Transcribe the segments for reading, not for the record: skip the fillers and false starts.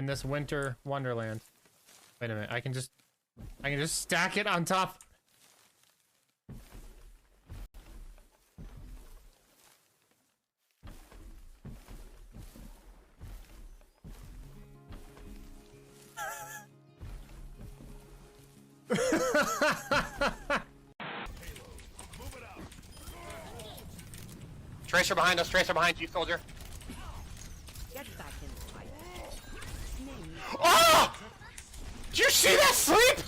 this winter wonderland. Wait a minute, I can just stack it on top. Tracer behind us, Tracer behind you, soldier. Oh! Did you see that sleep?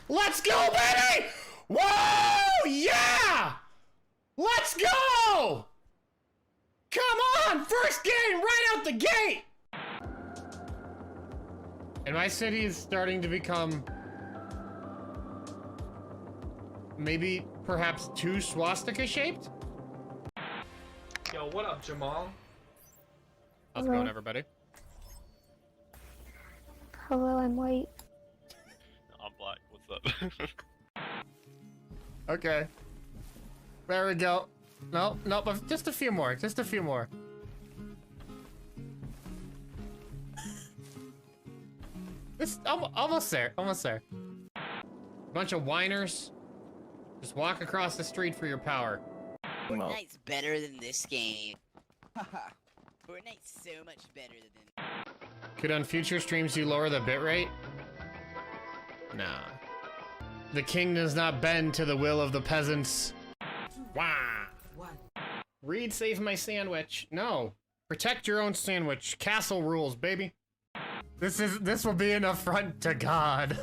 Let's go, baby! Whoa! Yeah! Let's go! Come on! First game right out the gate! And my city is starting to become maybe perhaps too swastika shaped? Yo, what up, Jamal? How's it going, everybody? Hello, I'm white. I'm black. What's up? Okay. There we go. No, but just a few more. Just a few more. This almost there. Almost there. Bunch of whiners. Just walk across the street for your power. Fortnite's better than this game. Fortnite's so much better than... Could on future streams you lower the bitrate? Nah. The king does not bend to the will of the peasants. Wah! Reed, save my sandwich. No. Protect your own sandwich. Castle rules, baby. This will be an affront to God.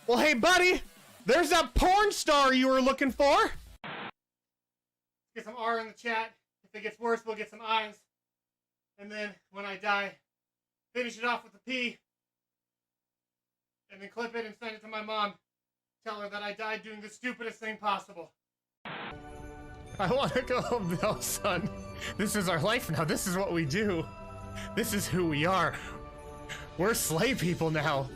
Well, hey, buddy! There's that porn star you were looking for! Get some R in the chat. If it gets worse, we'll get some I's. And then, when I die, finish it off with a P. And then clip it and send it to my mom. Tell her that I died doing the stupidest thing possible. I want to go home. No, son. This is our life now. This is what we do. This is who we are. We're slave people now.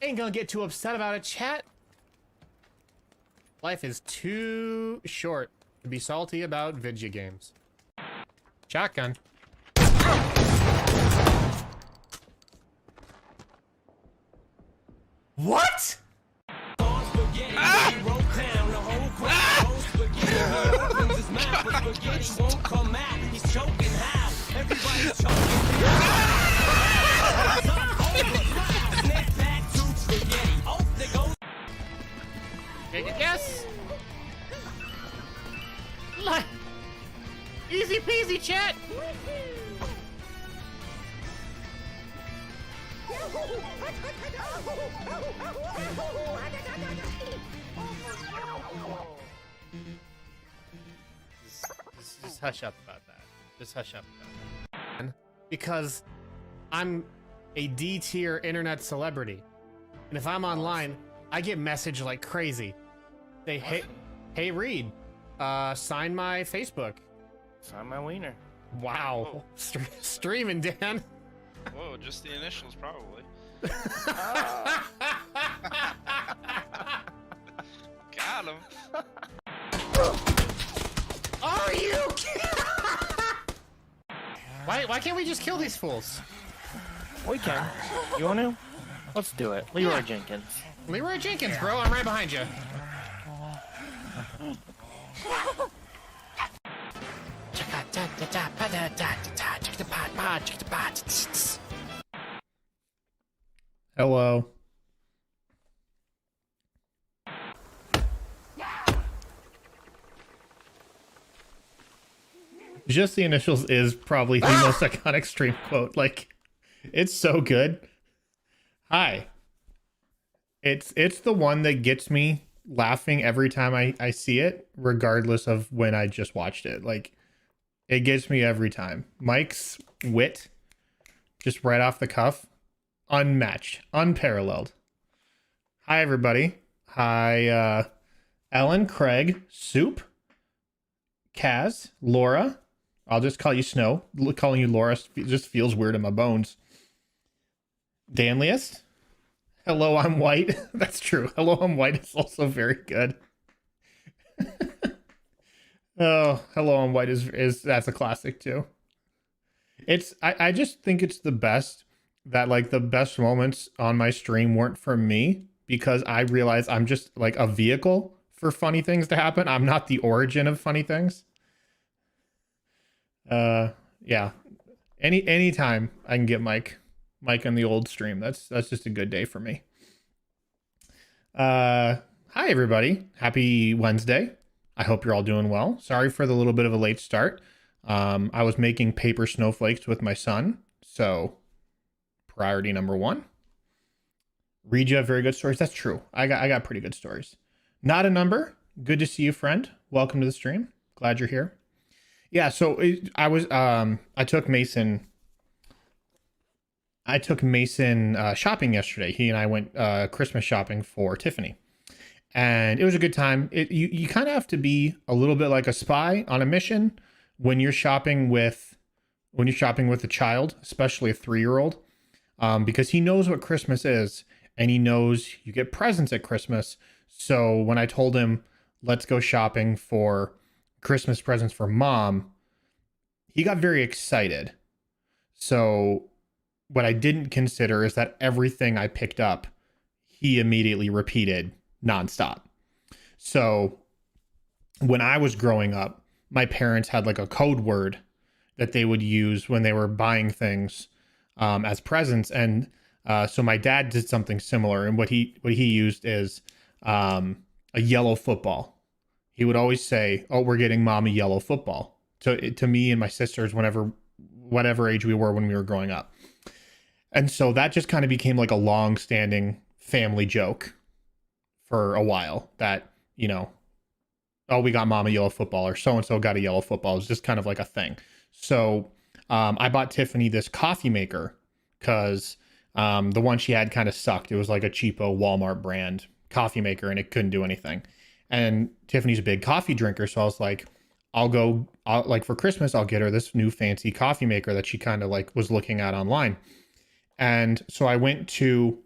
Ain't gonna get too upset about it, chat. Life is too short to be salty about video games. Shotgun. What? Take a guess. Easy peasy, chat. Just hush up about that. Just hush up about that. Because I'm a D-tier internet celebrity. And if I'm online, I get messaged like crazy. They hey Reed, sign my Facebook. Sign my wiener. Wow. Streaming, Dan. Whoa, just the initials, probably. Got him. Are you kidding? Why can't we just kill these fools? We can. You want to? Let's do it. Leroy Jenkins. Leroy Jenkins, bro. I'm right behind you. Hello. Just the initials is probably the most iconic stream quote. Like, it's so good. Hi. It's the one that gets me laughing every time I see it, regardless of when I just watched it. Like, it gets me every time. Mike's wit, just right off the cuff, unmatched, unparalleled. Hi, everybody. Hi, Ellen, Craig, Soup, Kaz, Laura. I'll just call you Snow. Calling you Laura just feels weird in my bones. Danliest. Hello, I'm white. That's true. Hello, I'm white is also very good. Oh, Hello on White is that's a classic too. I just think it's the best that like the best moments on my stream weren't from me because I realize I'm just like a vehicle for funny things to happen. I'm not the origin of funny things. Yeah. Anytime I can get Mike on the old stream, that's just a good day for me. Hi everybody. Happy Wednesday. I hope you're all doing well. Sorry for the little bit of a late start. I was making paper snowflakes with my son, so priority number one. Read you have very good stories. That's true. I got pretty good stories. Not a number. Good to see you, friend. Welcome to the stream. Glad you're here. Yeah, so I took Mason shopping yesterday. He and I went Christmas shopping for Tiffany. And it was a good time. You kind of have to be a little bit like a spy on a mission when you're shopping with a child, especially a 3-year-old, because he knows what Christmas is and he knows you get presents at Christmas. So when I told him, let's go shopping for Christmas presents for mom, he got very excited. So what I didn't consider is that everything I picked up, he immediately repeated nonstop. So when I was growing up, my parents had like a code word that they would use when they were buying things as presents. And so my dad did something similar. And what he used is a yellow football. He would always say, "Oh, we're getting mom a yellow football." To me and my sisters, whatever age we were when we were growing up. And so that just kind of became like a long-standing family joke for a while that, you know, oh, we got mom a yellow football or so-and-so got a yellow football. It's just kind of like a thing. So I bought Tiffany this coffee maker because the one she had kind of sucked. It was like a cheapo Walmart brand coffee maker and it couldn't do anything. And Tiffany's a big coffee drinker. So I was like, like for Christmas, I'll get her this new fancy coffee maker that she kind of like was looking at online. And so I went to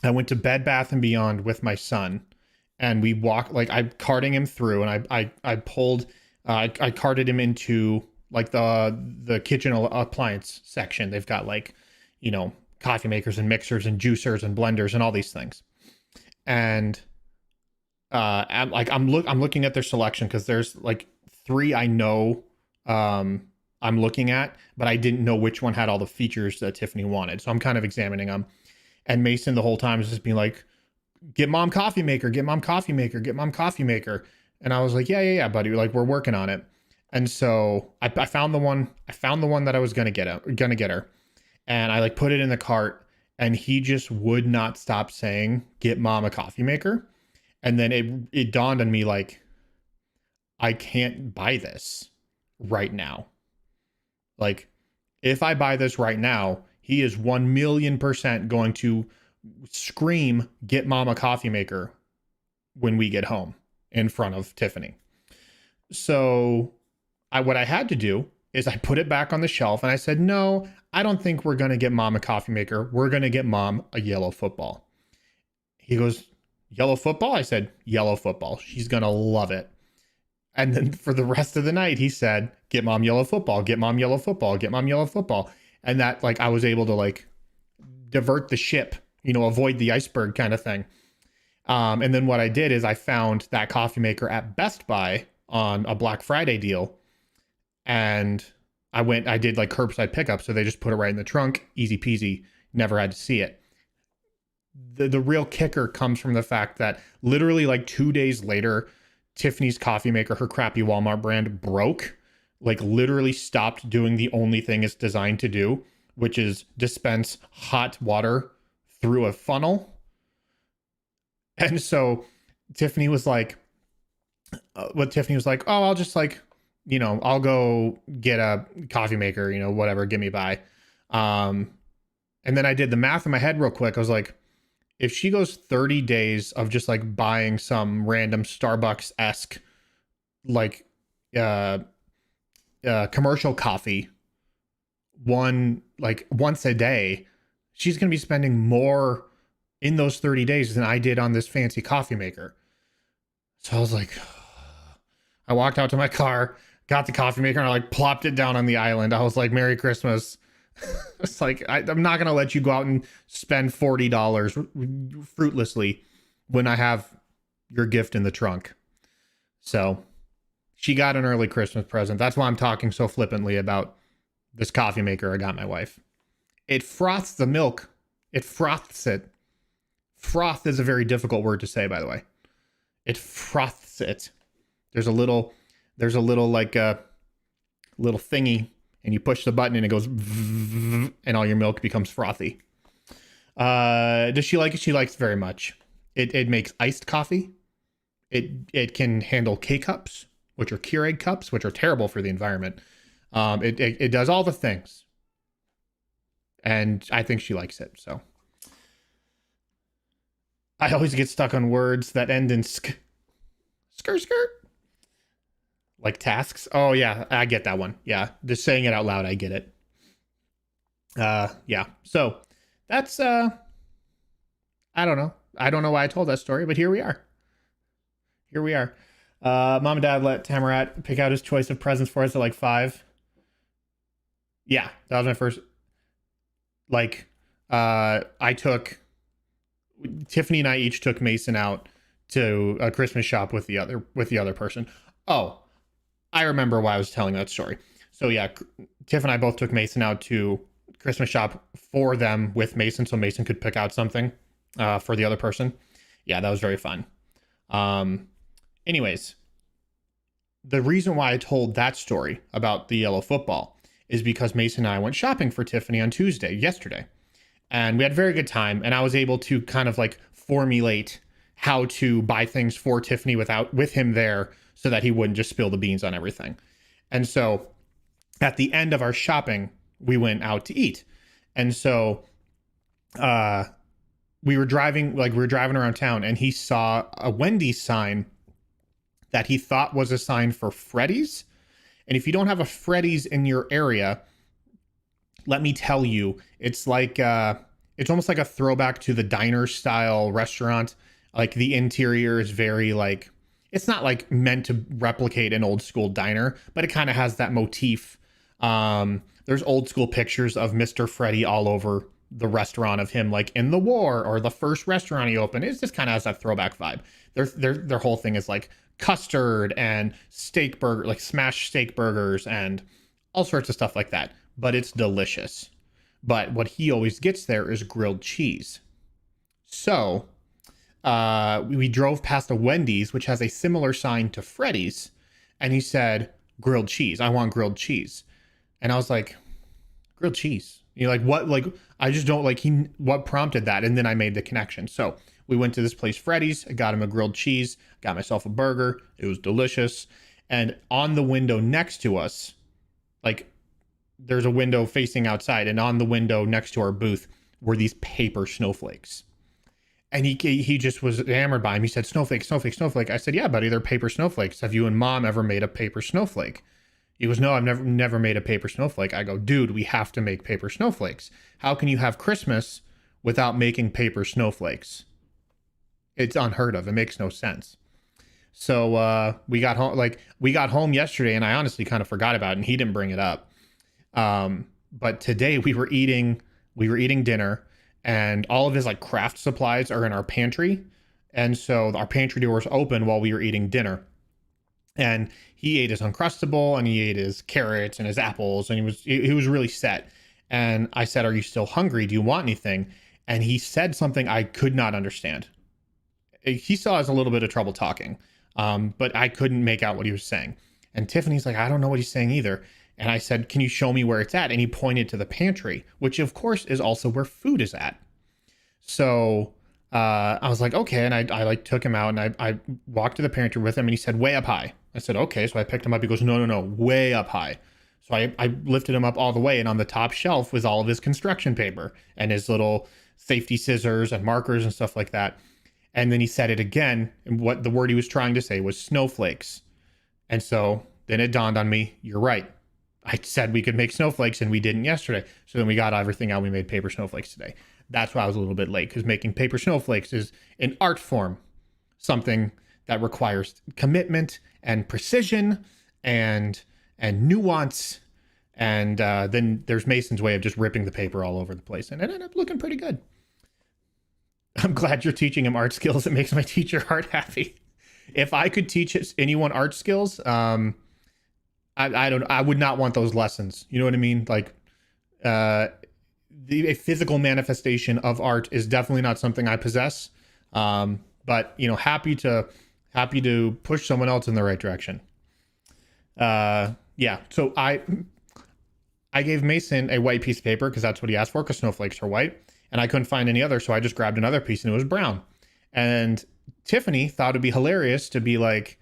Bed Bath and Beyond with my son, and we walked, like I'm carting him through, and I carted him into like the kitchen appliance section. They've got like, you know, coffee makers and mixers and juicers and blenders and all these things. And I'm looking at their selection because there's like 3 I know I'm looking at, but I didn't know which one had all the features that Tiffany wanted. So I'm kind of examining them. And Mason the whole time is just being like, get mom coffee maker, get mom coffee maker, get mom coffee maker. And I was like, yeah, buddy. Like, we're working on it. And so I found the one that I was gonna get her. And I like put it in the cart, and he just would not stop saying, get mom a coffee maker. And then it dawned on me, like, I can't buy this right now. Like, if I buy this right now, he is 1,000,000% going to scream, get mom a coffee maker when we get home in front of Tiffany. So what I had to do is I put it back on the shelf and I said, no, I don't think we're going to get mom a coffee maker. We're going to get mom a yellow football. He goes, yellow football? I said, yellow football. She's going to love it. And then for the rest of the night, he said, get mom yellow football, get mom yellow football, get mom yellow football. And that, like, I was able to like divert the ship, you know, avoid the iceberg kind of thing. And then what I did is I found that coffee maker at Best Buy on a Black Friday deal. And I did like curbside pickup. So they just put it right in the trunk, easy peasy, never had to see it. The real kicker comes from the fact that literally like 2 days later, Tiffany's coffee maker, her crappy Walmart brand, broke. Like literally stopped doing the only thing it's designed to do, which is dispense hot water through a funnel. And so Tiffany was like, oh, I'll just like, you know, I'll go get a coffee maker, you know, whatever, get me by. And then I did the math in my head real quick. I was like, if she goes 30 days of just like buying some random Starbucks-esque like commercial coffee once a day, she's going to be spending more in those 30 days than I did on this fancy coffee maker. So I was like, I walked out to my car, got the coffee maker, and I like plopped it down on the island. I was like, Merry Christmas. It's like, I'm not going to let you go out and spend $40 fruitlessly when I have your gift in the trunk. So she got an early Christmas present. That's why I'm talking so flippantly about this coffee maker I got my wife. It froths the milk. It froths it. Froth is a very difficult word to say, by the way. It froths it. There's a little like a little thingy, and you push the button and it goes and all your milk becomes frothy. Does she like it? She likes it very much. It makes iced coffee. It can handle K-cups, which are Keurig cups, which are terrible for the environment. It does all the things. And I think she likes it, so. I always get stuck on words that end in skirt. Like tasks. Oh yeah, I get that one. Yeah, just saying it out loud, I get it. Yeah. So that's I don't know. I don't know why I told that story, but here we are. Mom and Dad let Tamarat pick out his choice of presents for us at like 5. Yeah, that was my first. Like, Tiffany and I each took Mason out to a Christmas shop with the other person. Oh, I remember why I was telling that story. So yeah, Tiff and I both took Mason out to Christmas shop for them with Mason, so Mason could pick out something for the other person. Yeah, that was very fun. Anyways, the reason why I told that story about the yellow football is because Mason and I went shopping for Tiffany on yesterday. And we had a very good time, and I was able to kind of like formulate how to buy things for Tiffany with him there so that he wouldn't just spill the beans on everything. And so at the end of our shopping, we went out to eat. And so we were driving around town, and he saw a Wendy's sign that he thought was a sign for Freddy's. And if you don't have a Freddy's in your area, let me tell you, it's like it's almost like a throwback to the diner style restaurant. Like the interior is very like, it's not like meant to replicate an old school diner, but it kind of has that motif. There's old school pictures of Mr. Freddy all over the restaurant of him like in the war or the first restaurant he opened. It just kind of has that throwback vibe. Their whole thing is like custard and steak burger, like smashed steak burgers and all sorts of stuff like that. But it's delicious. But what he always gets there is grilled cheese. So we drove past a Wendy's, which has a similar sign to Freddy's. And he said, grilled cheese. I want grilled cheese. And I was like, grilled cheese? You're like, what? Like, I just don't like, what prompted that? And then I made the connection. So we went to this place, Freddy's. I got him a grilled cheese, got myself a burger. It was delicious. And on the window next to us, like, there's a window facing outside, and on the window next to our booth were these paper snowflakes. And he just was enamored by them. He said, snowflake, snowflake, snowflake. I said, yeah, buddy, they're paper snowflakes. Have you and Mom ever made a paper snowflake? He goes, no, I've never made a paper snowflake. I go, dude, we have to make paper snowflakes. How can you have Christmas without making paper snowflakes? It's unheard of. It makes no sense. So we got home yesterday, and I honestly kind of forgot about it, and he didn't bring it up. But today we were eating dinner, and all of his like craft supplies are in our pantry. And so our pantry door was open while we were eating dinner, and he ate his Uncrustable and he ate his carrots and his apples, and he was really set. And I said, are you still hungry? Do you want anything? And he said something I could not understand. He still has a little bit of trouble talking, but I couldn't make out what he was saying. And Tiffany's like, I don't know what he's saying either. And I said, can you show me where it's at? And he pointed to the pantry, which of course is also where food is at. So I was like, okay. And I like took him out, and I walked to the pantry with him, and he said, way up high. I said, okay. So I picked him up. He goes, no, way up high. So I lifted him up all the way, and on the top shelf was all of his construction paper and his little safety scissors and markers and stuff like that. And then he said it again. And what the word he was trying to say was snowflakes. And so then it dawned on me, you're right. I said we could make snowflakes, and we didn't yesterday. So then we got everything out. We made paper snowflakes today. That's why I was a little bit late, because making paper snowflakes is an art form, something that requires commitment and precision and nuance. And then there's Mason's way of just ripping the paper all over the place, and it ended up looking pretty good. I'm glad you're teaching him art skills. It makes my teacher heart happy. If I could teach anyone art skills, I would not want those lessons. You know what I mean? Like, a physical manifestation of art is definitely not something I possess. But you know, happy to push someone else in the right direction. Yeah. So I gave Mason a white piece of paper because that's what he asked for, because snowflakes are white, and I couldn't find any other, so I just grabbed another piece and it was brown. And Tiffany thought it'd be hilarious to be like,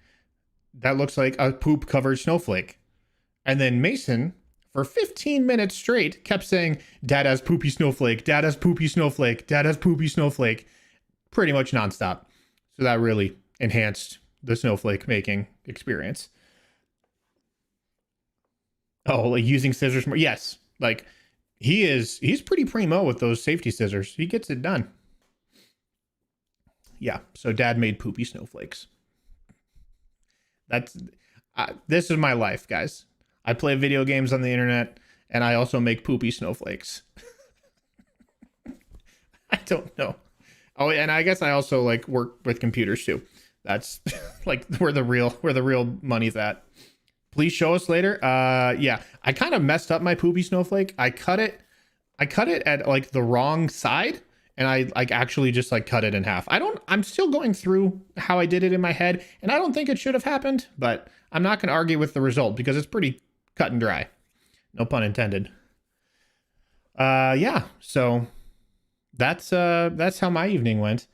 that looks like a poop covered snowflake. And then Mason, for 15 minutes straight, kept saying, Dad has poopy snowflake, Dad has poopy snowflake, Dad has poopy snowflake, pretty much nonstop. So that really enhanced the snowflake making experience. Oh, like using scissors more. Yes. Like he's pretty primo with those safety scissors. He gets it done. Yeah. So Dad made poopy snowflakes. This is my life, guys. I play video games on the internet and I also make poopy snowflakes. I don't know. Oh, and I guess I also like work with computers too. That's like where the real money's at. Please show us later. Yeah, I kind of messed up my poopy snowflake. I cut it at like the wrong side, and I like actually just like cut it in half. I'm still going through how I did it in my head, and I don't think it should have happened, but I'm not going to argue with the result because it's pretty cut and dry. No pun intended. Yeah, so that's how my evening went.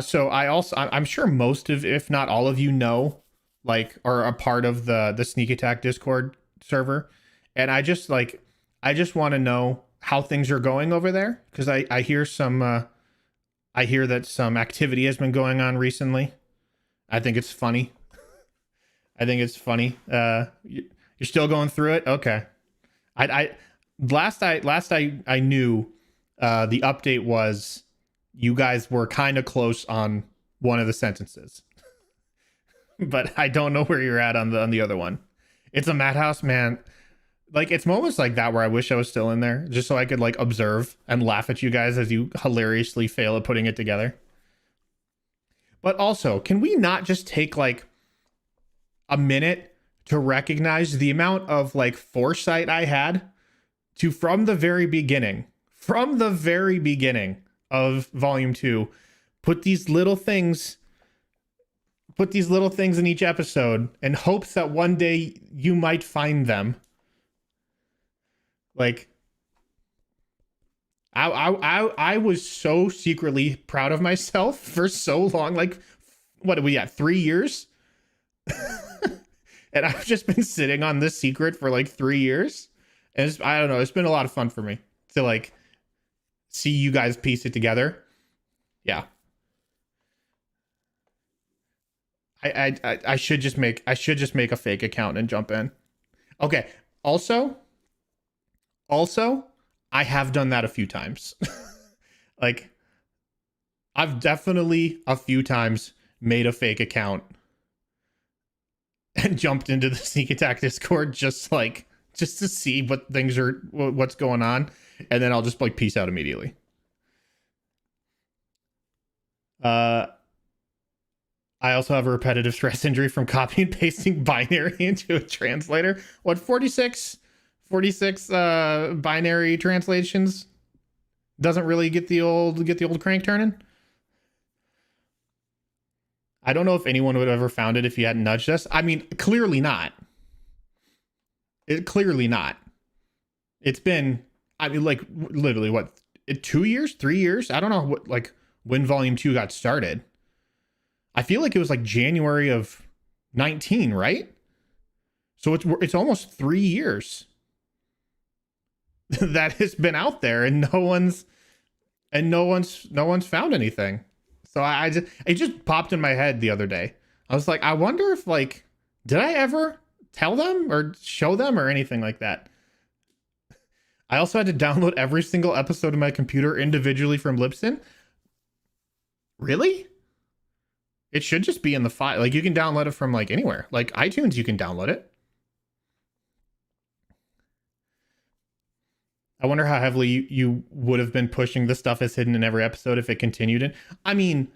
So I'm sure most of, if not all of you know, like, are a part of the Sneak Attack Discord server. And I just want to know how things are going over there. Cause I hear that some activity has been going on recently. I think it's funny. You're still going through it. Okay. Last I knew, the update was you guys were kind of close on one of the sentences. But I don't know where you're at on the other one. It's a madhouse, man. Like, it's moments like that where I wish I was still in there, just so I could like observe and laugh at you guys as you hilariously fail at putting it together. But also, can we not just take like a minute to recognize the amount of like foresight I had to, from the very beginning of Volume 2, put these little things in each episode in hopes that one day you might find them. Like, I was so secretly proud of myself for so long. Like, what are we at? 3 years? And I've just been sitting on this secret for like 3 years. And I don't know, it's been a lot of fun for me to like see you guys piece it together. Yeah. I should just make a fake account and jump in. Okay. Also, I have done that a few times. Like, I've definitely a few times made a fake account and jumped into the Sneak Attack Discord just to see what's going on, and then I'll just like peace out immediately. I also have a repetitive stress injury from copying and pasting binary into a translator. What, 46 binary translations doesn't really get the old crank turning. I don't know if anyone would have ever found it if you hadn't nudged us. I mean, clearly not. Clearly not. It's been, I mean, like, literally, what, 2 years, 3 years? I don't know what, like, when Volume 2 got started. I feel like it was like January of 19, right? So it's almost 3 years that has been out there, and no one's found anything. So it just popped in my head the other day. I was like, I wonder if, like, did I ever tell them or show them or anything like that? I also had to download every single episode of my computer individually from Libsyn. Really? It should just be in the file. Like you can download it from like anywhere. Like iTunes, you can download it. I wonder how heavily you would have been pushing the stuff as hidden in every episode if it continued in. I mean,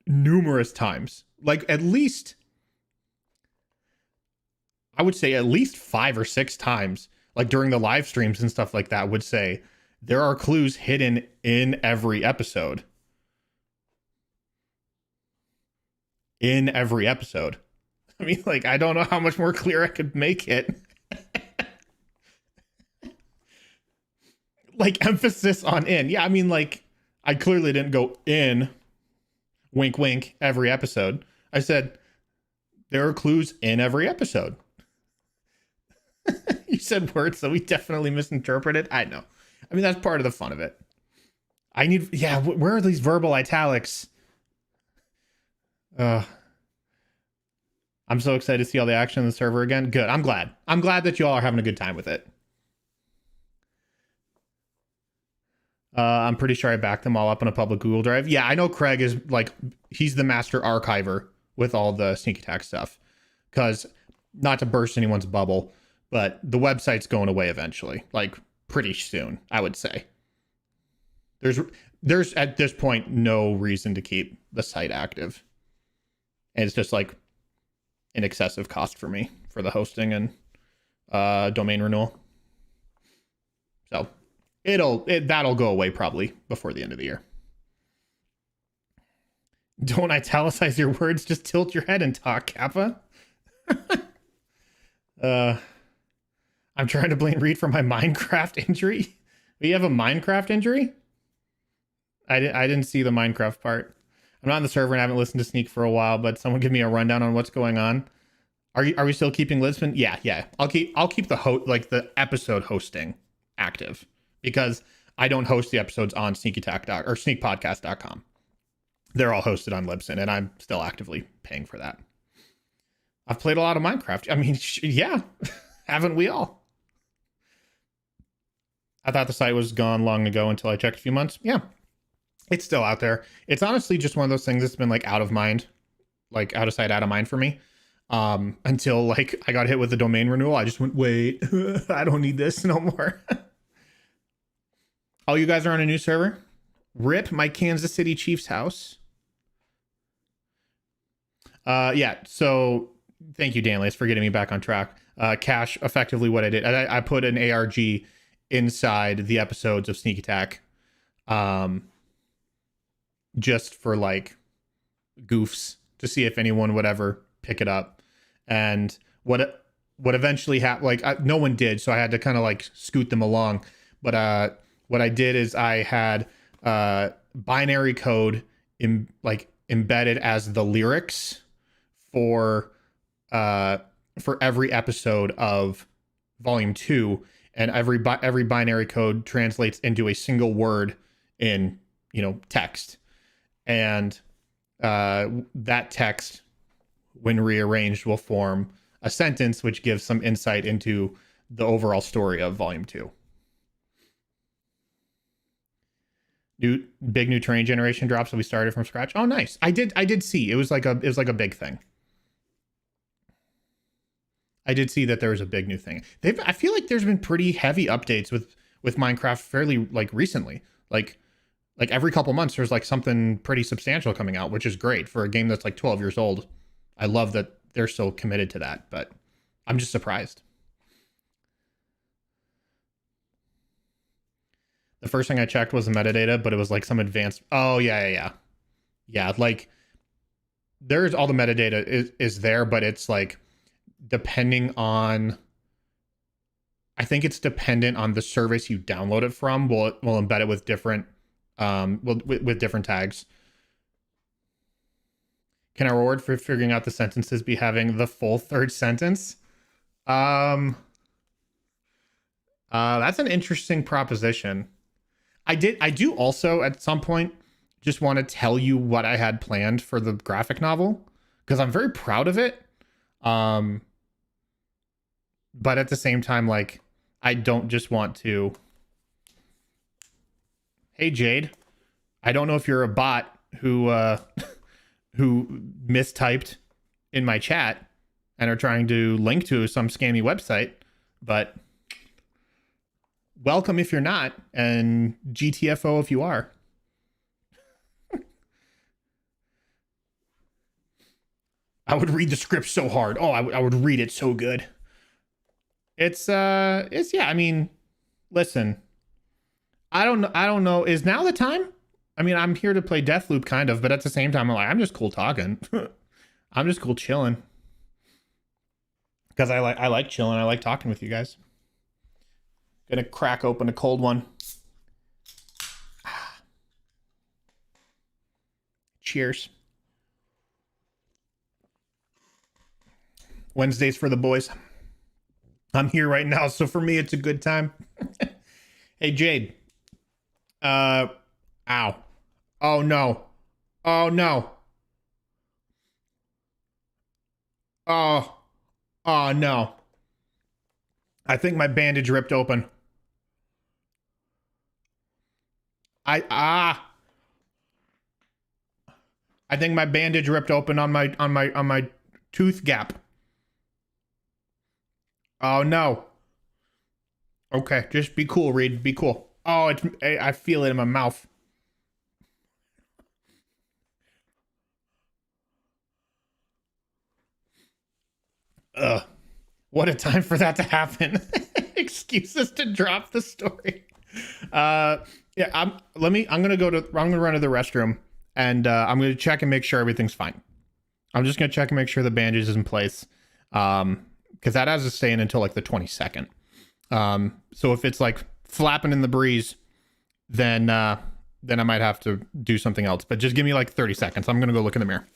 numerous times, like at least, I would say at least 5 or 6 times, like during the live streams and stuff like that, would say there are clues hidden in every episode. In every episode. I mean, like, I don't know how much more clear I could make it. Like, emphasis on in. Yeah, I mean, like, I clearly didn't go in, wink, wink, every episode. I said, there are clues in every episode. You said words, so we definitely misinterpreted. I know. I mean, that's part of the fun of it. Yeah, where are these verbal italics? I'm so excited to see all the action on the server again. Good. I'm glad. I'm glad that you all are having a good time with it. I'm pretty sure I backed them all up on a public Google Drive. Yeah, I know Craig is like, he's the master archiver with all the sneak attack stuff. Because, not to burst anyone's bubble, but the website's going away eventually. Like, pretty soon, I would say. There's at this point no reason to keep the site active. And it's just like an excessive cost for me for the hosting and domain renewal. So that'll go away probably before the end of the year. Don't italicize your words, just tilt your head and talk, Kappa. I'm trying to blame Reed for my Minecraft injury. You have a Minecraft injury? I didn't see the Minecraft part. I'm not on the server and I haven't listened to Sneak for a while, but someone give me a rundown on what's going on. Are we still keeping Lisbon? Yeah. I'll keep the episode hosting active because I don't host the episodes on sneakattack or sneakpodcast.com. They're all hosted on Libsyn and I'm still actively paying for that. I've played a lot of Minecraft. I mean, yeah, haven't we all? I thought the site was gone long ago until I checked a few months. Yeah, it's still out there. It's honestly just one of those things that's been like out of mind, like out of sight, out of mind for me. Until like I got hit with the domain renewal. I just went, wait, I don't need this no more. Oh, you guys are on a new server? Rip my Kansas City Chiefs house. Yeah, so thank you, Danley, for getting me back on track. Cash, effectively what I did, I put an ARG inside the episodes of Sneak Attack, just for like goofs to see if anyone would ever pick it up. And what eventually happened, like no one did, so I had to kind of like scoot them along. But what I did is I had binary code embedded as the lyrics for every episode of Volume 2, and every binary code translates into a single word in text, and that text, when rearranged, will form a sentence which gives some insight into the overall story of Volume 2. Big new train generation drops, so we started from scratch. Oh, nice. I did see it was like a big thing. I did see that there was a big new thing. I feel like there's been pretty heavy updates with Minecraft fairly like recently. Like every couple months there's like something pretty substantial coming out, which is great for a game that's like 12 years old. I love that they're so committed to that, but I'm just surprised. The first thing I checked was the metadata, but it was like some advanced. Oh yeah. Like there's all the metadata is there, but it's like depending on. I think it's dependent on the service you download it from. We'll embed it with different, with different tags. Can our reward for figuring out the sentences be having the full third sentence? That's an interesting proposition. I do also at some point just want to tell you what I had planned for the graphic novel, because I'm very proud of it. But at the same time, like, I don't just want to. Hey Jade, I don't know if you're a bot who who mistyped in my chat and are trying to link to some scammy website, but welcome if you're not, and GTFO if you are. I would read the script so hard. Oh, I would read it so good. It's yeah, I mean, listen. I don't know. Is now the time? I mean, I'm here to play Deathloop kind of, but at the same time, I'm just cool talking. I'm just cool chilling. Because I like chilling. I like talking with you guys. Gonna crack open a cold one. Cheers. Wednesdays for the boys. I'm here right now, so for me, it's a good time. Hey, Jade. Ow. Oh, no. Oh, no. Oh. Oh, no. I think my bandage ripped open. I think my bandage ripped open on my tooth gap. Oh, no. Okay, just be cool, Reed. Be cool. Oh, I feel it in my mouth. Ugh. What a time for that to happen. Excuses to drop the story. Yeah, I'm gonna run to the restroom, and I'm gonna check and make sure everything's fine. I'm just gonna check and make sure the bandage is in place. Because that has to stay in until like the 22nd. So if it's like flapping in the breeze, then I might have to do something else. But just give me like 30 seconds. I'm gonna go look in the mirror.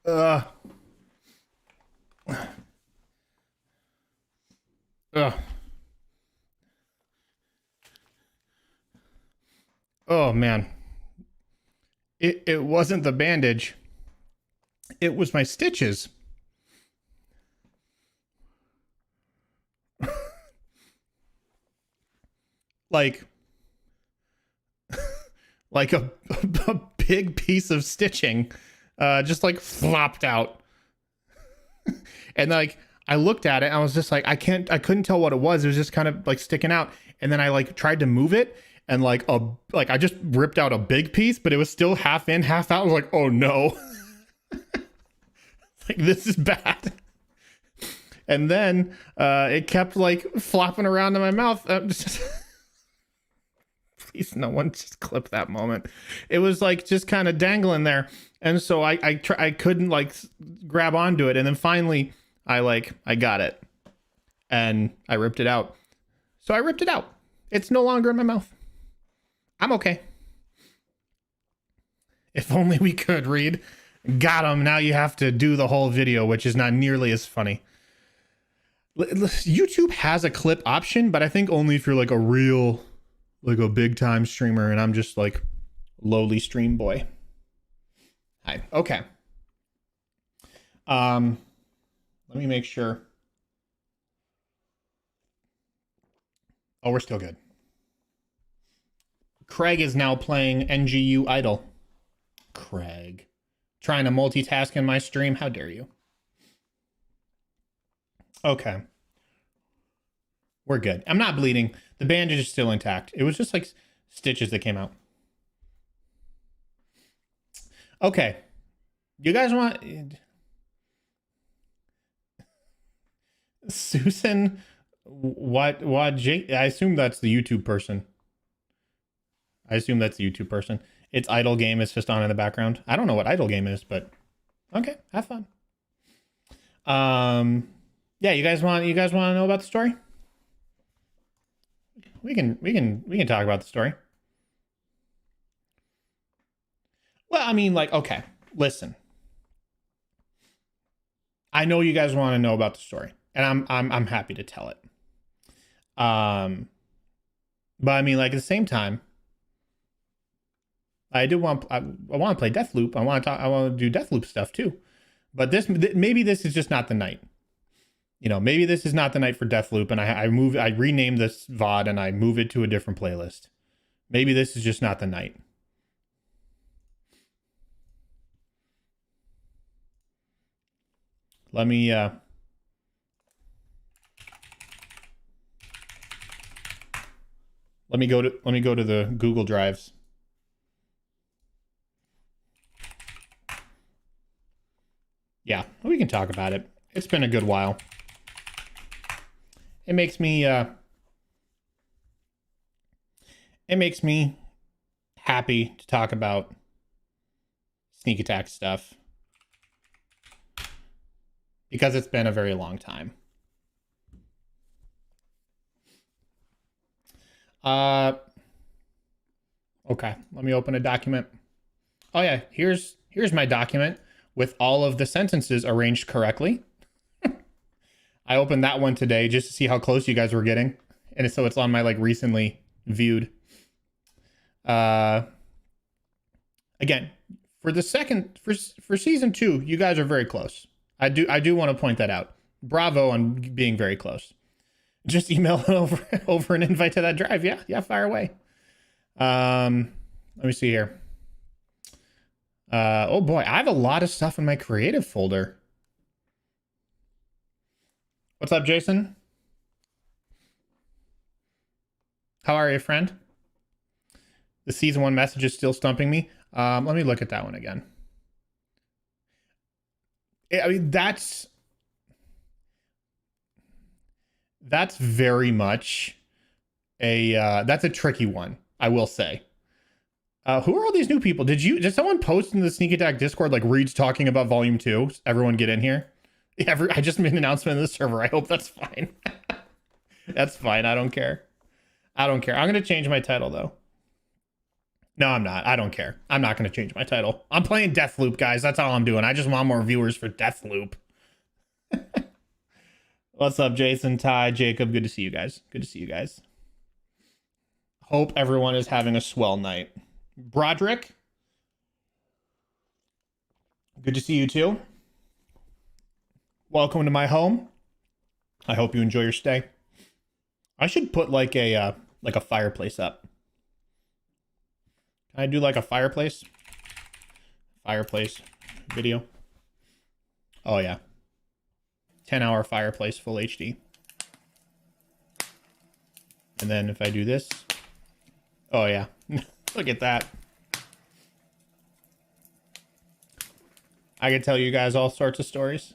Ugh. Oh man. It wasn't the bandage. It was my stitches. like a big piece of stitching just like flopped out. And like I looked at it and I was just like I couldn't tell what it was. It was just kind of like sticking out. And then I like tried to move it and like I just ripped out a big piece, but it was still half in, half out. I was like, "Oh no." Like this is bad. And then it kept like flopping around in my mouth. Please, no one just clip that moment. It was like just kind of dangling there, and so I couldn't like grab onto it, and then finally I got it, and I ripped it out. So I ripped it out. It's no longer in my mouth. I'm okay. If only we could, Reed. Got him. Now you have to do the whole video, which is not nearly as funny. YouTube has a clip option, but I think only if you're like a big time streamer, and I'm just like lowly stream boy. Hi. Okay. Let me make sure. Oh, we're still good. Craig is now playing NGU Idol. Craig. Trying to multitask in my stream. How dare you? Okay. We're good. I'm not bleeding. The bandage is still intact. It was just like stitches that came out. Okay. You guys want... Susan... What Jake? I assume that's the YouTube person. It's idle game is just on in the background. I don't know what idle game is, but okay, have fun. Yeah, you guys want to know about the story? We can talk about the story. Well, I mean, like, okay, listen. I know you guys want to know about the story, and I'm happy to tell it. But I mean, like, at the same time, I want to play Deathloop. I want to do Deathloop stuff too. But maybe this is just not the night. You know, maybe this is not the night for Deathloop, and I rename this VOD and I move it to a different playlist. Maybe this is just not the night. Let me go to the Google Drives. Yeah, we can talk about it. It's been a good while. It makes me happy to talk about sneak attack stuff because it's been a very long time. Okay, let me open a document. Oh yeah, here's my document with all of the sentences arranged correctly. I opened that one today just to see how close you guys were getting. And so it's on my like recently viewed. Again, for season 2, you guys are very close. I do want to point that out. Bravo on being very close. Just email over an invite to that drive. Yeah, fire away. Let me see here. Oh boy, I have a lot of stuff in my creative folder. What's up, Jason? How are you, friend? The season 1 message is still stumping me. Let me look at that one again. I mean, that's very much that's a tricky one, I will say. Who are all these new people? Did someone post in the Sneak Attack Discord like Reed's talking about Volume 2? Everyone get in here. I just made an announcement in the server. I hope that's fine. That's fine. I don't care. I'm going to change my title though. No, I'm not. I don't care. I'm not going to change my title. I'm playing Deathloop, guys. That's all I'm doing. I just want more viewers for Deathloop. What's up, Jason, Ty, Jacob? Good to see you guys. Hope everyone is having a swell night. Broderick, good to see you too. Welcome to my home. I hope you enjoy your stay. I should put like a fireplace up. Can I do like a fireplace video? Oh yeah. 10-hour fireplace full HD. And then if I do this, oh yeah. Look at that. I can tell you guys all sorts of stories.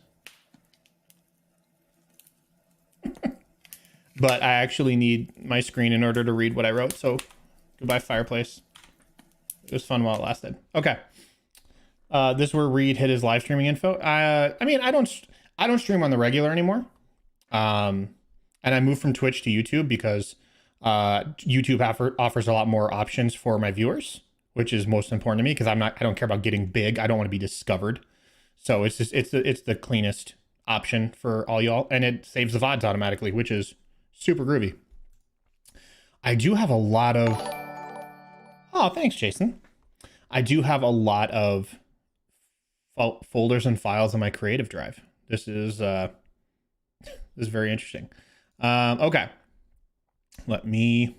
But I actually need my screen in order to read what I wrote. So goodbye, fireplace. It was fun while it lasted. Okay. This is where Reed hit his live streaming info. I mean, I don't stream on the regular anymore. And I moved from Twitch to YouTube because YouTube offers a lot more options for my viewers, which is most important to me because I don't care about getting big. I don't want to be discovered. So it's the cleanest option for all y'all, and it saves the VODs automatically, which is super groovy. I do have a lot of... Oh, thanks, Jason. I do have a lot of folders and files on my creative drive. This is very interesting. Okay. Let me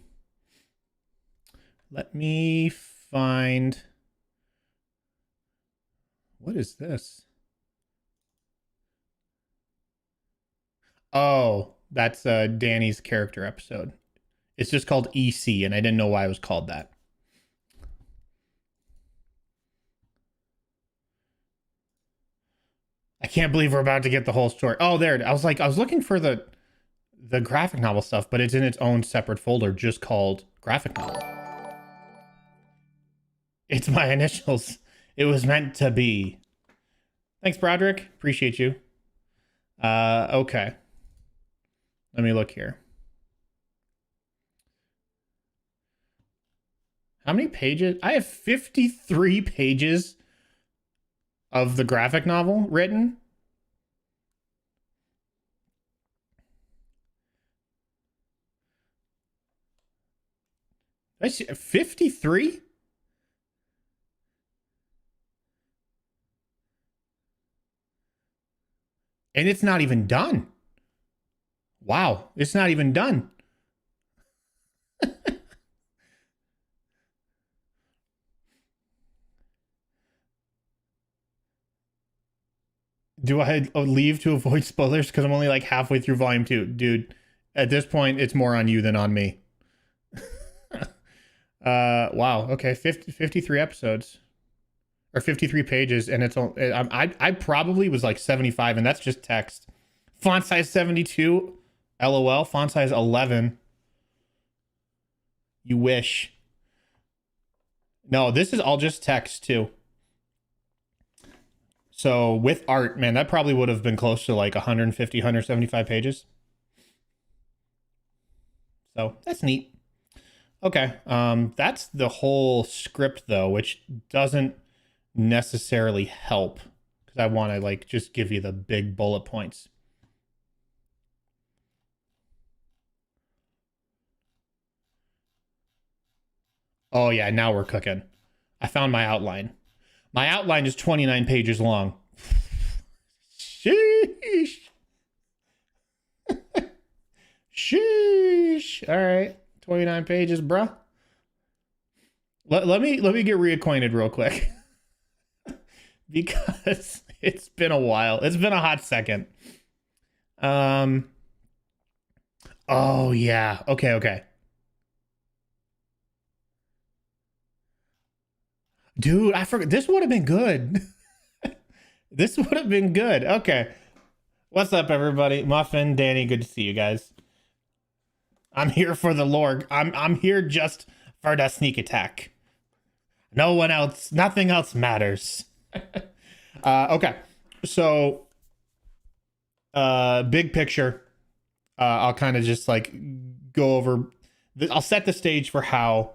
find, what is this? Oh, that's Danny's character episode. It's just called EC, and I didn't know why it was called that. I can't believe we're about to get the whole story. Oh, there. I was looking for the graphic novel stuff, but it's in its own separate folder just called graphic novel. It's my initials. It was meant to be. Thanks, Broderick. Appreciate you. Okay. Let me look here. How many pages? I have 53 pages of the graphic novel written. That's 53? And it's not even done. Wow, it's not even done. Do I leave to avoid spoilers? Because I'm only like halfway through volume 2. Dude, at this point, it's more on you than on me. Wow. Okay, 53 episodes. Or 53 pages, and it's I probably was like 75, and that's just text. Font size 72. LOL. Font size 11. You wish. No, this is all just text too. So with art, man, that probably would have been close to like 150, 175 pages. So that's neat. Okay. That's the whole script though, which doesn't necessarily help because I want to like just give you the big bullet points. Oh yeah, now we're cooking. I found my outline. My outline is 29 pages long. Sheesh. Sheesh. All right, 29 pages, bruh. Let me get reacquainted real quick. Because it's been a while. It's been a hot second. Oh yeah. Okay. Dude, I forgot. This would have been good. This would have been good. Okay. What's up, everybody? Muffin, Danny, good to see you guys. I'm here for the lore. I'm here just for the sneak attack. No one else, nothing else matters. Okay. So big picture. I'll kind of just like go over I'll set the stage for how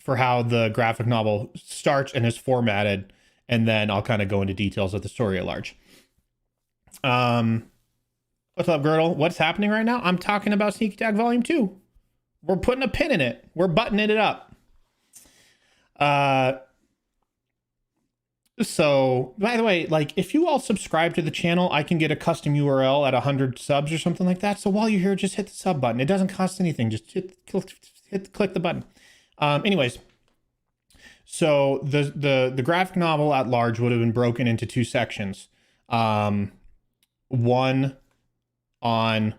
the graphic novel starts and is formatted, and then I'll kind of go into details of the story at large. What's up, Girdle? What's happening right now? I'm talking about Sneak Attack Volume 2. We're putting a pin in it. We're buttoning it up. So, by the way, like, if you all subscribe to the channel, I can get a custom URL at 100 subs or something like that. So while you're here, just hit the sub button. It doesn't cost anything. Just click the button. Anyways, so the graphic novel at large would have been broken into two sections. One on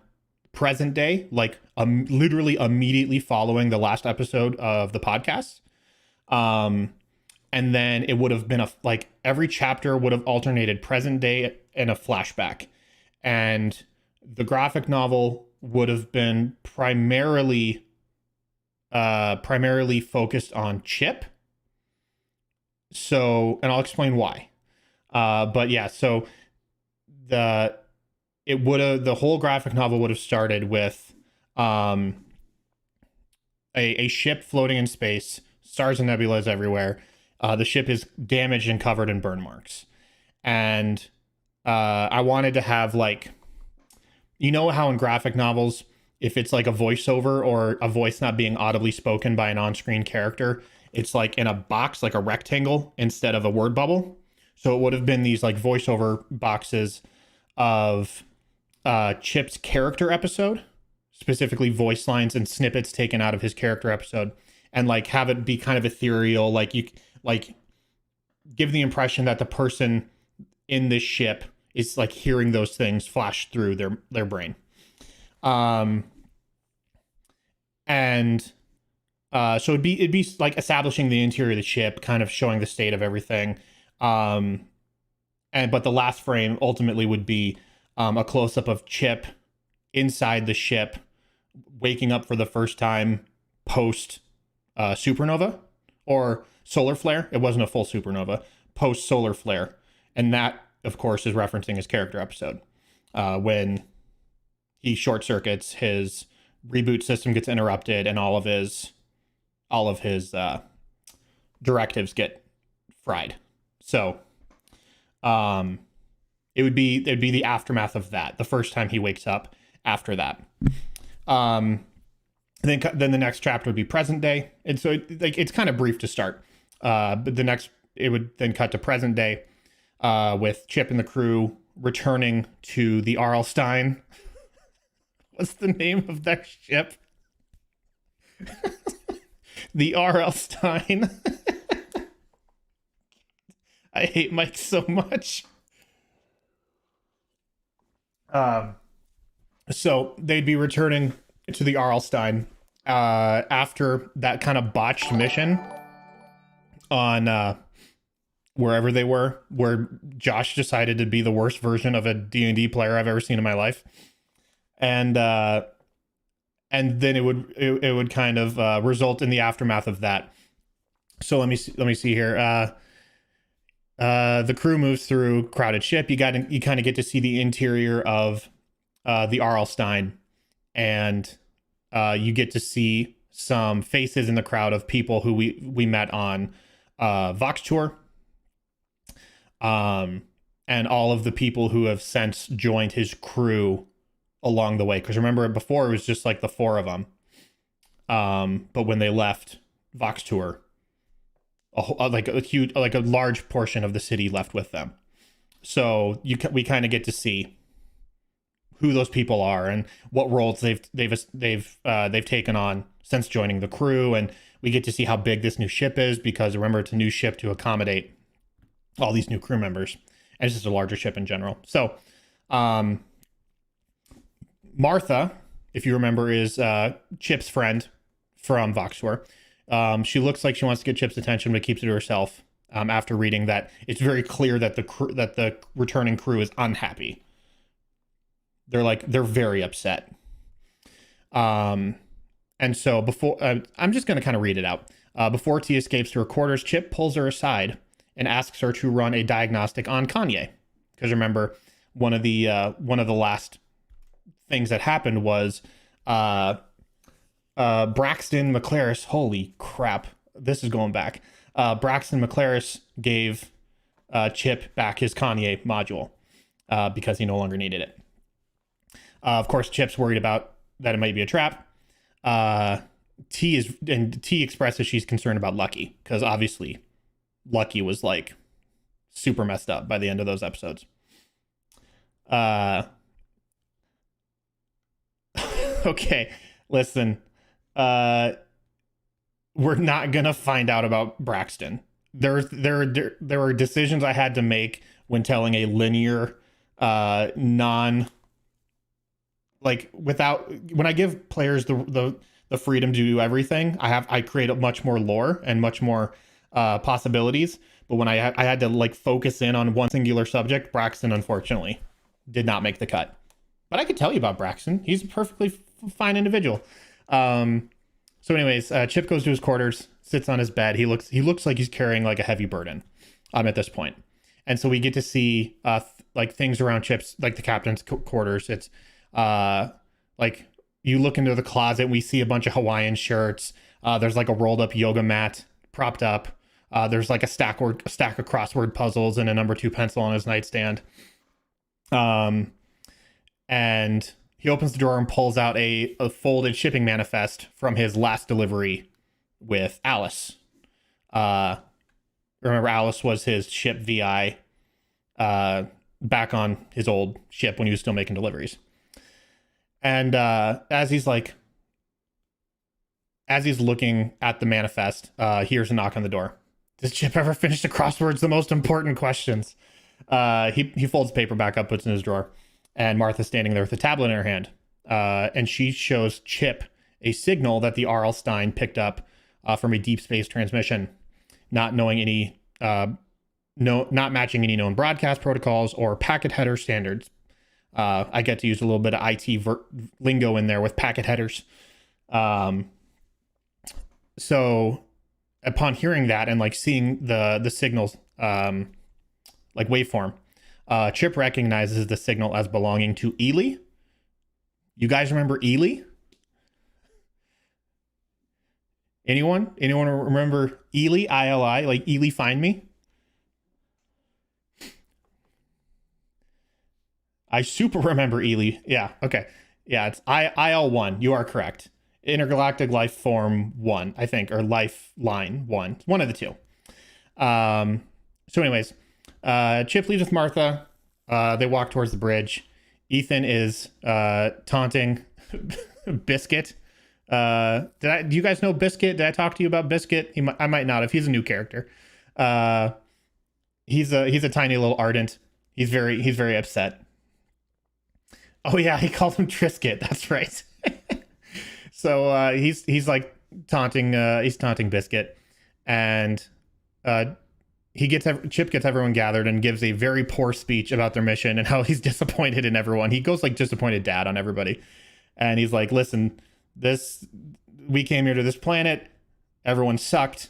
present day, like literally immediately following the last episode of the podcast. And then it would have been like every chapter would have alternated present day and a flashback. And the graphic novel would have been primarily focused on Chip. So, and I'll explain why. But yeah, so the whole graphic novel would have started with a ship floating in space, stars and nebulas everywhere. The ship is damaged and covered in burn marks. And I wanted to have, like, you know how in graphic novels, if it's like a voiceover or a voice not being audibly spoken by an on-screen character, it's like in a box, like a rectangle, instead of a word bubble. So it would have been these like voiceover boxes of Chip's character episode, specifically voice lines and snippets taken out of his character episode, and like have it be kind of ethereal, like you like give the impression that the person in this ship is like hearing those things flash through their brain. And so it'd be like establishing the interior of the ship, kind of showing the state of everything. But the last frame ultimately would be a close up of Chip inside the ship, waking up for the first time post supernova or solar flare. It wasn't a full supernova, post solar flare, and that, of course, is referencing his character episode when he short circuits, his reboot system gets interrupted, and all of his directives get fried. So it'd be the aftermath of that, the first time he wakes up after that. Then the next chapter would be present day, and so it's kind of brief to start, but it would then cut to present day with Chip and the crew returning to the Arlstein. What's the name of their ship? The Arlstein. I hate Mike so much. So they'd be returning to the Arlstein after that kind of botched mission on wherever they were, where Josh decided to be the worst version of a D&D player I've ever seen in my life. And then it would kind of result in the aftermath of that. So let me see here. The crew moves through crowded ship. You kind of get to see the interior of the Arlstein, and you get to see some faces in the crowd of people who we met on Vox Tour, and all of the people who have since joined his crew along the way. Because remember, before it was just like the four of them, but when they left Vox Tour, a large portion of the city left with them. So we kind of get to see who those people are and what roles they've taken on since joining the crew, and we get to see how big this new ship is, because remember, it's a new ship to accommodate all these new crew members, and it's just a larger ship in general. So Martha, if you remember, is Chip's friend from Vox Tour. She looks like she wants to get Chip's attention, but keeps it to herself. After reading that, it's very clear that the returning crew is unhappy. They're very upset. And so before I'm just going to kind of read it out. Before T escapes to her quarters, Chip pulls her aside and asks her to run a diagnostic on Kanye, because remember, one of the last things that happened was Braxton McClaris. Holy crap, this is going back. Braxton McClaris gave Chip back his Kanye module because he no longer needed it. Of course, Chip's worried about that it might be a trap. T expresses she's concerned about Lucky, because obviously Lucky was like super messed up by the end of those episodes. Okay, listen. We're not gonna find out about Braxton. There were decisions I had to make when telling a linear, when I give players the freedom to do everything, I create much more lore and much more possibilities. But when I had to like focus in on one singular subject, Braxton unfortunately did not make the cut. But I could tell you about Braxton. He's a perfectly fine individual. So anyways, Chip goes to his quarters, sits on his bed. He looks like he's carrying like a heavy burden at this point. And so we get to see like things around Chip's, like the captain's quarters. It's like you look into the closet, we see a bunch of Hawaiian shirts. There's like a rolled up yoga mat propped up. There's like a stack of crossword puzzles and a number 2 pencil on his nightstand. And he opens the drawer and pulls out a folded shipping manifest from his last delivery with Alice. Remember, Alice was his ship VI back on his old ship when he was still making deliveries. And as he's looking at the manifest, hears a knock on the door. Does Chip ever finish the crosswords? The most important questions. He folds paper back up, puts it in his drawer, and Martha's standing there with a tablet in her hand. And she shows Chip a signal that the R.L. Stein picked up from a deep space transmission, not knowing any, not matching any known broadcast protocols or packet header standards. I get to use a little bit of IT lingo in there with packet headers. So upon hearing that and like seeing the signals, like waveform, Chip recognizes the signal as belonging to Ely. You guys remember Ely? Anyone remember Ely? ILI, like Ely Find Me? I super remember Ely. Yeah, okay. Yeah, it's IL-1. You are correct. Intergalactic Life Form 1, I think, or Lifeline 1. One of the two. So anyways, Chip leaves with Martha. They walk towards the bridge. Ethan is taunting Biscuit. Do you guys know Biscuit? Did I talk to you about Biscuit? I might not have. He's a new character. He's a tiny little ardent. He's very upset. Oh yeah, he called him Trisket. That's right. So he's like taunting Biscuit, and Chip gets everyone gathered and gives a very poor speech about their mission and how he's disappointed in everyone. He goes like disappointed dad on everybody, and he's like, "Listen, we came here to this planet. Everyone sucked.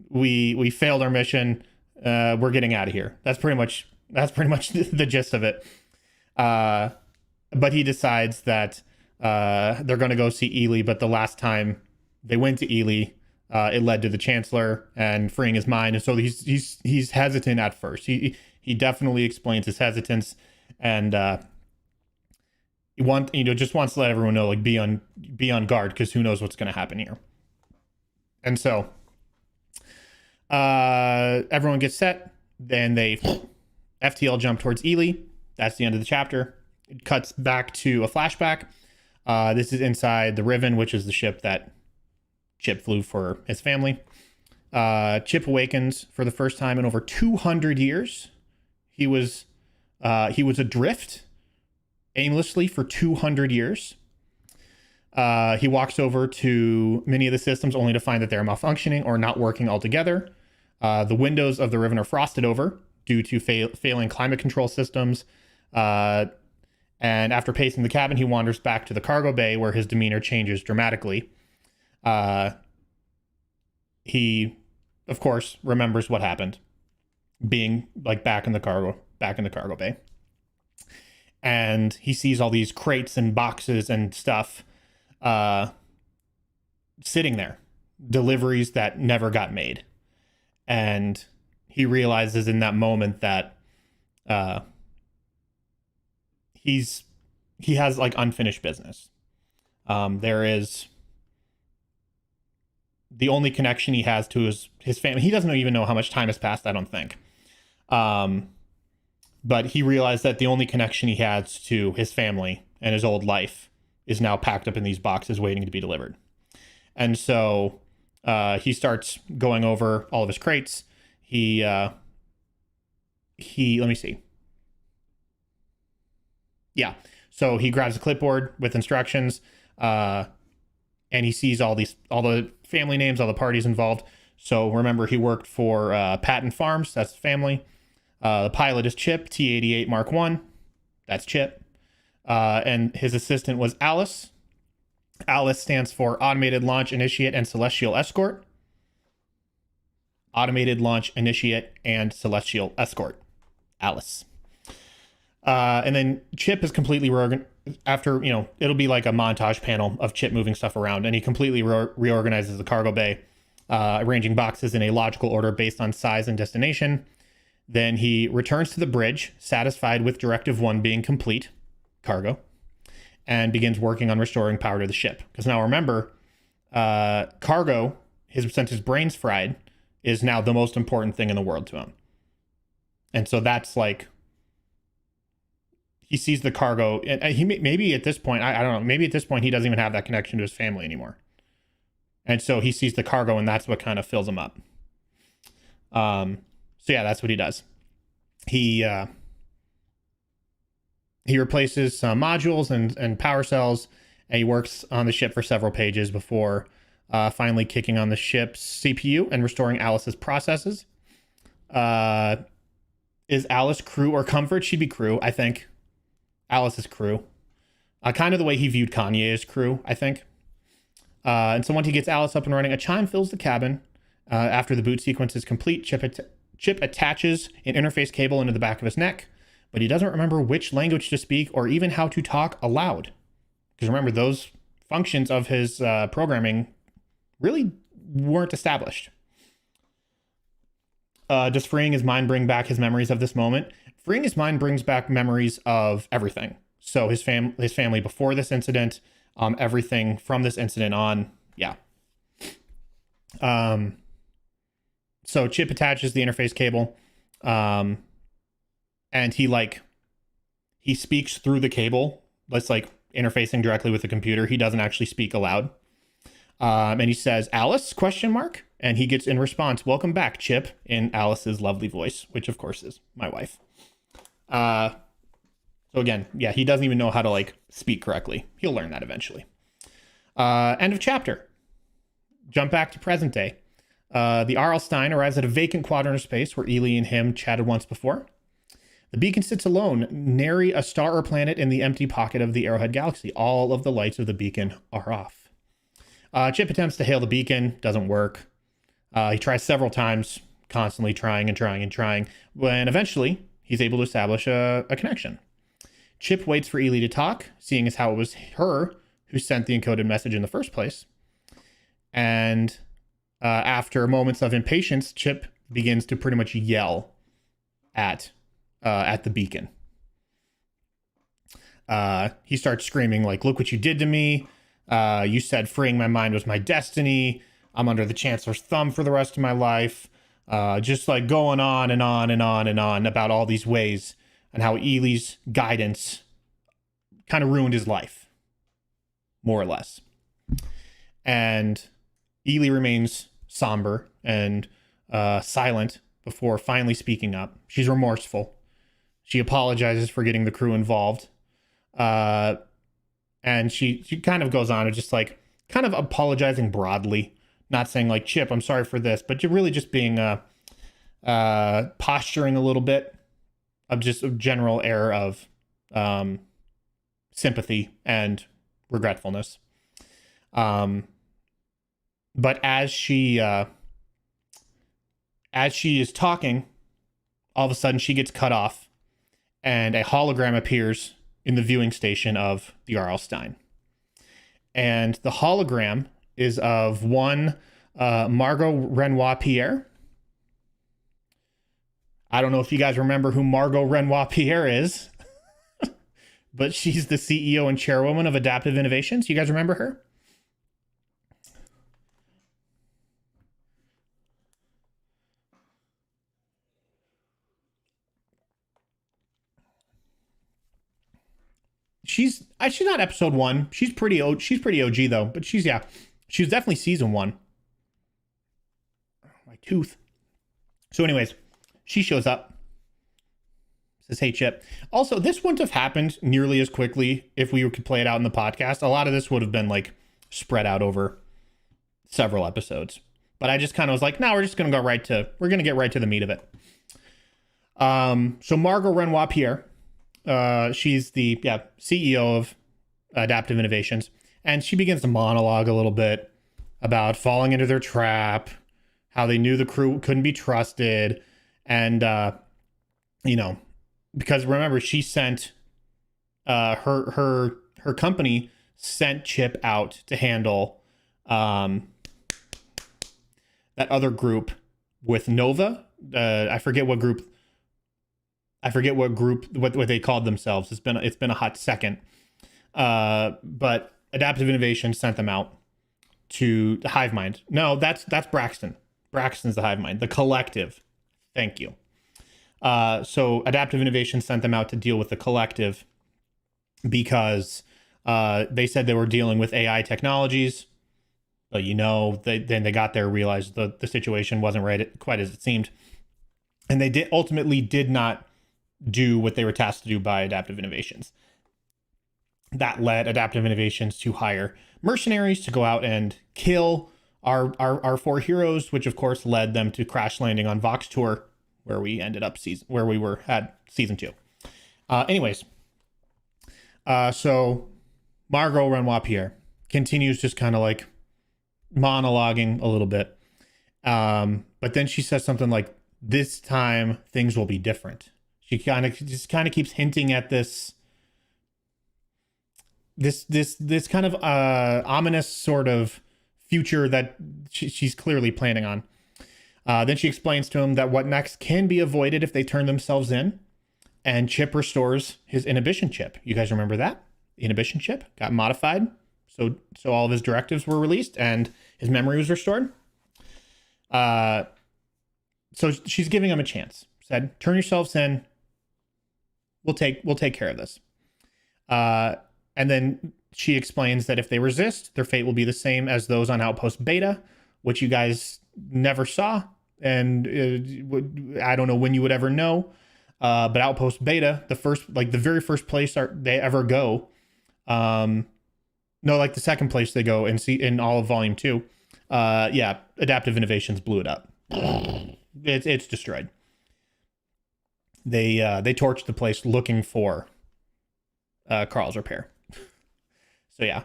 We failed our mission. We're getting out of here." That's pretty much the gist of it. But he decides that they're going to go see Ely, but the last time they went to Ely, it led to the Chancellor and freeing his mind, and so he's hesitant at first. He definitely explains his hesitance, and just wants to let everyone know, like, be on guard, because who knows what's going to happen here. And so everyone gets set, then they FTL jump towards Ely. That's the end of the chapter. It cuts back to a flashback. This is inside the Riven, which is the ship that Chip flew for his family. Chip awakens for the first time in over 200 years. He was adrift aimlessly for 200 years. He walks over to many of the systems only to find that they're malfunctioning or not working altogether. The windows of the Riven are frosted over due to failing climate control systems. And after pacing the cabin, he wanders back to the cargo bay where his demeanor changes dramatically. He, of course, remembers what happened, being like back in the cargo bay. And he sees all these crates and boxes and stuff sitting there, deliveries that never got made. And he realizes in that moment that he has like unfinished business. There is the only connection he has to his family. He doesn't even know how much time has passed, I don't think. But he realized that the only connection he has to his family and his old life is now packed up in these boxes waiting to be delivered. And so he starts going over all of his crates. He let me see. Yeah. So he grabs a clipboard with instructions, and he sees all the family names, all the parties involved. So remember, he worked for Patton Farms. That's family. The pilot is Chip, T-88 Mark 1. That's Chip. And his assistant was Alice. Alice stands for Automated Launch Initiate and Celestial Escort. Automated Launch Initiate and Celestial Escort. Alice. And then Chip is completely after, it'll be like a montage panel of Chip moving stuff around, and he completely reorganizes the cargo bay, arranging boxes in a logical order based on size and destination. Then he returns to the bridge, satisfied with Directive 1 being complete, cargo, and begins working on restoring power to the ship. Because now remember, cargo, since his brain's fried, is now the most important thing in the world to him. And so that's like he sees the cargo, and maybe at this point, I don't know, maybe at this point he doesn't even have that connection to his family anymore. And so he sees the cargo, and that's what kind of fills him up. So yeah, that's what he does. He replaces some modules and power cells, and he works on the ship for several pages before finally kicking on the ship's CPU and restoring Alice's processes. Is Alice crew or comfort? She'd be crew, I think. Alice is crew. Kind of the way he viewed Kanye as crew, I think. And so once he gets Alice up and running, a chime fills the cabin. After the boot sequence is complete, Chip attaches an interface cable into the back of his neck, but he doesn't remember which language to speak or even how to talk aloud. Because remember, those functions of his programming really weren't established. Does freeing his mind bring back his memories of this moment? Freeing his mind brings back memories of everything. So his family before this incident, everything from this incident on. Yeah. So Chip attaches the interface cable, and he speaks through the cable. That's like interfacing directly with the computer. He doesn't actually speak aloud. And he says, "Alice?" ? And he gets in response, "Welcome back, Chip," in Alice's lovely voice, which of course is my wife. So again, yeah, he doesn't even know how to speak correctly. He'll learn that eventually. End of chapter. Jump back to present day. The R.L. Stein arrives at a vacant quadrant of space where Ely and him chatted once before. The beacon sits alone, nary a star or planet in the empty pocket of the Arrowhead Galaxy. All of the lights of the beacon are off. Chip attempts to hail the beacon, doesn't work. He tries several times, constantly trying, when eventually he's able to establish a connection. Chip waits for Ely to talk, seeing as how it was her who sent the encoded message in the first place. And after moments of impatience, Chip begins to pretty much yell at the beacon. He starts screaming "Look what you did to me. You said freeing my mind was my destiny. I'm under the Chancellor's thumb for the rest of my life." Just going on and on and on and on about all these ways and how Ely's guidance kind of ruined his life, more or less. And Ely remains somber and silent before finally speaking up. She's remorseful. She apologizes for getting the crew involved. And she kind of goes on to just kind of apologizing broadly, not saying "Chip, I'm sorry for this," but really just being posturing a little bit of just a general air of sympathy and regretfulness. But as she is talking, all of a sudden she gets cut off, and a hologram appears in the viewing station of the R.L. Stein. And the hologram is of one Margot Renoir Pierre. I don't know if you guys remember who Margot Renoir Pierre is, but she's the CEO and chairwoman of Adaptive Innovations. You guys remember her? She's not episode 1. She's pretty OG though, but she was definitely season 1. My tooth. So anyways, she shows up. Says, "Hey, Chip." Also, this wouldn't have happened nearly as quickly if we could play it out in the podcast. A lot of this would have been spread out over several episodes. But I just kind of was no, we're going to get right to the meat of it. So Margot Renoir Pierre, she's the CEO of Adaptive Innovations, and she begins to monologue a little bit about falling into their trap, how they knew the crew couldn't be trusted, and because remember, she sent her company sent Chip out to handle that other group with Nova. I forget what group what they called themselves. It's been a hot second. But Adaptive Innovation sent them out to the Hive Mind. No, that's Braxton. Braxton's the Hive Mind. The Collective. Thank you. So Adaptive Innovation sent them out to deal with the Collective because they said they were dealing with AI technologies. But then they got there, realized the situation wasn't right quite as it seemed. And they ultimately did not do what they were tasked to do by Adaptive Innovations. That led Adaptive Innovations to hire mercenaries to go out and kill our four heroes, which of course led them to crash landing on Vox Tour, where we ended up had season 2. Anyways, so Margot Renoir Pierre continues just kind of like monologuing a little bit, but then she says something like, "This time things will be different." She kind of keeps hinting at this kind of ominous sort of future that she's clearly planning on. Then she explains to him that what next can be avoided if they turn themselves in, and Chip restores his inhibition chip. You guys remember that? The inhibition chip got modified, so all of his directives were released and his memory was restored. So she's giving him a chance. Said, "Turn yourselves in. We'll take care of this." And then she explains that if they resist, their fate will be the same as those on Outpost Beta, which you guys never saw, and I don't know when you would ever know. But Outpost Beta, the very first place they ever go, no, like the second place they go in all of Volume 2. Adaptive Innovations blew it up. It's destroyed. They torched the place looking for Carl's repair. So yeah,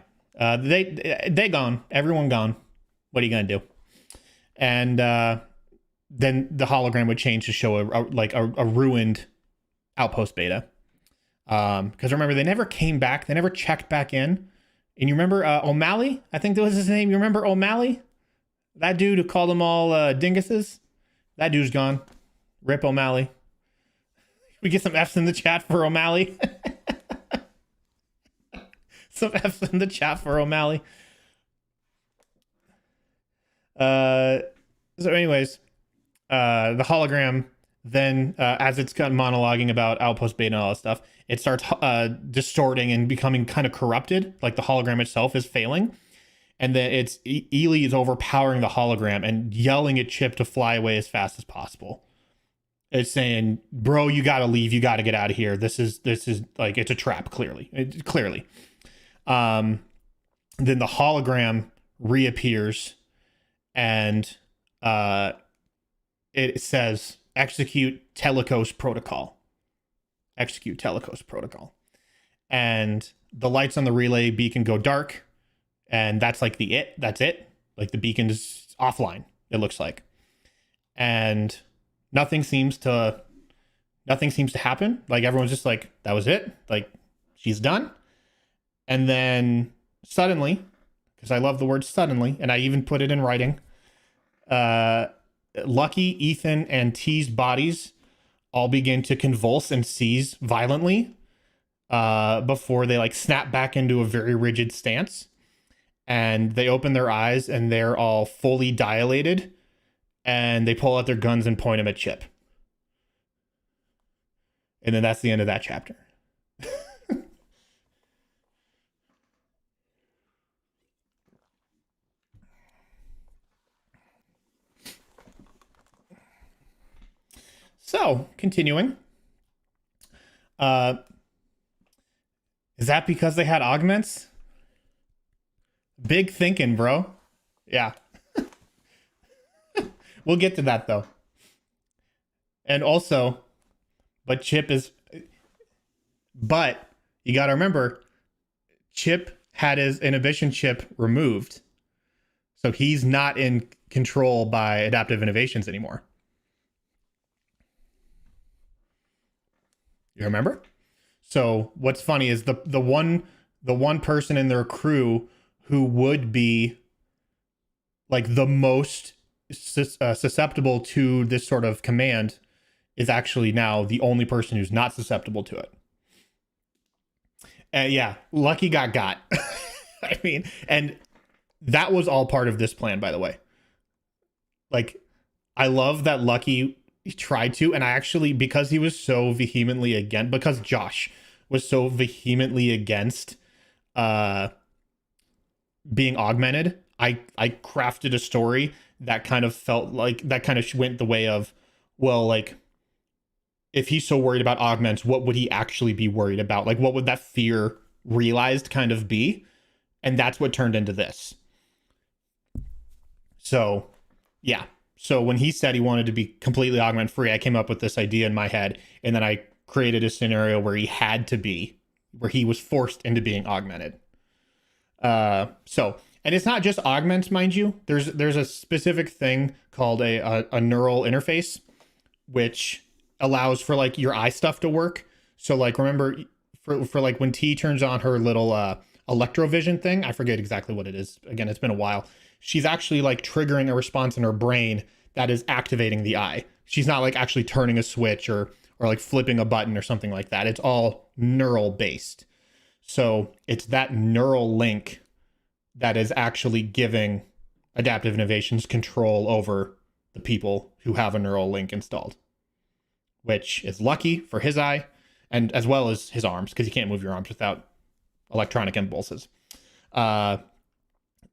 they gone. Everyone gone. What are you gonna do? And then the hologram would change to show a ruined Outpost Beta. Because remember, they never came back. They never checked back in. And you remember O'Malley? I think that was his name. You remember O'Malley? That dude who called them all dinguses? That dude's gone. Rip O'Malley. We get some F's in the chat for O'Malley. Some F's in the chat for O'Malley. So anyways, the hologram then, as it's got monologuing about Outpost Beta and all that stuff, it starts distorting and becoming kind of corrupted. Like the hologram itself is failing. And then Ely is overpowering the hologram and yelling at Chip to fly away as fast as possible. It's saying, "Bro, you gotta leave. You gotta get out of here. This is like, it's a trap, clearly. Then the hologram reappears and it says, execute Telecos protocol. Execute Telecos protocol. And the lights on the relay beacon go dark. And that's like that's it. Like the beacon is offline, it looks like. And nothing seems to happen. Like everyone's just like, that was it. Like she's done. And then suddenly, because I love the word suddenly, and I even put it in writing, Lucky, Ethan, and T's bodies all begin to convulse and seize violently before they like snap back into a very rigid stance. And they open their eyes and they're all fully dilated, and they pull out their guns and point them at Chip. And then that's the end of that chapter. So, continuing. Is that because they had augments? Big thinking, bro. Yeah. We'll get to that, though. And also, but you gotta remember, Chip had his inhibition chip removed. So he's not in control by Adaptive Innovations anymore. You remember? So what's funny is the one person in their crew who would be like the most susceptible to this sort of command is actually now the only person who's not susceptible to it. Yeah, Lucky got. I mean, and that was all part of this plan, by the way. Like, I love that Lucky tried to, and I actually, because he was so vehemently against, because Josh was so vehemently against being augmented, I crafted a story that kind of felt like that kind of went the way of, well, like, if he's so worried about augments, what would he actually be worried about? Like, what would that fear realized kind of be? And that's what turned into this. So, yeah. So when he said he wanted to be completely augment free, I came up with this idea in my head, and then I created a scenario where he had to be, where he was forced into being augmented. And it's not just augments, mind you. There's a specific thing called a neural interface, which allows for like your eye stuff to work. So like, remember for like when T turns on her little electrovision thing, I forget exactly what it is. Again, it's been a while. She's actually like triggering a response in her brain that is activating the eye. She's not like actually turning a switch or like flipping a button or something like that. It's all neural based. So it's that neural link that is actually giving Adaptive Innovations control over the people who have a neural link installed, which is lucky for his eye and as well as his arms, because you can't move your arms without electronic impulses.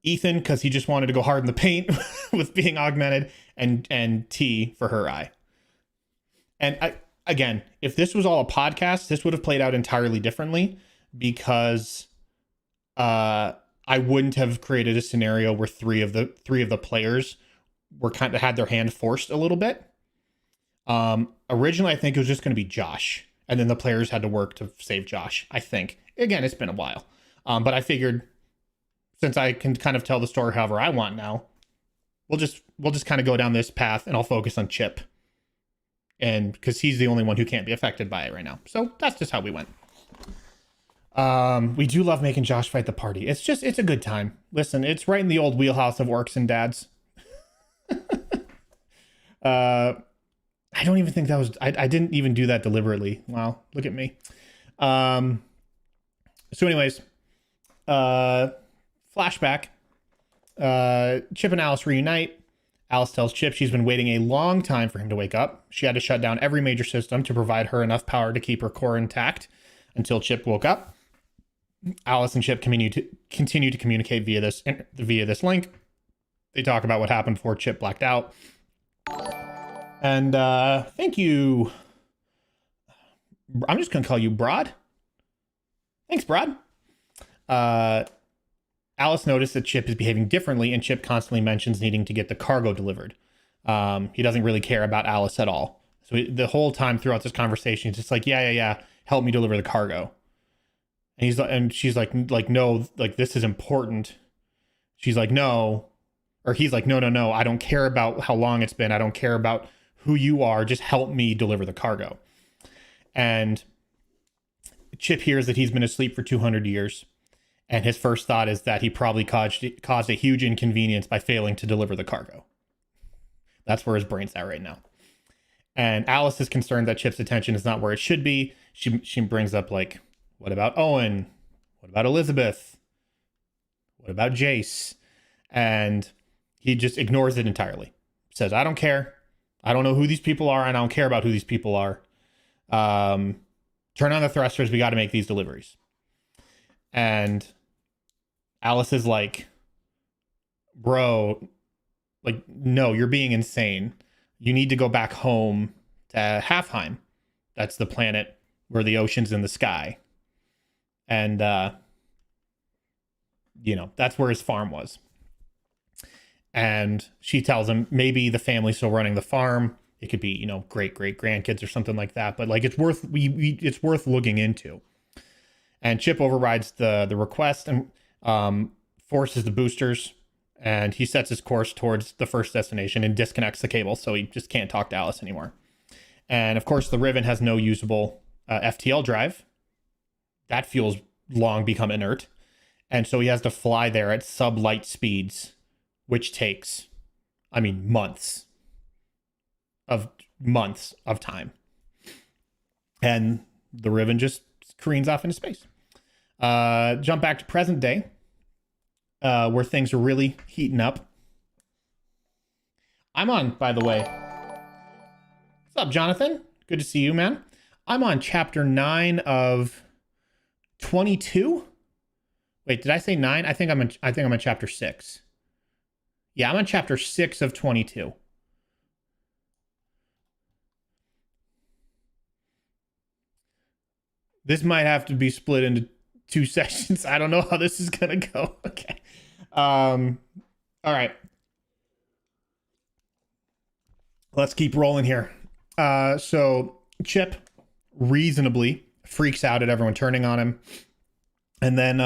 Ethan, because he just wanted to go hard in the paint with being augmented, and T for her eye. And again, if this was all a podcast, this would have played out entirely differently, because I wouldn't have created a scenario where three of the players were kind of had their hand forced a little bit. Originally, I think it was just going to be Josh, and then the players had to work to save Josh. I think. Again, it's been a while, but I figured, since I can kind of tell the story however I want now, we'll just kind of go down this path, and I'll focus on Chip, and because he's the only one who can't be affected by it right now. So that's just how we went. We do love making Josh fight the party. It's a good time. Listen, it's right in the old wheelhouse of orcs and dads. I don't even think that was, I didn't even do that deliberately. Wow. Look at me. So anyways, flashback, Chip and Alice reunite. Alice tells Chip she's been waiting a long time for him to wake up. She had to shut down every major system to provide her enough power to keep her core intact until Chip woke up. Alice and Chip continue to communicate via this link. They talk about what happened before Chip blacked out. And thank you. I'm just gonna call you Brod. Thanks, Brod. Alice noticed that Chip is behaving differently, and Chip constantly mentions needing to get the cargo delivered. He doesn't really care about Alice at all. So the whole time throughout this conversation, he's just like, yeah, help me deliver the cargo. And she's like, no, like, this is important. She's like, no, or he's like, no, I don't care about how long it's been. I don't care about who you are. Just help me deliver the cargo. And Chip hears that he's been asleep for 200 years. And his first thought is that he probably caused a huge inconvenience by failing to deliver the cargo. That's where his brain's at right now. And Alice is concerned that Chip's attention is not where it should be. She brings up, like, what about Owen? What about Elizabeth? What about Jace? And he just ignores it entirely. Says, I don't care. I don't know who these people are, and I don't care about who these people are. Turn on the thrusters. We got to make these deliveries. And Alice is like, bro, like, no, you're being insane. You need to go back home to Halfheim. That's the planet where the ocean's in the sky. And, that's where his farm was. And she tells him maybe the family's still running the farm. It could be, great grandkids or something like that. But like, it's worth looking into. And Chip overrides the request and forces the boosters. And he sets his course towards the first destination and disconnects the cable, so he just can't talk to Alice anymore. And of course, the Riven has no usable FTL drive. That fuel's long become inert. And so he has to fly there at sub-light speeds, which takes, months of time. And the Riven just careens off into space. Jump back to present day, where things are really heating up. I'm on, by the way. What's up, Jonathan? Good to see you, man. I'm on chapter 9 of 22? Wait, did I say 9? I think I'm in chapter 6. Yeah, I'm on chapter 6 of 22. This might have to be split into 2 sessions. I don't know how this is gonna go. Okay. All right. Let's keep rolling here. So Chip reasonably freaks out at everyone turning on him, and then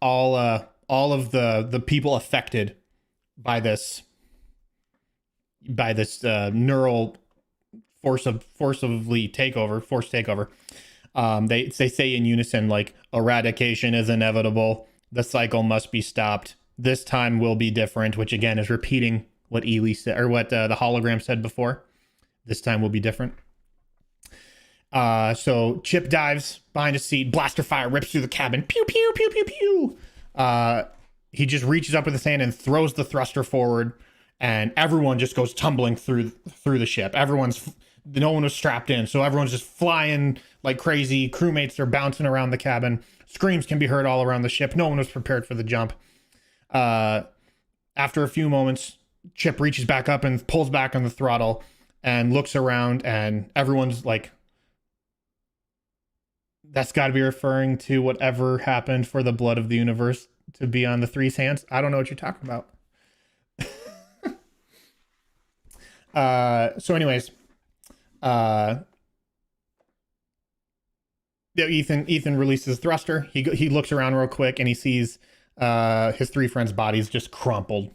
all of the people affected by this neural forced takeover. They say in unison, like, eradication is inevitable. The cycle must be stopped. This time will be different, which again is repeating what Ely said, or what the hologram said before. This time will be different. So Chip dives behind a seat, blaster fire rips through the cabin. Pew, pew, pew, pew, pew. He just reaches up with his hand and throws the thruster forward, and everyone just goes tumbling through the ship. No one was strapped in, so everyone's just flying like crazy. Crewmates are bouncing around the cabin. Screams can be heard all around the ship. No one was prepared for the jump. After a few moments, Chip reaches back up and pulls back on the throttle and looks around, and everyone's like, that's got to be referring to whatever happened for the blood of the universe to be on the Three's hands. I don't know what you're talking about. So anyways, Ethan releases thruster. He looks around real quick and he sees his 3 friends' bodies just crumpled.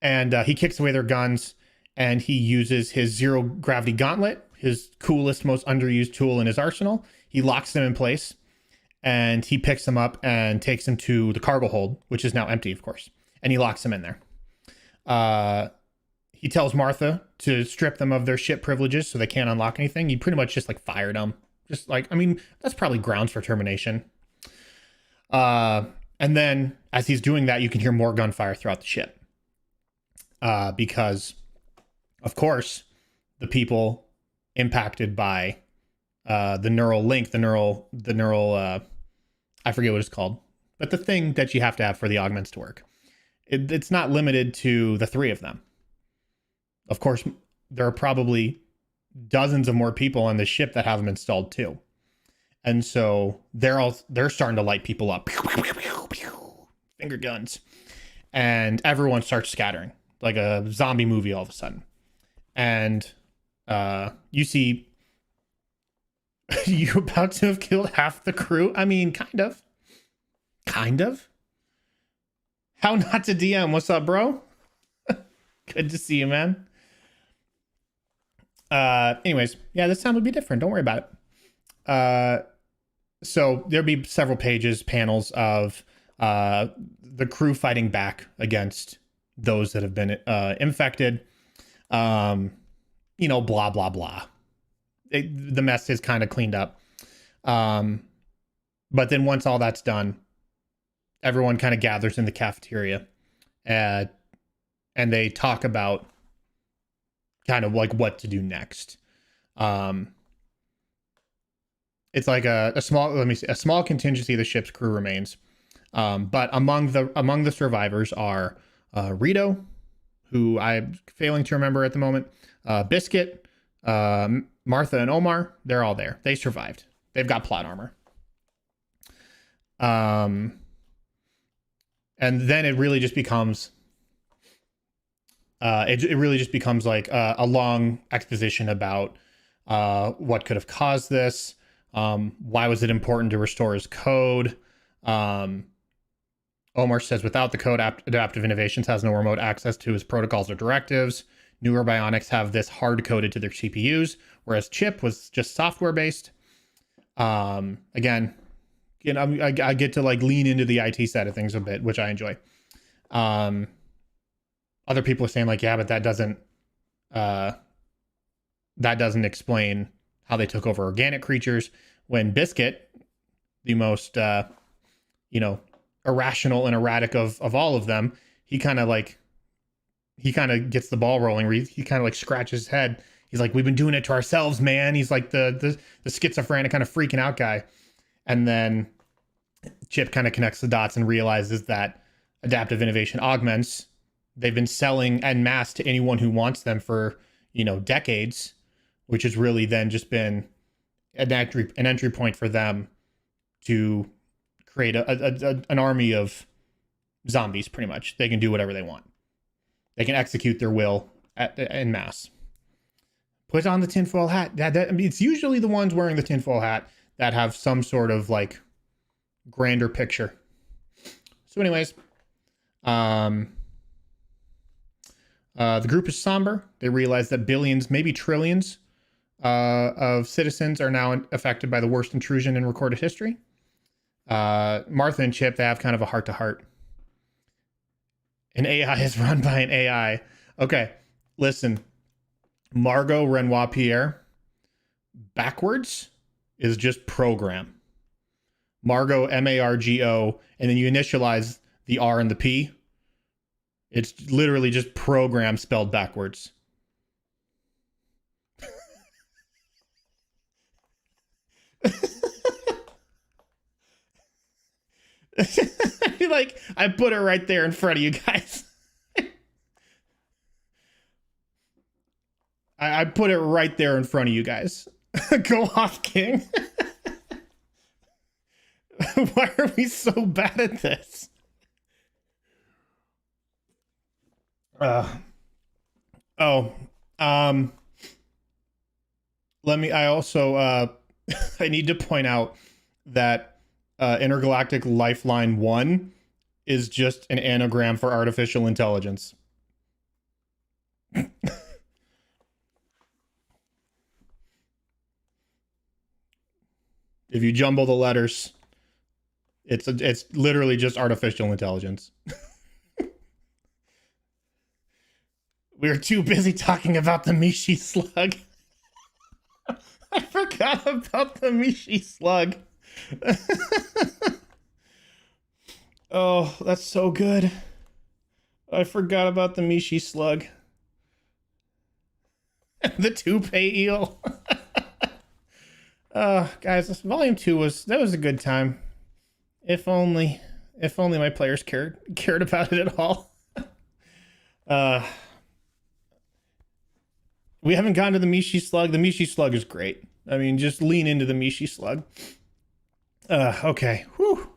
And he kicks away their guns, and he uses his zero gravity gauntlet, his coolest, most underused tool in his arsenal. He locks them in place, and he picks them up and takes them to the cargo hold, which is now empty, of course. And he locks them in there. He tells Martha to strip them of their ship privileges so they can't unlock anything. He pretty much just like fired them. Just like, I mean, that's probably grounds for termination. And then as he's doing that, you can hear more gunfire throughout the ship. Because, of course, the people impacted by the neural link, the neural I forget what it's called, but the thing that you have to have for the augments to work. It's not limited to the 3 of them. Of course, there are probably dozens of more people on the ship that have them installed too. And so they're starting to light people up. Pew, pew, pew, pew, pew. Finger guns. And everyone starts scattering like a zombie movie all of a sudden. And you see you about to have killed half the crew. I mean, kind of. How not to DM? What's up, bro? Good to see you, man. Anyways, yeah, this time would be different. Don't worry about it. So there'll be several panels of the crew fighting back against those that have been infected. Blah, blah, blah. The mess is kind of cleaned up. But then once all that's done, everyone kind of gathers in the cafeteria and they talk about kind of like what to do next. It's like a small contingency of the ship's crew remains. But among the survivors are Rito, who I'm failing to remember at the moment, Biscuit, Martha, and Omar. They're all there. They survived. They've got plot armor. And then it really just becomes like a long exposition about what could have caused this. Why was it important to restore his code? Omar says without the code, Adaptive Innovations has no remote access to his protocols or directives. Newer bionics have this hard-coded to their CPUs, whereas Chip was just software-based. Again, I get to like lean into the IT side of things a bit, which I enjoy. Other people are saying like, yeah, but that doesn't explain how they took over organic creatures when Biscuit, the most, irrational and erratic of all of them, he kind of gets the ball rolling. He kind of like scratches his head. He's like, we've been doing it to ourselves, man. He's like the schizophrenic kind of freaking out guy. And then Chip kind of connects the dots and realizes that adaptive innovation augments, they've been selling en masse to anyone who wants them for, decades, which has really then just been an entry point for them to create an army of zombies. Pretty much, they can do whatever they want. They can execute their will en masse. Put on the tinfoil hat. It's usually the ones wearing the tinfoil hat that have some sort of like grander picture. So, anyways, the group is somber. They realize that billions, maybe trillions, of citizens are now affected by the worst intrusion in recorded history. Martha and Chip, they have kind of a heart-to-heart. An AI is run by an AI. Okay, listen. Margot Renoir Pierre, backwards is just program. Margot, M-A-R-G-O, and then you initialize the R and the P. It's literally just program spelled backwards. Like, I put it right there in front of you guys. I put it right there in front of you guys. Go off, King. Why are we so bad at this? I also I need to point out that Intergalactic Lifeline 1 is just an anagram for artificial intelligence. If you jumble the letters, it's literally just artificial intelligence. We were too busy talking about the Mishi slug. I forgot about the Mishi slug. Oh, that's so good. I forgot about the Mishi slug. The toupee eel. Guys, this volume 2 was a good time. If only my players cared about it at all. We haven't gotten to the Mishi slug. The Mishi slug is great. I mean, just lean into the Mishi slug. Okay. Whew.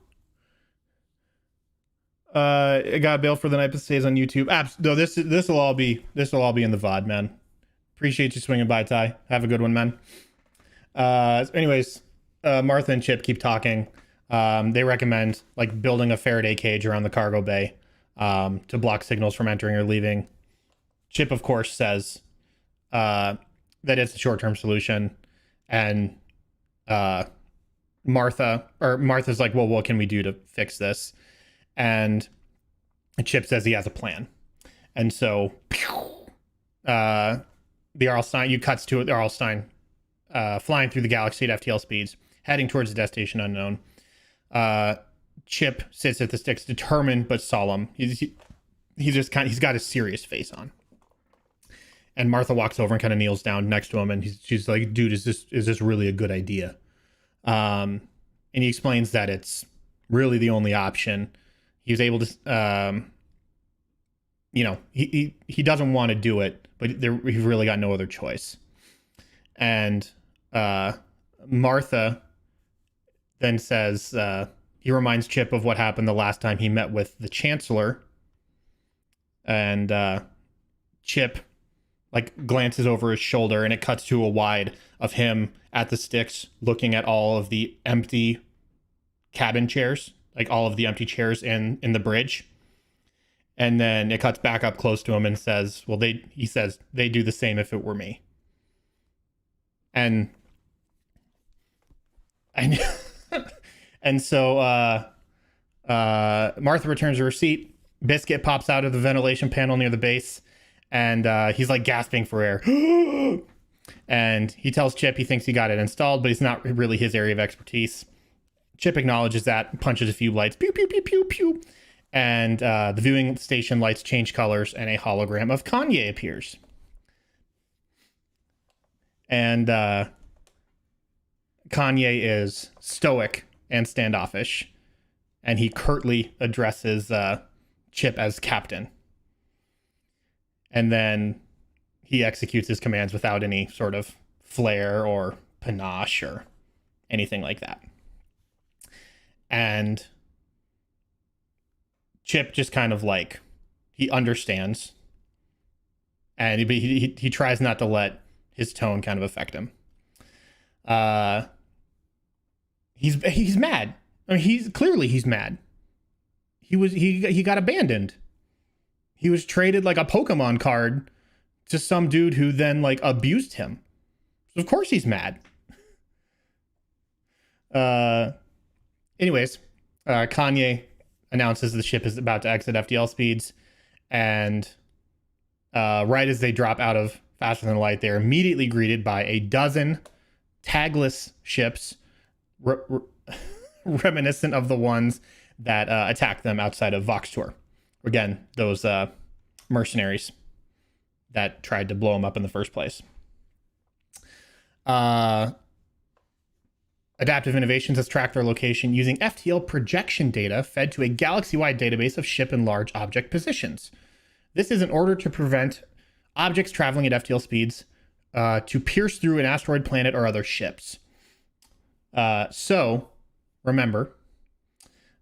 I got a bail for the night, but stays on YouTube. No, this will all be in the VOD, man. Appreciate you swinging by, Ty. Have a good one, man. Anyways, Martha and Chip keep talking. They recommend like building a Faraday cage around the cargo bay to block signals from entering or leaving. Chip, of course, says that it's a short-term solution, and Martha's like, well, what can we do to fix this? And Chip says he has a plan. And so the Arlstein, you cuts to it, the Arlstein flying through the galaxy at FTL speeds, heading towards the destination unknown. Chip sits at the sticks, determined but solemn. He's got a serious face on. And Martha walks over and kind of kneels down next to him, and she's like, "Dude, is this really a good idea?" And he explains that it's really the only option. He was able to, he doesn't want to do it, but he's really got no other choice. And Martha then says, he reminds Chip of what happened the last time he met with the Chancellor. And Chip like glances over his shoulder, and it cuts to a wide of him at the sticks looking at all of the empty cabin chairs, like all of the empty chairs in the bridge. And then it cuts back up close to him and says, well, he says they'd do the same if it were me. And so Martha returns her seat. Biscuit pops out of the ventilation panel near the base, and he's like gasping for air. And he tells Chip he thinks he got it installed, but it's not really his area of expertise. Chip acknowledges that, punches a few lights, pew, pew, pew, pew, pew. And the viewing station lights change colors, and a hologram of Kanye appears. And Kanye is stoic and standoffish, and he curtly addresses Chip as captain. And then he executes his commands without any sort of flair or panache or anything like that. And Chip just kind of like, he understands, and he tries not to let his tone kind of affect him. He's mad. I mean, he's mad. He got abandoned. He was traded like a Pokemon card to some dude who then like abused him. So of course he's mad. Anyways, Kanye announces the ship is about to exit FTL speeds, and right as they drop out of faster than light, they're immediately greeted by a dozen tagless ships, reminiscent of the ones that attacked them outside of Vox Tour. Again, those mercenaries that tried to blow them up in the first place. Adaptive Innovations has tracked their location using FTL projection data fed to a galaxy-wide database of ship and large object positions. This is in order to prevent objects traveling at FTL speeds to pierce through an asteroid, planet, or other ships. So, remember,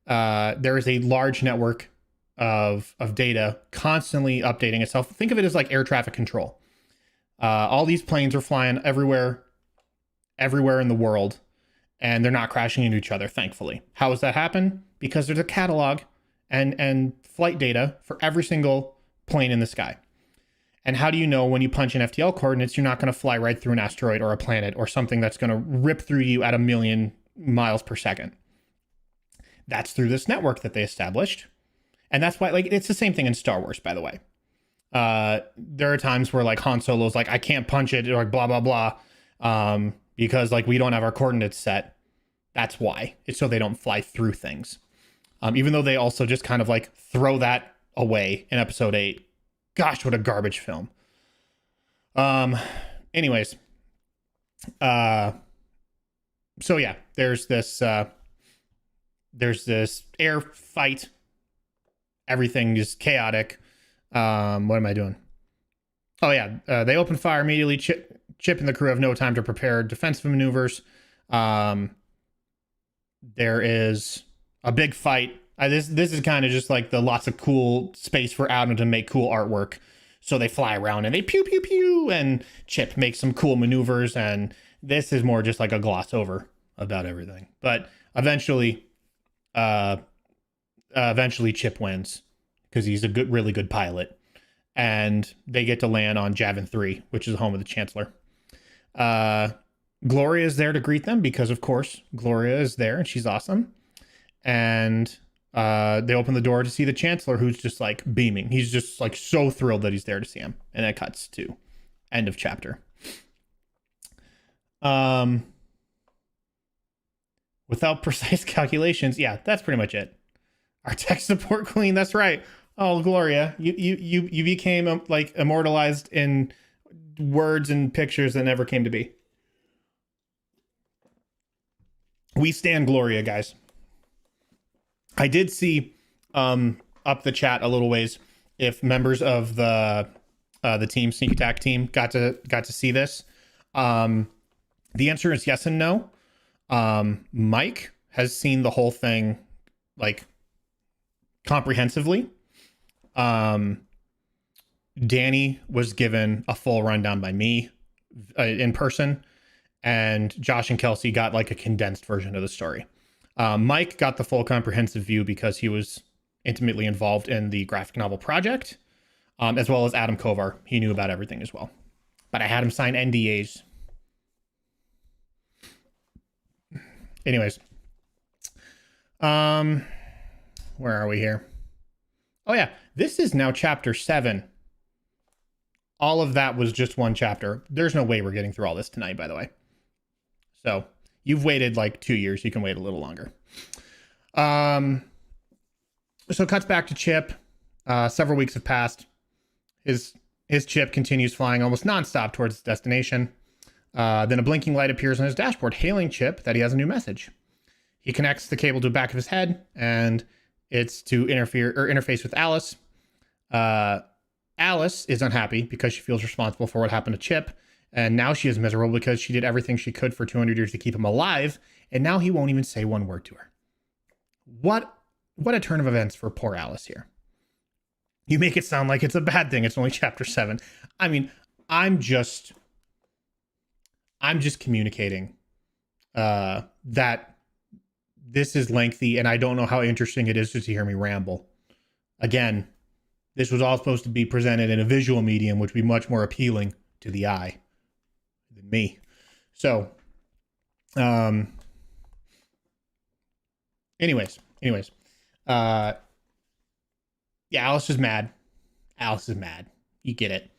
there is a large network of data constantly updating itself. Think of it as like air traffic control. All these planes are flying everywhere in the world, and they're not crashing into each other, thankfully. How does that happen? Because there's a catalog and flight data for every single plane in the sky. And how do you know when you punch in FTL coordinates, you're not going to fly right through an asteroid or a planet or something that's going to rip through you at 1,000,000 miles per second? That's through this network that they established. And that's why, like, it's the same thing in Star Wars, by the way. There are times where, like, Han Solo's like, I can't punch it, or like, blah, blah, blah, because, like, we don't have our coordinates set. That's why. It's so they don't fly through things. Even though they also just kind of, like, throw that away in Episode 8. Gosh, what a garbage film. Anyways. So, yeah, there's this air fight. Everything is chaotic. What am I doing? Oh yeah, they open fire immediately. Chip and the crew have no time to prepare defensive maneuvers. There is a big fight. This is kind of just like the lots of cool space for Adam to make cool artwork. So they fly around and they pew pew pew, and Chip makes some cool maneuvers. And this is more just like a gloss over about everything. But eventually Chip wins because he's a really good pilot, and they get to land on Javin 3, which is the home of the Chancellor. Gloria is there to greet them because, of course, Gloria is there and she's awesome. And they open the door to see the Chancellor, who's just like beaming. He's just like so thrilled that he's there to see him. And that cuts to end of chapter. Without precise calculations, yeah, that's pretty much it. Our tech support queen, that's right. Oh, Gloria, you became like immortalized in words and pictures that never came to be. We stand Gloria, guys. I did see up the chat a little ways if members of the team sneak attack team got to see this. The answer is yes and no. Mike has seen the whole thing like comprehensively. Danny was given a full rundown by me in person, and Josh and Kelsey got like a condensed version of the story. Mike got the full comprehensive view because he was intimately involved in the graphic novel project, as well as Adam Kovar. He knew about everything as well, but I had him sign NDAs. Anyways, where are we here? Oh yeah, this is now chapter 7. All of that was just one chapter. There's no way we're getting through all this tonight, by the way. So you've waited like 2 years. You can wait a little longer. So it cuts back to Chip. Several weeks have passed. His Chip continues flying almost nonstop towards its destination. Then a blinking light appears on his dashboard, hailing Chip that he has a new message. He connects the cable to the back of his head, and it's to interface with Alice. Alice is unhappy because she feels responsible for what happened to Chip, and now she is miserable because she did everything she could for 200 years to keep him alive, and now he won't even say one word to her. What a turn of events for poor Alice here. You make it sound like it's a bad thing. It's only chapter 7. I mean, I'm just communicating that this is lengthy, and I don't know how interesting it is just to hear me ramble. Again, this was all supposed to be presented in a visual medium, which would be much more appealing to the eye than me. So, anyways, yeah, Alice is mad. Alice is mad. You get it.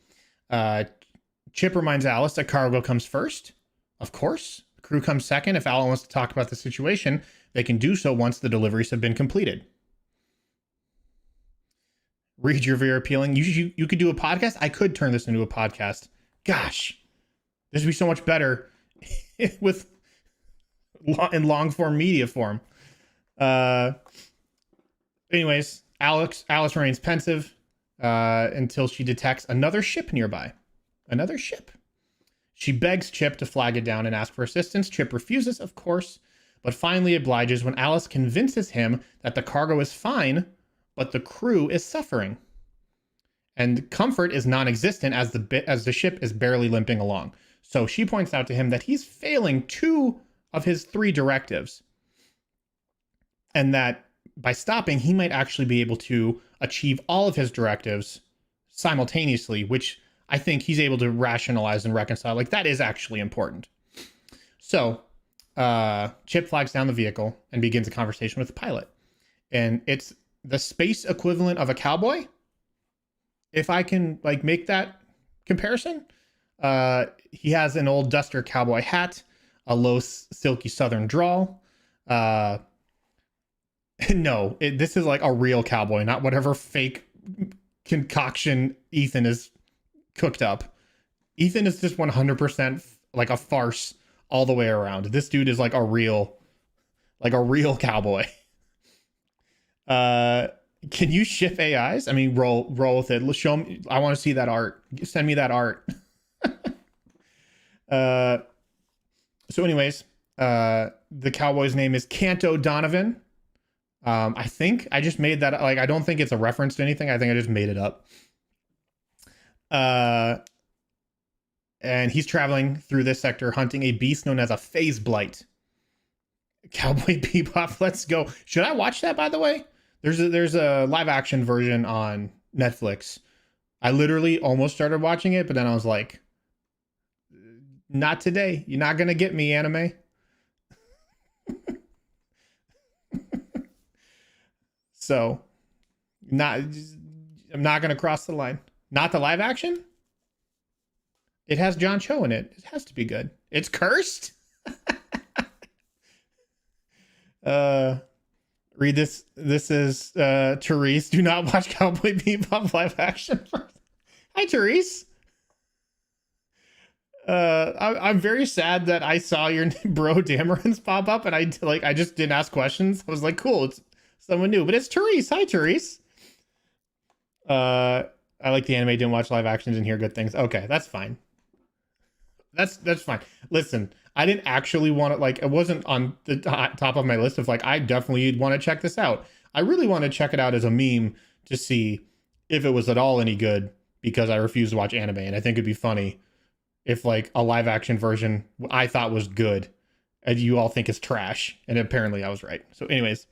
Chip reminds Alice that cargo comes first. Of course. The crew comes second. If Alice wants to talk about the situation, they can do so once the deliveries have been completed. Read your very appealing. You could do a podcast. I could turn this into a podcast. Gosh, this would be so much better with in long form media form. Anyways, Alice remains pensive until she detects another ship nearby. Another ship. She begs Chip to flag it down and ask for assistance. Chip refuses, of course, but finally obliges when Alice convinces him that the cargo is fine, but the crew is suffering. And comfort is non-existent as the ship is barely limping along. So she points out to him that he's failing 2 of his 3 directives. And that by stopping, he might actually be able to achieve all of his directives simultaneously, which I think he's able to rationalize and reconcile. Like, that is actually important. So Chip flags down the vehicle and begins a conversation with the pilot. And it's the space equivalent of a cowboy, if I can like make that comparison. He has an old duster cowboy hat, a low silky southern drawl. No, this is like a real cowboy, not whatever fake concoction Ethan is cooked up. Ethan is just 100% like a farce all the way around. This dude is like a real cowboy. Can you ship AIs? I mean, roll with it. Let's show me. I want to see that art. Send me that art. So anyways, the cowboy's name is Canto Donovan. I think I just made that, like, I don't think it's a reference to anything. I think I just made it up. And he's traveling through this sector hunting a beast known as a phase blight. Cowboy Bebop, let's go. Should I watch that, by the way? There's a live action version on Netflix. I literally almost started watching it, but then I was like, not today. You're not going to get me, anime. So, I'm not going to cross the line. Not the live action? It has John Cho in it. It has to be good. It's cursed? Read this. This is Therese. Do not watch Cowboy Bebop live action. Hi, Therese. I'm very sad that I saw your bro Damerons pop up, and I just didn't ask questions. I was like, cool, it's someone new, but it's Therese. Hi, Therese. I like the anime. Didn't watch live action. Didn't hear good things. Okay, that's fine. That's fine. Listen, I didn't actually want to, like, it wasn't on the top of my list of like, I definitely want to check this out. I really want to check it out as a meme to see if it was at all any good, because I refuse to watch anime, and I think it'd be funny if like a live action version I thought was good and you all think is trash, and apparently I was right. So anyways,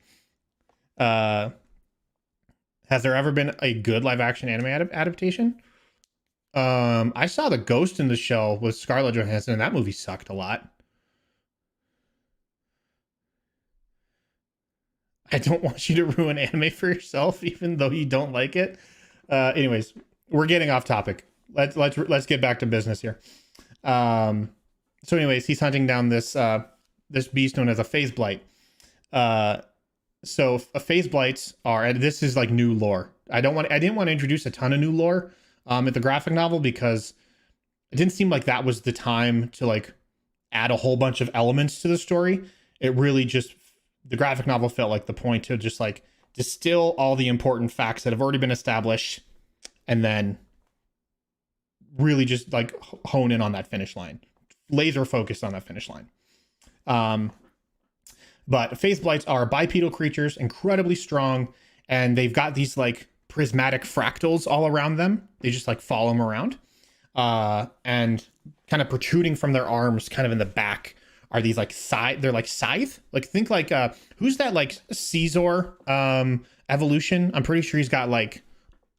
has there ever been a good live action anime adaptation? I saw The Ghost in the Shell with Scarlett Johansson, and that movie sucked a lot. I don't want you to ruin anime for yourself, even though you don't like it. Anyways, we're getting off topic. Let's get back to business here. So anyways, he's hunting down this beast known as a phase blight. So a phase blights are, and this is like new lore. I didn't want to introduce a ton of new lore at the graphic novel, because it didn't seem like that was the time to like add a whole bunch of elements to the story. It really just, the graphic novel felt like the point to just like distill all the important facts that have already been established and then really just like hone in on that finish line, laser focused on that finish line. But phase blights are bipedal creatures, incredibly strong, and they've got these like prismatic fractals all around them. They just like follow them around, and kind of protruding from their arms, kind of in the back, are these like they're like scythe. Like think like who's that like Caesar evolution? I'm pretty sure he's got like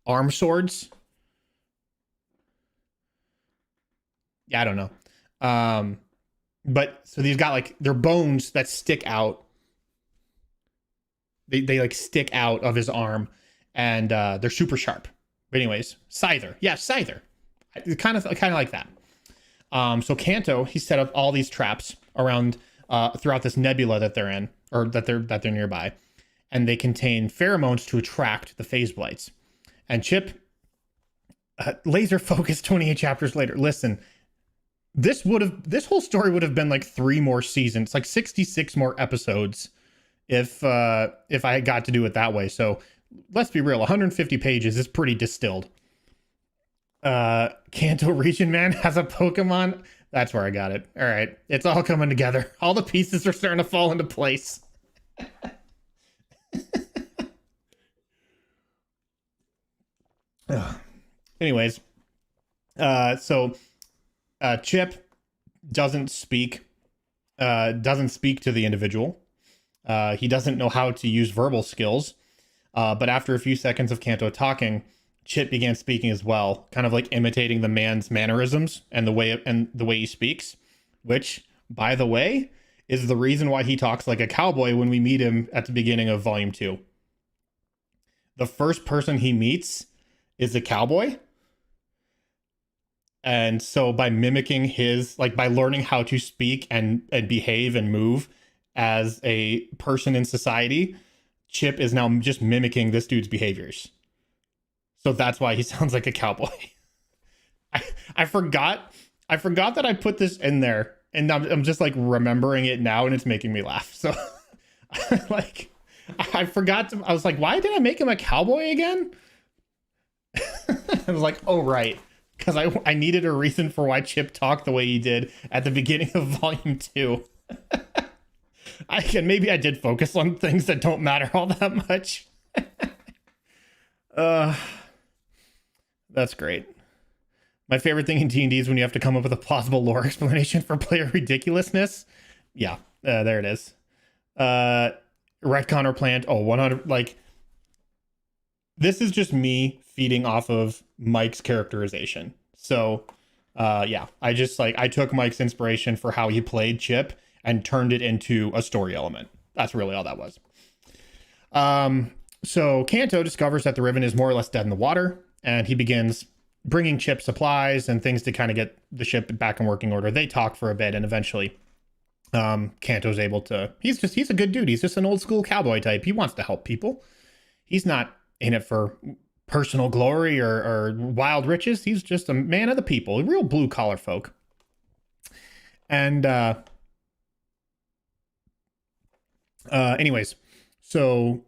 arm swords. Yeah, I don't know. But so these got like their bones that stick out. They like stick out of his arm, and they're super sharp. But anyways, Scyther. Yeah, Scyther. Kind of like that. So Kanto, he set up all these traps around throughout this nebula that they're in, or that they're nearby, and they contain pheromones to attract the phase blights. And Chip, laser focused 28 chapters later. Listen, this whole story would have been like 3 more seasons, like 66 more episodes if I got to do it that way. So let's be real, 150 pages is pretty distilled. Kanto Region Man has a Pokemon. That's where I got it. All right. It's all coming together. All the pieces are starting to fall into place. Anyways, so Chip doesn't speak to the individual. He doesn't know how to use verbal skills. But after a few seconds of Kanto talking, Chip began speaking as well, kind of like imitating the man's mannerisms and the way he speaks, which, by the way, is the reason why he talks like a cowboy when we meet him at the beginning of Volume 2. The first person he meets is a cowboy. And so by mimicking by learning how to speak and behave and move as a person in society, Chip is now just mimicking this dude's behaviors. So that's why he sounds like a cowboy. I forgot that I put this in there, and I'm just like remembering it now, and it's making me laugh. So like I forgot I was like, why did I make him a cowboy again? I was like, oh right, because I needed a reason for why Chip talked the way he did at the beginning of Volume 2. Maybe I did focus on things that don't matter all that much. That's great. My favorite thing in D&D is when you have to come up with a plausible lore explanation for player ridiculousness. Yeah, there it is. Retcon or plant. Oh, 100. Like, this is just me feeding off of Mike's characterization. So, yeah, I took Mike's inspiration for how he played Chip and turned it into a story element. That's really all that was. So Kanto discovers that the Riven is more or less dead in the water, and he begins bringing Chip supplies and things to kind of get the ship back in working order. They talk for a bit, and eventually Kanto's able to... He's a good dude. He's just an old school cowboy type. He wants to help people. He's not in it for personal glory or wild riches. He's just a man of the people, a real blue collar folk. And anyways, so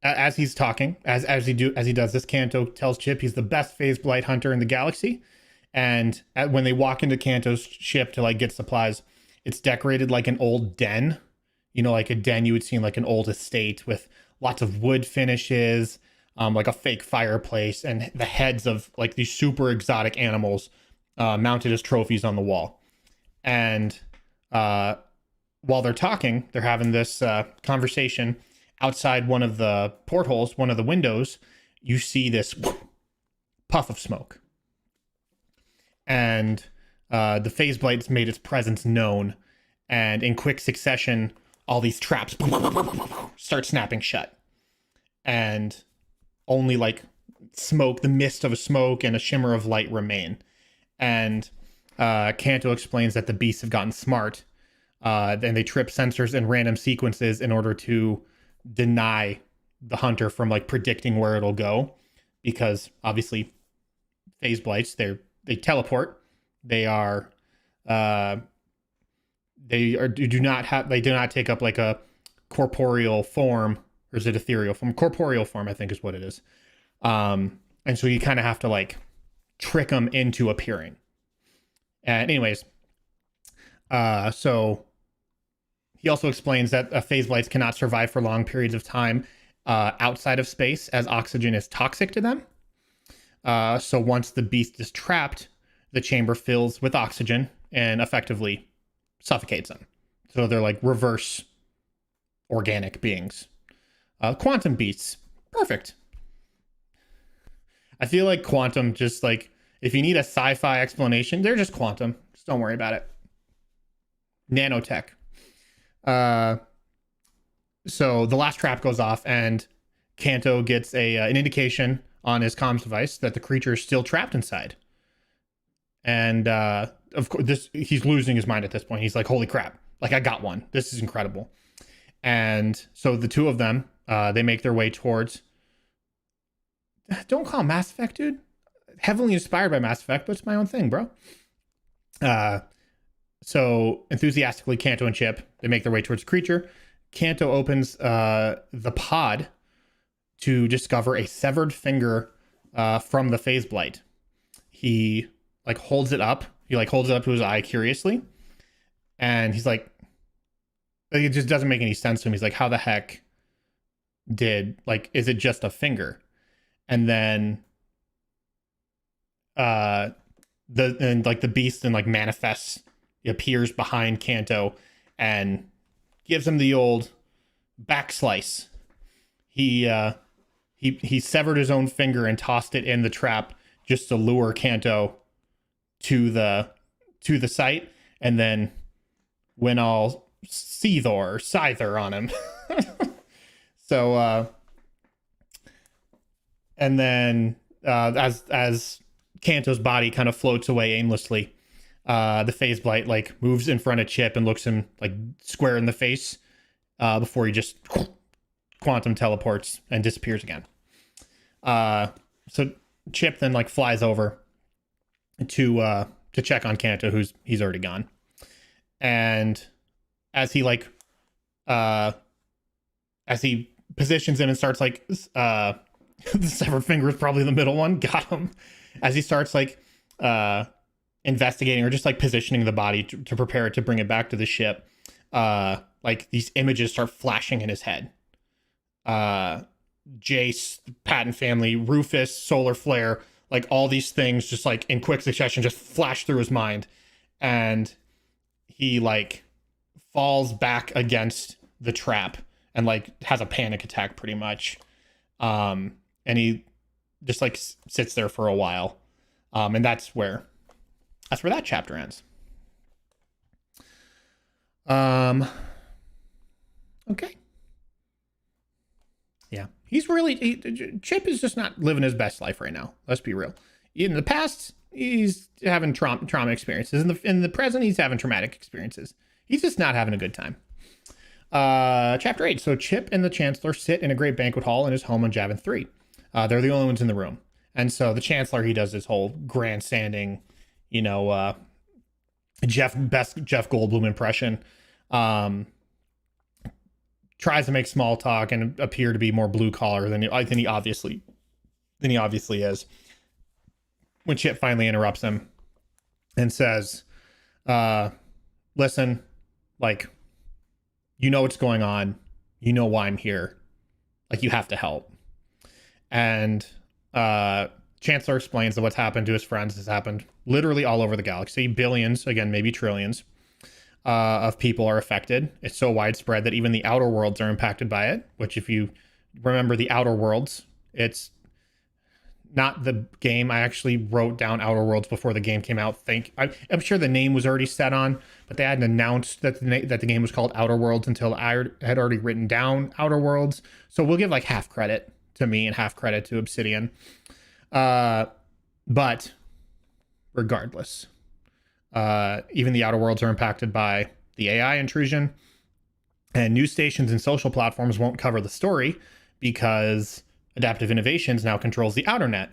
as he's talking, as he does this, Kanto tells Chip he's the best phase blight hunter in the galaxy. And when they walk into Kanto's ship to like get supplies, it's decorated like an old den, like a den you would see in like an old estate with lots of wood finishes, like a fake fireplace, and the heads of like these super exotic animals mounted as trophies on the wall. And while they're talking, they're having this conversation. Outside one of the portholes, one of the windows, you see this puff of smoke. And the phase blight made its presence known. And in quick succession, all these traps start snapping shut. And only like smoke, the mist of a smoke and a shimmer of light remain. And Kanto explains that the beasts have gotten smart. Then they trip sensors in random sequences in order to deny the hunter from like predicting where it'll go, because obviously phase blights, they teleport, They are do not take up like a corporeal form, or is it ethereal form? Corporeal form, I think, is what it is. And so you kind of have to like trick them into appearing. And anyways, so he also explains that phase blights cannot survive for long periods of time outside of space, as oxygen is toxic to them. So once the beast is trapped, the chamber fills with oxygen and effectively suffocates them. So they're like reverse organic beings. Quantum beasts. Perfect. I feel like quantum, just like, if you need a sci-fi explanation, they're just quantum. Just don't worry about it. Nanotech. So the last trap goes off, and Kanto gets an indication on his comms device that the creature is still trapped inside. And of course, he's losing his mind at this point. He's like, holy crap, like, I got one. This is incredible. And so the two of them, they make their way towards, don't call it Mass Effect, dude. Heavily inspired by Mass Effect, but it's my own thing, bro. So enthusiastically, Kanto and Chip, they make their way towards the creature. Kanto opens the pod to discover a severed finger from the phase blight. He like holds it up. He like holds it up to his eye curiously, and he's like, it just doesn't make any sense to him. He's like, how the heck is it just a finger? And then the beast then like manifests, he appears behind Kanto and gives him the old back slice. He severed his own finger and tossed it in the trap just to lure Kanto to the site, and then went all Scyther on him. So and then as Kanto's body kind of floats away aimlessly, the phase blight like moves in front of Chip and looks him like square in the face before he just quantum teleports and disappears again. So Chip then like flies over to check on Kanto, he's already gone. And as he like as he positions him and starts like the severed finger is probably the middle one, got him. As he starts like investigating or just like positioning the body to prepare it to bring it back to the ship, like these images start flashing in his head. Jace, Patton family, Rufus, solar flare, like all these things just like in quick succession just flash through his mind, and he like falls back against the trap and like has a panic attack pretty much. And he just like sits there for a while. And that's where that chapter ends. Okay. Yeah. Chip is just not living his best life right now. Let's be real. In the past, he's having trauma experiences. In the present, he's having traumatic experiences. He's just not having a good time. Chapter 8. So Chip and the Chancellor sit in a great banquet hall in his home on Javin 3. They're the only ones in the room. And so the Chancellor, he does this whole grandstanding, Jeff Goldblum impression. Tries to make small talk and appear to be more blue collar than he obviously is. When Chip finally interrupts him and says, listen, like, you know what's going on. You know why I'm here. Like, you have to help. And Chancellor explains that what's happened to his friends has happened literally all over the galaxy. Billions, again, maybe trillions, of people are affected. It's so widespread that even the outer worlds are impacted by it, which, if you remember the outer worlds, it's not the game. I actually wrote down Outer Worlds before the game came out. I'm sure the name was already set on, but they hadn't announced that the game was called Outer Worlds until I had already written down Outer Worlds. So we'll give like half credit to me and half credit to Obsidian. But regardless, even the Outer Worlds are impacted by the AI intrusion, and news stations and social platforms won't cover the story because Adaptive Innovations now controls the outer net.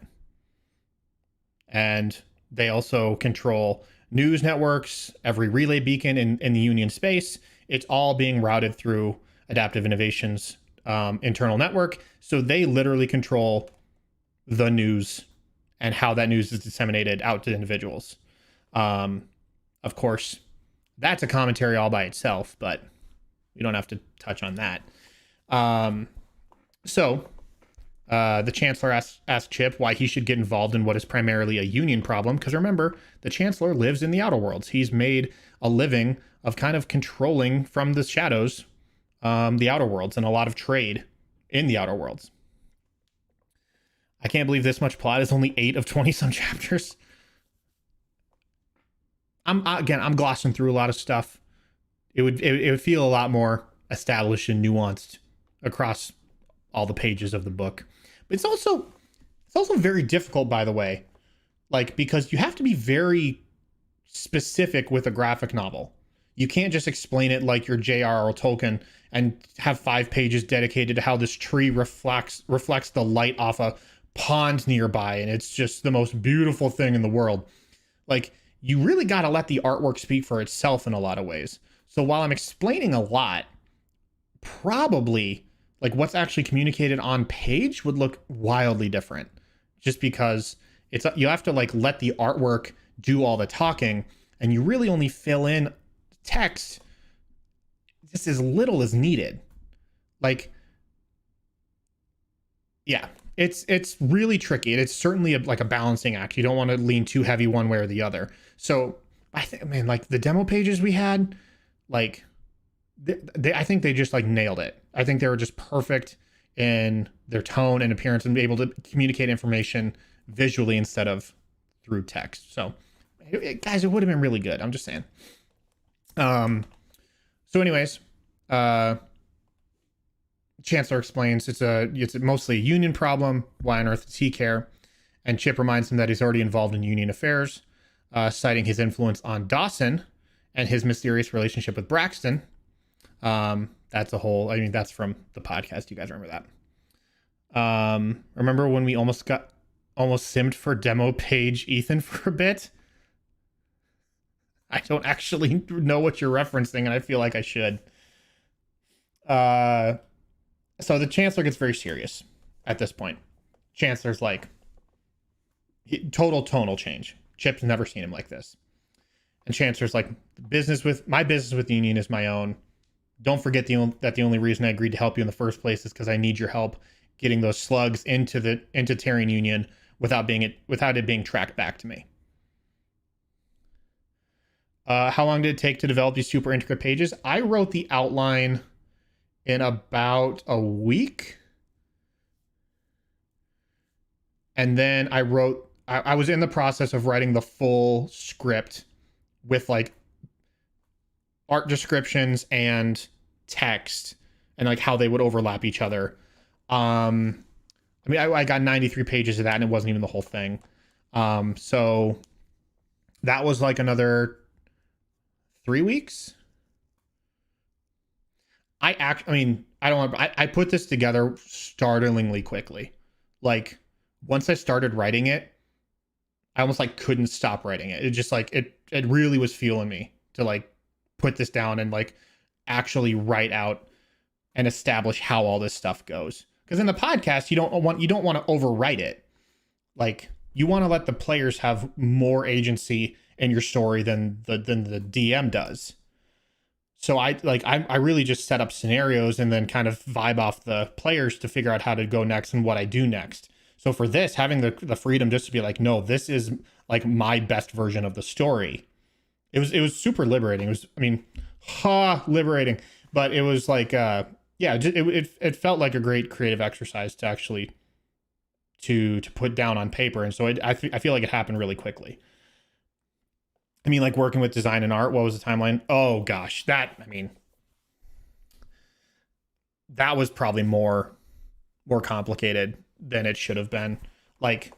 And they also control news networks, every relay beacon in the Union space. It's all being routed through Adaptive Innovations internal network. So they literally control the news and how that news is disseminated out to individuals. Of course, that's a commentary all by itself, but we don't have to touch on that. So the Chancellor asked Chip why he should get involved in what is primarily a Union problem. Because remember, the Chancellor lives in the Outer Worlds. He's made a living of kind of controlling from the shadows the Outer Worlds and a lot of trade in the Outer Worlds. I can't believe this much plot is only 8 of 20 some chapters. I'm glossing through a lot of stuff. It would feel a lot more established and nuanced across all the pages of the book. But it's also very difficult, by the way, like, because you have to be very specific with a graphic novel. You can't just explain it like your J.R.R. Tolkien and have 5 pages dedicated to how this tree reflects the light off a pond nearby, and it's just the most beautiful thing in the world. Like, you really got to let the artwork speak for itself in a lot of ways. So while I'm explaining a lot, probably like what's actually communicated on page would look wildly different, just because you have to like let the artwork do all the talking, and you really only fill in text just as little as needed. Like, yeah, it's really tricky, and it's certainly like a balancing act. You don't want to lean too heavy one way or the other. So I think, man, like the demo pages we had, like I think they just like nailed it. I think they were just perfect in their tone and appearance and be able to communicate information visually instead of through text. So guys, it would have been really good. I'm just saying. So anyways, Chancellor explains it's mostly a Union problem. Why on earth does he care? And Chip reminds him that he's already involved in Union affairs, citing his influence on Dawson and his mysterious relationship with Braxton. That's from the podcast. You guys remember that? Remember when we almost simmed for demo page Ethan for a bit? I don't actually know what you're referencing, and I feel like I should. So the Chancellor gets very serious at this point. Chancellor's like, total tonal change. Chip's never seen him like this. And Chancellor's like, my business with the Union is my own. Don't forget that the only reason I agreed to help you in the first place is because I need your help getting those slugs into Tarian Union without it being tracked back to me. How long did it take to develop these super intricate pages? I wrote the outline in about a week. And then I was in the process of writing the full script with like art descriptions and text and like how they would overlap each other. I got 93 pages of that, and it wasn't even the whole thing. So that was like another 3 weeks. I put this together startlingly quickly. Like, once I started writing it, I almost like couldn't stop writing it. It just like, it really was fueling me to like put this down and like actually write out and establish how all this stuff goes. Because in the podcast, you don't want to overwrite it. Like, you want to let the players have more agency in your story than the DM does. So I really just set up scenarios and then kind of vibe off the players to figure out how to go next and what I do next. So for this, having the freedom just to be like, no, this is like my best version of the story. It was super liberating. It was, liberating, but it was like, it felt like a great creative exercise to actually to put down on paper. And so I feel like it happened really quickly. I mean, like working with design and art, what was the timeline? Oh gosh, that was probably more complicated than it should have been. Like,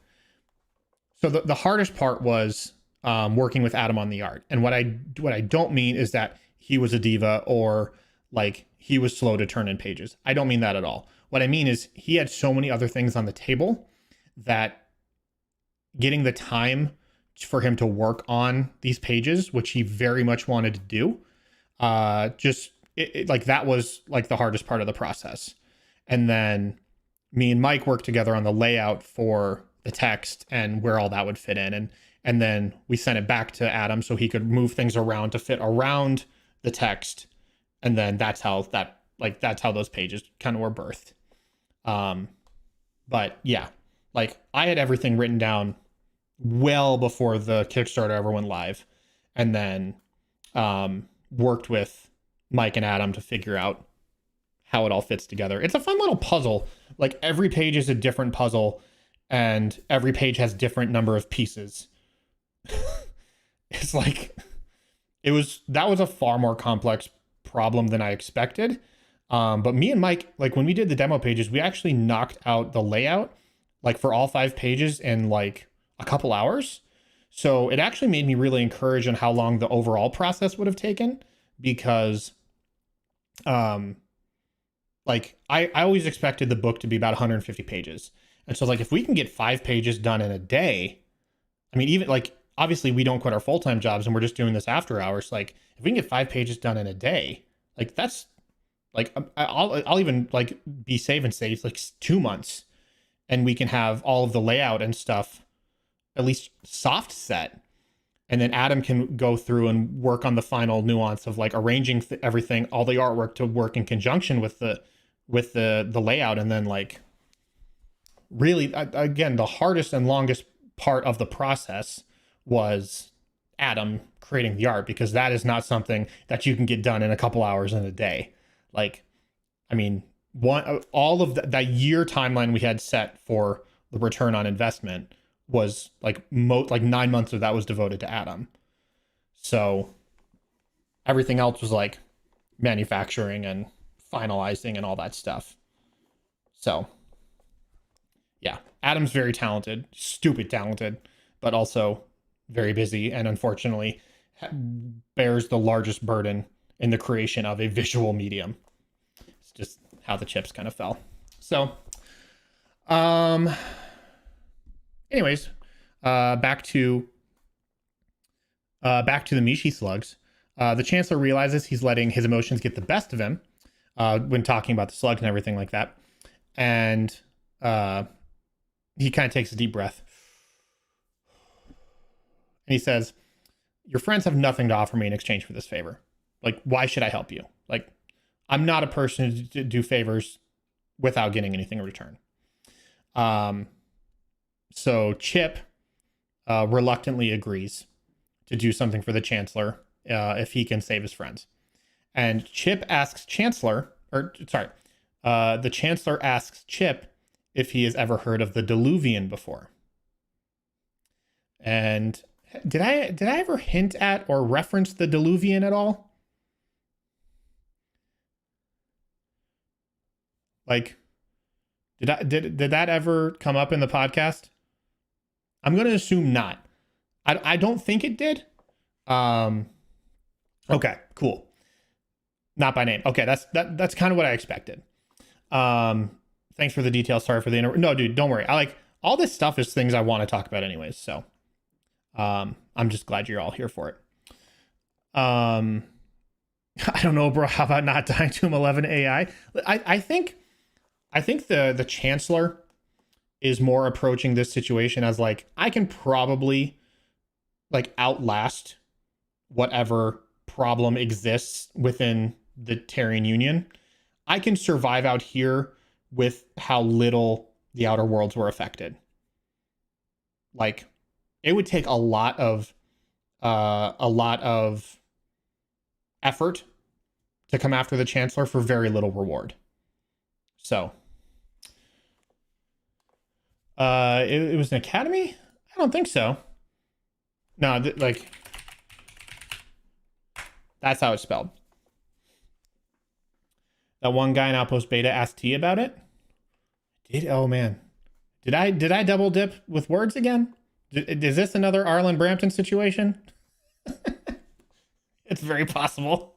so the hardest part was working with Adam on the art. And what I don't mean is that he was a diva or like he was slow to turn in pages. I don't mean that at all. What I mean is he had so many other things on the table that getting the time for him to work on these pages, which he very much wanted to do. Like that was like the hardest part of the process. And then me and Mike worked together on the layout for the text and where all that would fit in. And then we sent it back to Adam so he could move things around to fit around the text. And then that's how those pages kind of were birthed. But yeah, like I had everything written down well before the Kickstarter ever went live, and then worked with Mike and Adam to figure out how it all fits together. It's a fun little puzzle. Like every page is a different puzzle, and every page has different number of pieces. It's like that was a far more complex problem than I expected. But me and Mike, like when we did the demo pages, we actually knocked out the layout like for all 5 pages in like a couple hours. So it actually made me really encouraged on how long the overall process would have taken, because like I always expected the book to be about 150 pages. And so like if we can get 5 pages done in a day, I mean, even like obviously we don't quit our full-time jobs and we're just doing this after hours. Like if we can get 5 pages done in a day, like that's like I'll even like be safe and say it's like 2 months, and we can have all of the layout and stuff at least soft set, and then Adam can go through and work on the final nuance of like arranging everything, all the artwork to work in conjunction with the layout. And then like really again, the hardest and longest part of the process was Adam creating the art, because that is not something that you can get done in a couple hours in a day. Like, I mean, all of that year timeline we had set for the return on investment was like 9 months of that was devoted to Adam. So everything else was like manufacturing and finalizing and all that stuff. So yeah, Adam's very talented, stupid talented, but also very busy, and unfortunately bears the largest burden in the creation of a visual medium. It's just how the chips kind of fell. So anyways, back to the Mishi slugs. The Chancellor realizes he's letting his emotions get the best of him when talking about the slugs and everything like that. And he kind of takes a deep breath. And he says, "Your friends have nothing to offer me in exchange for this favor. Like, why should I help you? Like, I'm not a person to do favors without getting anything in return." So Chip reluctantly agrees to do something for the Chancellor if he can save his friends. And Chip asks the Chancellor asks Chip if he has ever heard of the Deluvian before. And did I ever hint at or reference the Deluvian at all? Like, did that ever come up in the podcast? I'm going to assume not. I don't think it did. Okay, cool. Not by name. Okay, that's kind of what I expected. Thanks for the details. Sorry for the no, dude, don't worry. I like all this stuff is things I want to talk about anyways. So, I'm just glad you're all here for it. I don't know, bro. How about not dying to him 11 AI? I think the Chancellor is more approaching this situation as like, I can probably like outlast whatever problem exists within the Terran Union. I can survive out here with how little the Outer Worlds were affected. Like, it would take a lot of effort to come after the Chancellor for very little reward. So, it was an academy? I don't think so. No, like, that's how it's spelled. That one guy in Outpost Beta asked T about it. Oh man, did I double dip with words again? Is this another Arlen Brampton situation? It's very possible.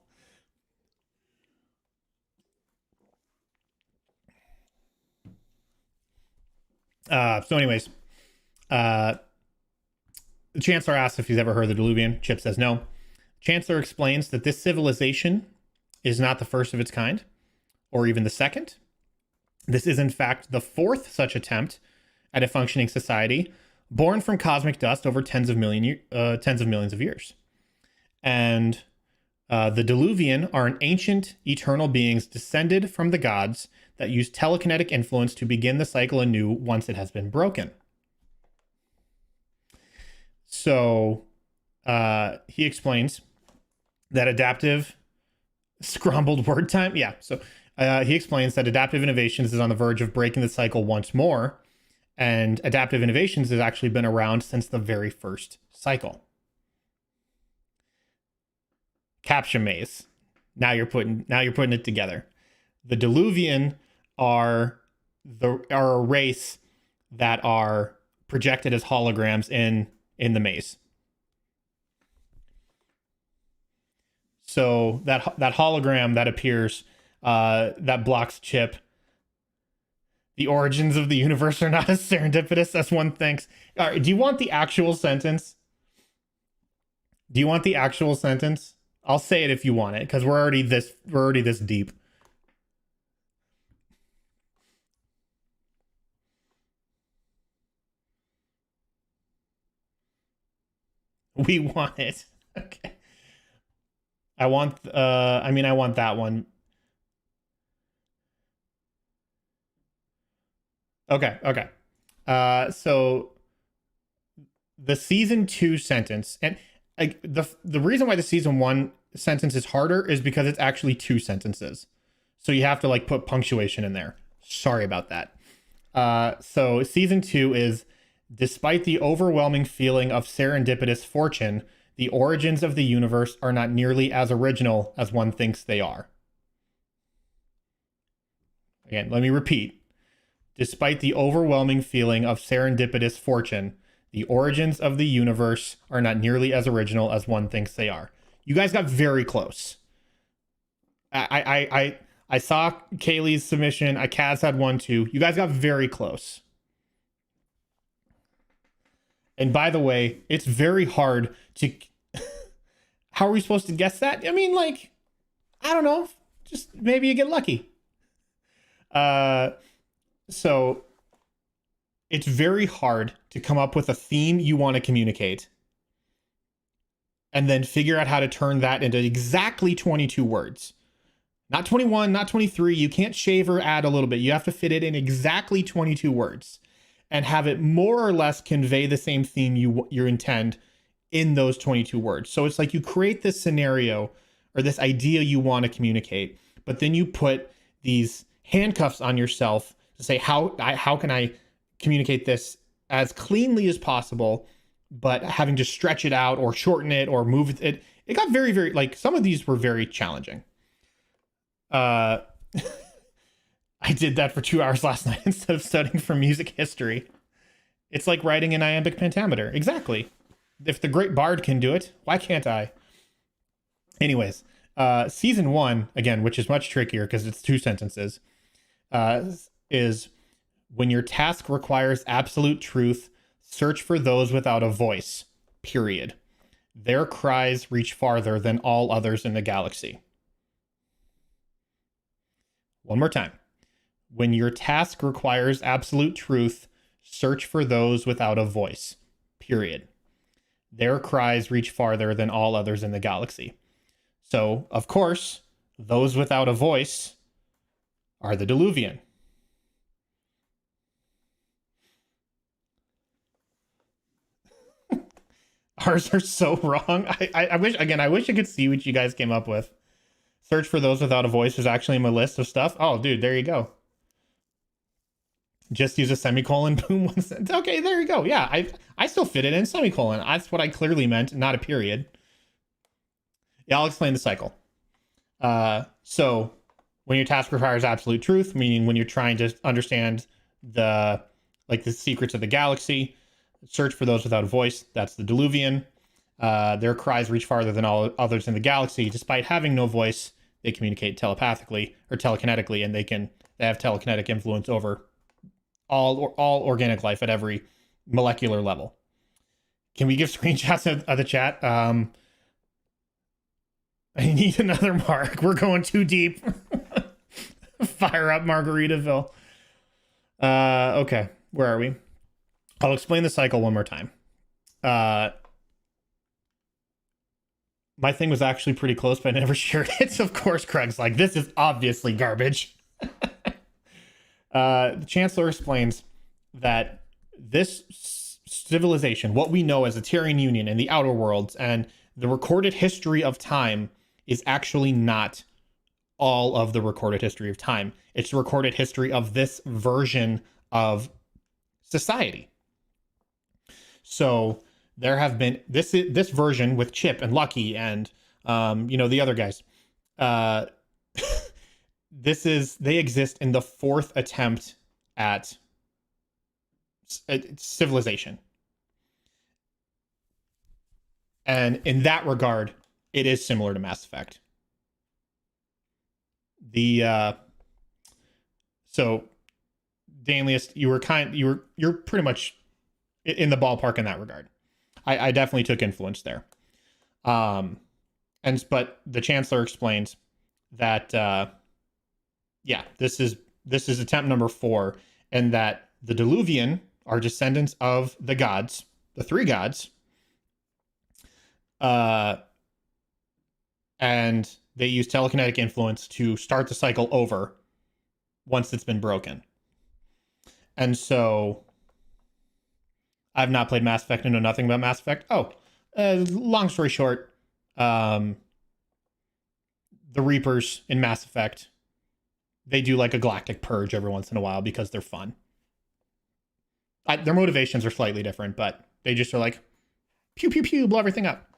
So anyways, the Chancellor asks if he's ever heard of the Deluvian. Chip says no. Chancellor explains that this civilization is not the first of its kind, or even the second. This is, in fact, the fourth such attempt at a functioning society, born from cosmic dust over tens of millions of years. And the Deluvian are an ancient, eternal beings descended from the gods that use telekinetic influence to begin the cycle anew once it has been broken. So he explains that adaptive scrambled word time. Yeah. So he explains that adaptive innovations is on the verge of breaking the cycle once more. And adaptive innovations has actually been around since the very first cycle. Captcha maze. Now you're putting it together. The Deluvian are a race that are projected as holograms in the maze. So that hologram that appears that blocks Chip. The origins of the universe are not as serendipitous as one thinks. All right, do you want the actual sentence? Do you want the actual sentence? I'll say it if you want it, because we're already this deep. We want it. Okay. I want that one. Okay. So the season 2 sentence, and the reason why the season 1 sentence is harder is because it's actually 2 sentences. So you have to like put punctuation in there. Sorry about that. So season 2 is, despite the overwhelming feeling of serendipitous fortune, the origins of the universe are not nearly as original as one thinks they are. Again, let me repeat. Despite the overwhelming feeling of serendipitous fortune, the origins of the universe are not nearly as original as one thinks they are. You guys got very close. I saw Kaylee's submission. Kaz had one too. You guys got very close. And by the way, it's very hard to... How are we supposed to guess that? I mean, like, I don't know. Just maybe you get lucky. So it's very hard to come up with a theme you want to communicate and then figure out how to turn that into exactly 22 words. Not 21, not 23. You can't shave or add a little bit. You have to fit it in exactly 22 words and have it more or less convey the same theme you intend in those 22 words. So it's like you create this scenario or this idea you want to communicate, but then you put these handcuffs on yourself to say, how can I communicate this as cleanly as possible, but having to stretch it out or shorten it or move it. It got very, very, like, some of these were very challenging. I did that for 2 hours last night instead of studying for music history. It's like writing an iambic pentameter. Exactly. If the great bard can do it, why can't I? Anyways, season 1, again, which is much trickier because it's 2 sentences, is when your task requires absolute truth, search for those without a voice, period. Their cries reach farther than all others in the galaxy. One more time. When your task requires absolute truth, search for those without a voice, period. Their cries reach farther than all others in the galaxy. So, of course, those without a voice are the Deluvian. Ours are so wrong. I wish I could see what you guys came up with. Search for those without a voice is actually in my list of stuff. Oh, dude, there you go. Just use a semicolon, boom, 1 sentence. Okay, there you go. Yeah, I still fit it in semicolon. That's what I clearly meant, not a period. Yeah, I'll explain the cycle. So when your task requires absolute truth, meaning when you're trying to understand the secrets of the galaxy, search for those without a voice. That's the Deluvian. Their cries reach farther than all others in the galaxy. Despite having no voice, they communicate telepathically or telekinetically, and they have telekinetic influence over all organic life at every molecular level. Can we give screenshots of the chat? I need another mark. We're going too deep. Fire up Margaritaville. Okay, where are we? I'll explain the cycle one more time. My thing was actually pretty close, but I never shared it. So of course, Craig's like, this is obviously garbage. The Chancellor explains that this civilization, what we know as the Tyrian Union and the Outer Worlds and the recorded history of time, is actually not all of the recorded history of time. It's the recorded history of this version of society. So there have been this version with Chip and Lucky and the other guys. They exist in the fourth attempt at civilization. And in that regard, it is similar to Mass Effect. So Danlius, you're pretty much in the ballpark in that regard. I definitely took influence there. But the Chancellor explains that this is attempt number 4, and that the Deluvian are descendants of the gods, the 3 gods. And they use telekinetic influence to start the cycle over once it's been broken. And so I've not played Mass Effect and know nothing about Mass Effect. Long story short, the Reapers in Mass Effect, they do like a galactic purge every once in a while because they're fun. Their motivations are slightly different, but they just are like, pew, pew, pew, blow everything up.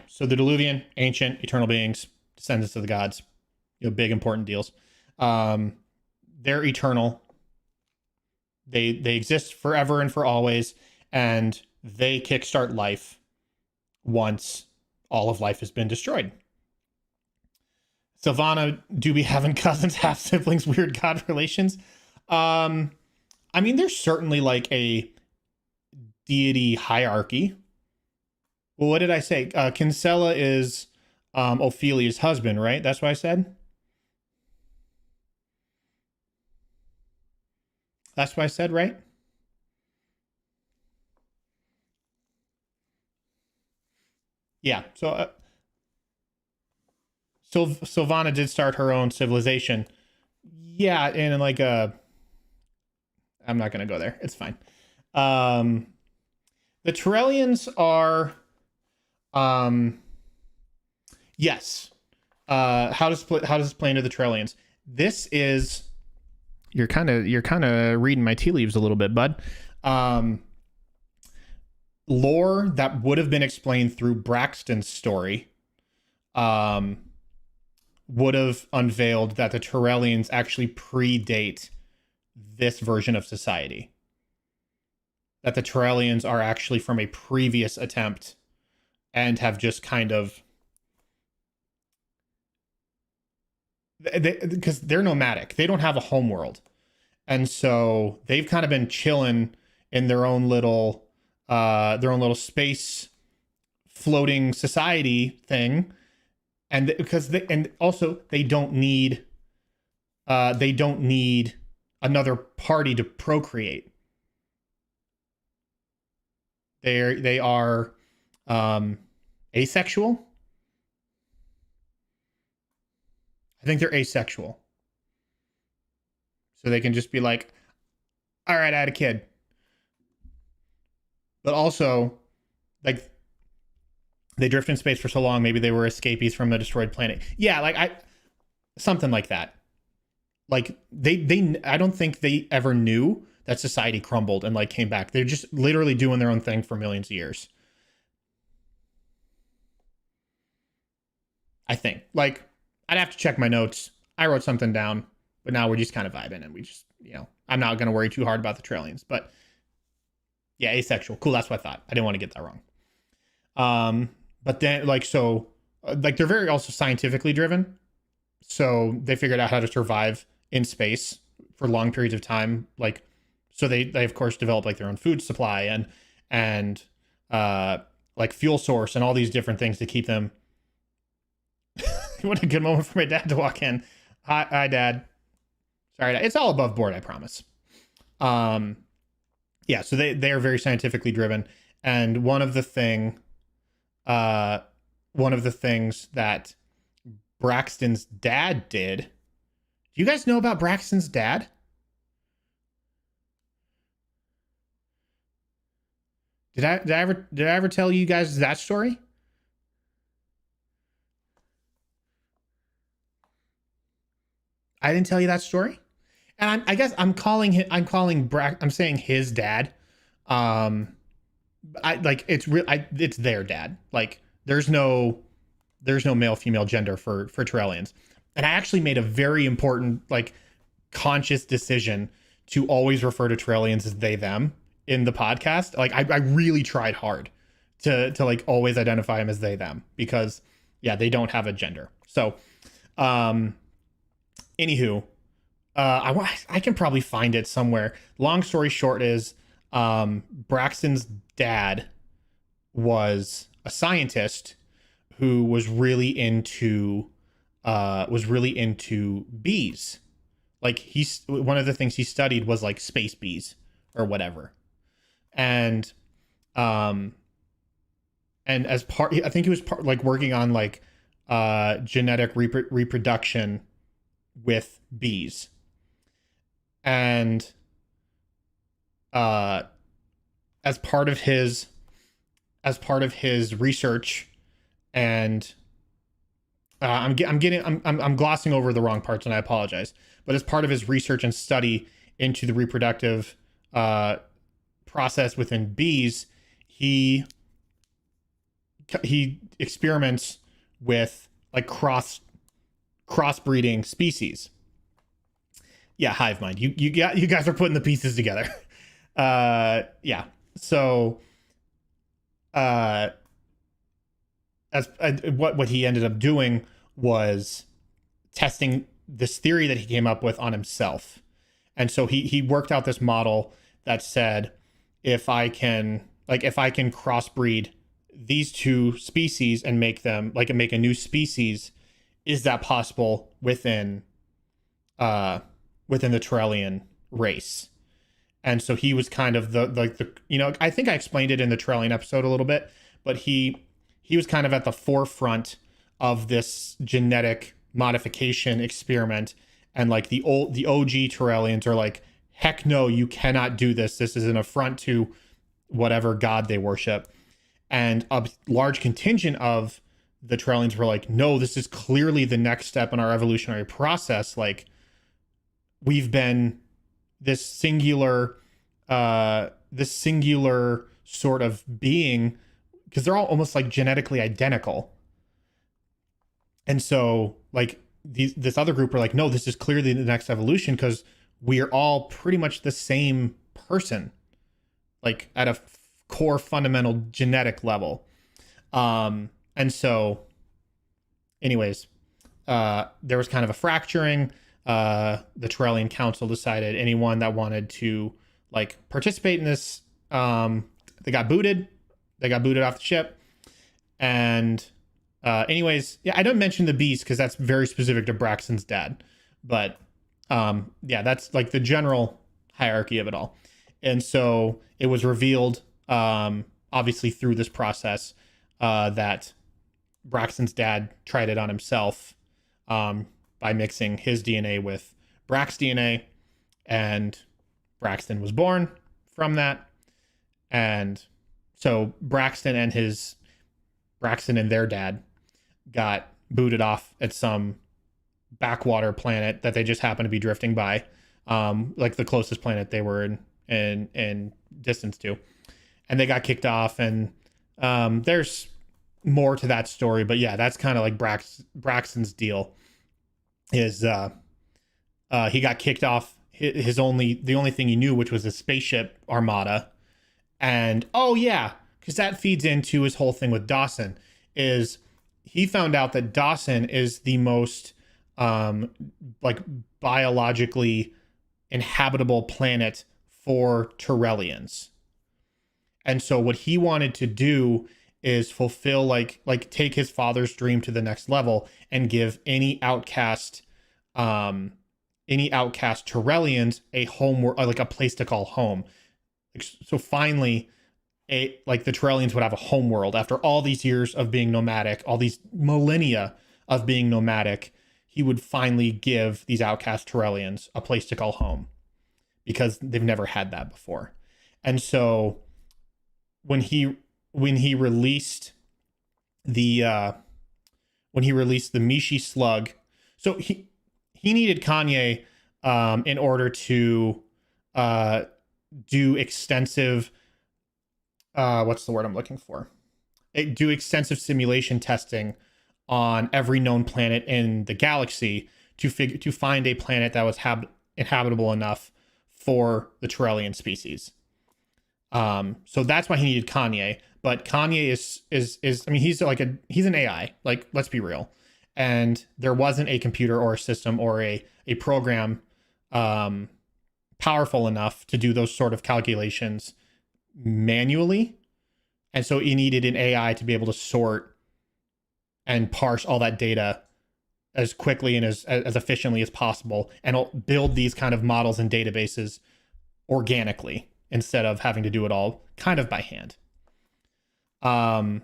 So the Deluvian, ancient, eternal beings, descendants of the gods, big important deals. They're eternal. They exist forever and for always, and they kickstart life once all of life has been destroyed. Sylvana, do we having cousins, half siblings, weird god relations? There's certainly like a deity hierarchy. Well, what did I say? Kinsella is Ophelia's husband, right? That's what I said? That's what I said, right? Yeah, so Sylvana did start her own civilization. Yeah, and like I'm not going to go there. It's fine. The Turellians are... yes. How does this play into the Turellians? This is... You're kind of reading my tea leaves a little bit, bud. Lore that would have been explained through Braxton's story would have unveiled that the Turellians actually predate this version of society. That the Turellians are actually from a previous attempt and have just kind of... because they're nomadic. They don't have a home world. And so they've kind of been chilling in their own little space floating society thing. And because they don't need another party to procreate. They are asexual. I think they're asexual. So they can just be like, all right, I had a kid. But also, like, they drift in space for so long, maybe they were escapees from a destroyed planet. Yeah, something like that. Like, I don't think they ever knew that society crumbled and, like, came back. They're just literally doing their own thing for millions of years. I think. Like, I'd have to check my notes. I wrote something down, but now we're just kind of vibing, and we just, I'm not going to worry too hard about the Turellians. But, yeah, asexual. Cool, that's what I thought. I didn't want to get that wrong. But then, they're very also scientifically driven. So they figured out how to survive in space for long periods of time, like So they of course develop like their own food supply and like fuel source and all these different things to keep them. What a good moment for my dad to walk in. Hi, Dad. Sorry, Dad. It's all above board, I promise. Yeah, so they are very scientifically driven, and one of the things that Braxton's dad did. Do you guys know about Braxton's dad? Did I ever tell you guys that story? I didn't tell you that story, and I guess I'm saying his dad. It's their dad. Like there's no male female gender for Terrellians, and I actually made a very important like conscious decision to always refer to Terrellians as they them in the podcast. Like I really tried hard to like always identify them as they them, because yeah, they don't have a gender. So anywho, I can probably find it somewhere. Long story short is Braxton's dad was a scientist who was really into bees. Like one of the things he studied was like space bees or whatever. And as part, I think he was like working on like genetic reproduction with bees. And as part of his research, and I'm glossing over the wrong parts, and I apologize. But as part of his research and study into the reproductive process within bees, he experiments with like crossbreeding species. Yeah, hive mind. You guys are putting the pieces together. Yeah. So, as what he ended up doing was testing this theory that he came up with on himself. And so he worked out this model that said, if I can crossbreed these two species and make a new species, is that possible within the Terrellian race? And so he was kind of the I think I explained it in the Terrellian episode a little bit, but he was kind of at the forefront of this genetic modification experiment. And like the OG Terrellians are like, heck no, you cannot do this. This is an affront to whatever god they worship. And a large contingent of the Terrellians were like, no, this is clearly the next step in our evolutionary process. Like, we've been this singular sort of being, because they're all almost like genetically identical. And so like this other group were like, no, this is clearly the next evolution, because we are all pretty much the same person, like at a core fundamental genetic level. And so anyways, there was kind of a fracturing. The Terrellian Council decided anyone that wanted to like participate in this, they got booted off the ship. And anyways, yeah, I don't mention the bees because that's very specific to Braxton's dad, but yeah, that's like the general hierarchy of it all. And so it was revealed, obviously through this process, that Braxton's dad tried it on himself, by mixing his DNA with Brax's DNA, and Braxton was born from that. And so Braxton and their dad got booted off at some backwater planet that they just happened to be drifting by, like the closest planet they were in distance to, and they got kicked off. And there's more to that story, but yeah, that's kind of like Braxton's deal. Is he got kicked off the only thing he knew, which was a spaceship armada. And oh yeah, because that feeds into his whole thing with Dawson, is he found out that Dawson is the most like biologically inhabitable planet for Turellians. And so what he wanted to do is fulfill like take his father's dream to the next level and give any outcast Turellians a home, or like a place to call home. So finally, the Turellians would have a home world after all these years of being nomadic, all these millennia of being nomadic. He would finally give these outcast Turellians a place to call home because they've never had that before. And so when he released the Mishi slug, so he needed Kanye in order to do extensive what's the word I'm looking for? Do extensive simulation testing on every known planet in the galaxy to find a planet that was inhabitable enough for the Turellian species. So that's why he needed Kanye. But Kanye is I mean, he's an AI. Like, let's be real. And there wasn't a computer or a system or a program powerful enough to do those sort of calculations manually. And so he needed an AI to be able to sort and parse all that data as quickly and as efficiently as possible, and build these kind of models and databases organically instead of having to do it all kind of by hand. So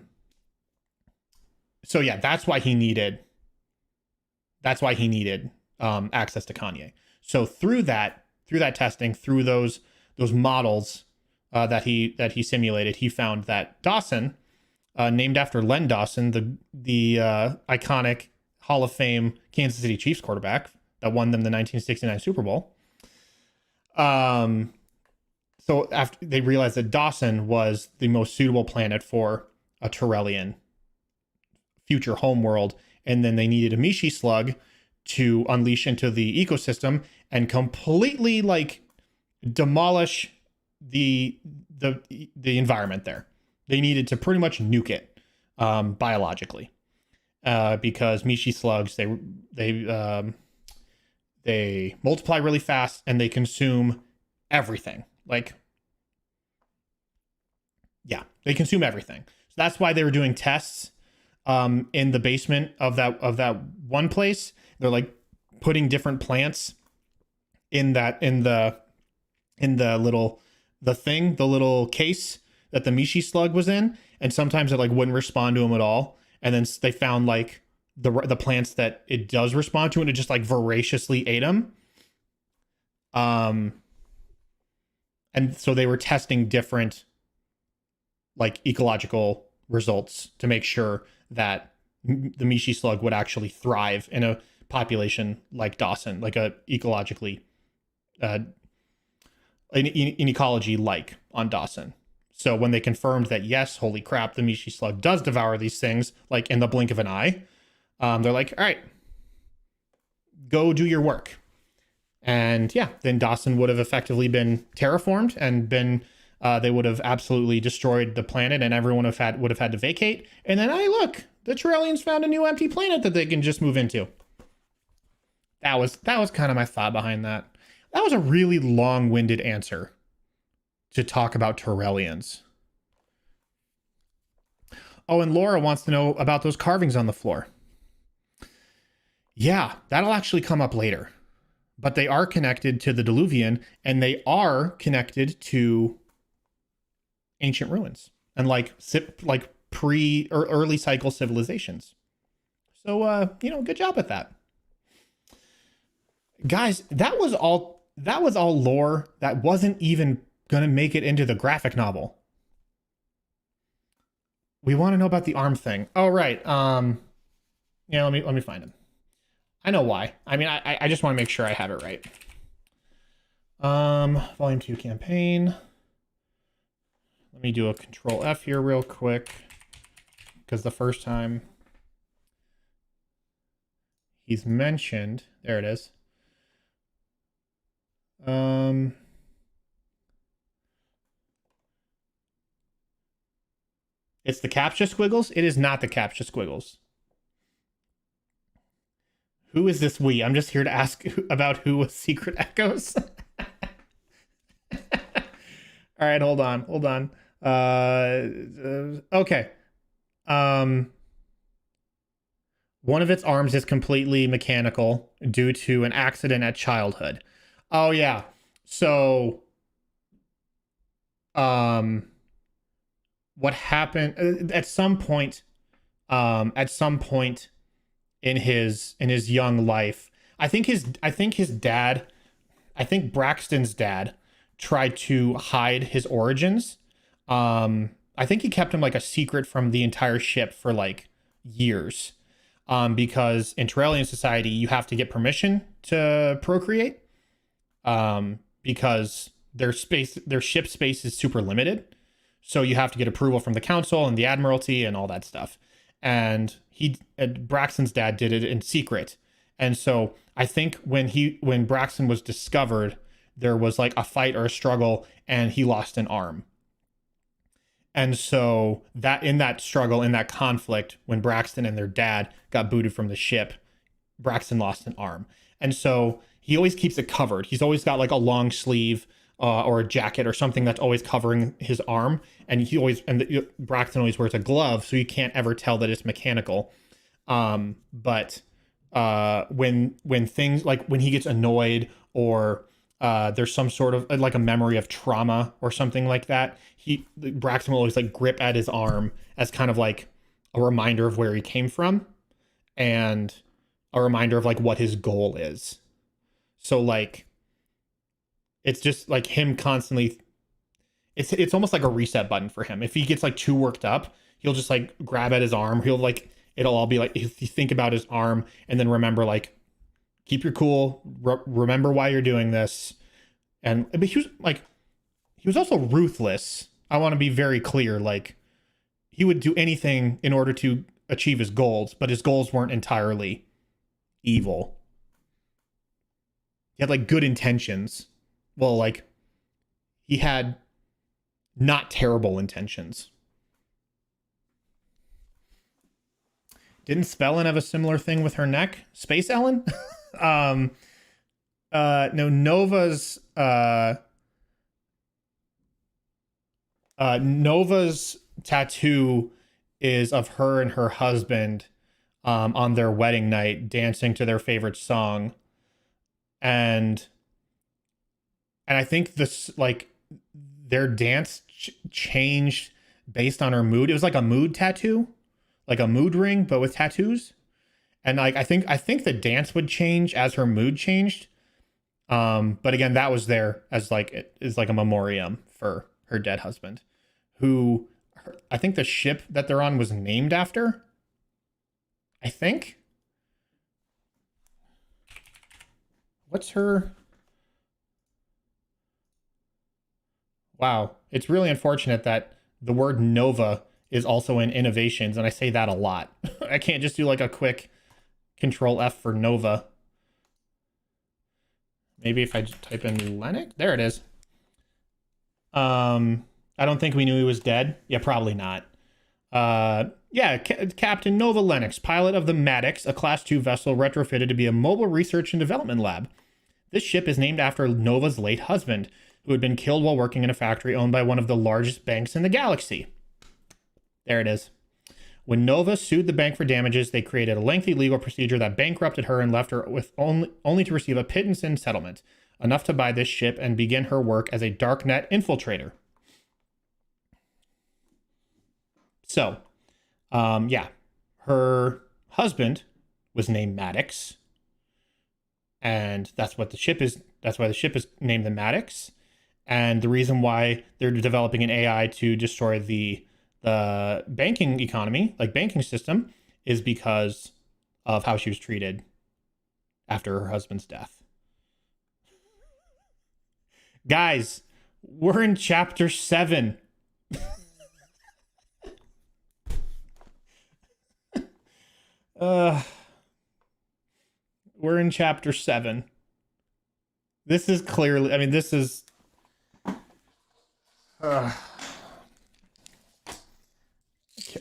yeah, that's why he needed access to Kanye. So through that testing, through those models that he simulated, he found that Dawson, named after Len Dawson, the iconic Hall of Fame Kansas City Chiefs quarterback that won them the 1969 Super Bowl. So after they realized that Dawson was the most suitable planet for a Turellian future homeworld, and then they needed a Mishi slug to unleash into the ecosystem and completely demolish the environment there. They needed to pretty much nuke it biologically, because Mishi slugs they multiply really fast and they consume everything. They consume everything. So that's why they were doing tests in the basement of that one place. They're putting different plants in the little case that the Mishi slug was in, and sometimes it wouldn't respond to them at all. And then they found the plants that it does respond to, and it just voraciously ate them. And so they were testing different ecological results to make sure that the Mishi slug would actually thrive in a population like Dawson, a ecologically an ecology on Dawson. So when they confirmed that, yes, holy crap, the Mishi slug does devour these things in the blink of an eye, they're like, all right, go do your work. And yeah, then Dawson would have effectively been terraformed and they would have absolutely destroyed the planet, and everyone would have had to vacate. And then, hey, look, the Turellians found a new empty planet that they can just move into. That was kind of my thought behind that. That was a really long-winded answer to talk about Turellians. Oh, and Laura wants to know about those carvings on the floor. Yeah, that'll actually come up later. But they are connected to the Deluvian, and they are connected to ancient ruins and pre or early cycle civilizations. So good job at that. Guys, that was all lore that wasn't even gonna make it into the graphic novel. We want to know about the arm thing. Oh, right. Let me find him. I know why. I mean, I just want to make sure I have it right. Volume 2 campaign. Let me do a Control F here real quick, because the first time he's mentioned, there it is. It's the captcha squiggles. It is not the captcha squiggles. Who is this we? I'm just here to ask about who was Secret Echoes. All right, hold on. Okay. One of its arms is completely mechanical due to an accident at childhood. Oh yeah. So, what happened at some point? At some point in his young life, I think his dad, I think Braxton's dad, tried to hide his origins. I think he kept him like a secret from the entire ship for like years. Because in Terrellian society, you have to get permission to procreate. Because their ship space is super limited. So you have to get approval from the council and the admiralty and all that stuff. And Braxton's dad did it in secret. And so I think when Braxton was discovered, there was like a fight or a struggle and he lost an arm. And so that in that struggle, in that conflict, when Braxton and their dad got booted from the ship, Braxton lost an arm. And so he always keeps it covered. He's always got like a long sleeve or a jacket or something that's always covering his arm. And Braxton always wears a glove, so you can't ever tell that it's mechanical. But when things like when he gets annoyed or there's some sort of like a memory of trauma or something like that, Braxton will always like grip at his arm as kind of like a reminder of where he came from and a reminder of like what his goal is. So like it's just like him constantly, it's almost like a reset button for him. If he gets like too worked up, he'll just like grab at his arm. It'll all be like, if you think about his arm and then remember like, keep your cool, remember why you're doing this. But he was also ruthless. I want to be very clear. Like, he would do anything in order to achieve his goals, but his goals weren't entirely evil. He had like good intentions. Well, like he had not terrible intentions. Didn't Spellin have a similar thing with her neck? Space Ellen? No, Nova's tattoo is of her and her husband on their wedding night dancing to their favorite song. And I think this, like, their dance changed based on her mood. It was like a mood tattoo, like a mood ring, but with tattoos. And like, I think the dance would change as her mood changed. But again, that was there as like, is like a memoriam for her dead husband, who I think the ship that they're on was named after. I think. What's her? Wow. It's really unfortunate that the word Nova is also in innovations, and I say that a lot. I can't just do like a quick Control F for Nova. Maybe if I just type in Lennox, there it is. I don't think we knew he was dead. Yeah, probably not. Yeah, Captain Nova Lennox, pilot of the Maddox, a Class 2 vessel retrofitted to be a mobile research and development lab. This ship is named after Nova's late husband, who had been killed while working in a factory owned by one of the largest banks in the galaxy. There it is. When Nova sued the bank for damages, they created a lengthy legal procedure that bankrupted her and left her with only to receive a pittance in settlement, enough to buy this ship and begin her work as a darknet infiltrator. So, yeah, her husband was named Maddox, and that's what the ship is. That's why the ship is named the Maddox. And the reason why they're developing an AI to destroy the banking economy, like banking system, is because of how she was treated after her husband's death. Guys, we're in chapter 7. We're in chapter 7. This is clearly, I mean, this is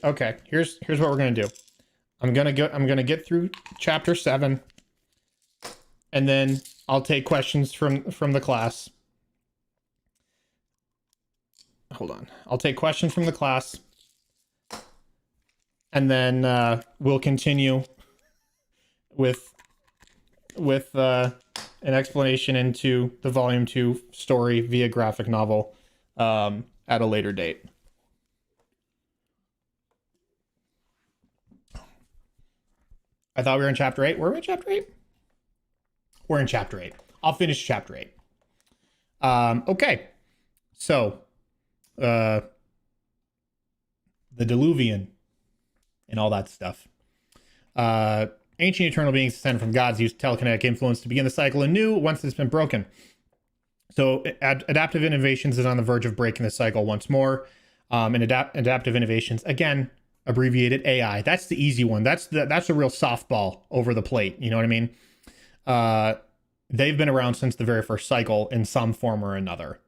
okay, here's what we're gonna do. I'm gonna get through chapter 7, and then I'll take questions from the class. hold on. I'll take questions from the class, and then we'll continue with an explanation into the volume 2 story via graphic novel at a later date. I thought we were in chapter 8. Were we in chapter 8? We're in chapter 8. I'll finish chapter 8. Okay. So, the Deluvian and all that stuff. Ancient eternal beings descended from gods use telekinetic influence to begin the cycle anew once it's been broken. So adaptive innovations is on the verge of breaking the cycle once more. And adaptive innovations, again, abbreviated AI. That's the easy one. That's a real softball over the plate. You know what I mean? They've been around since the very first cycle in some form or another.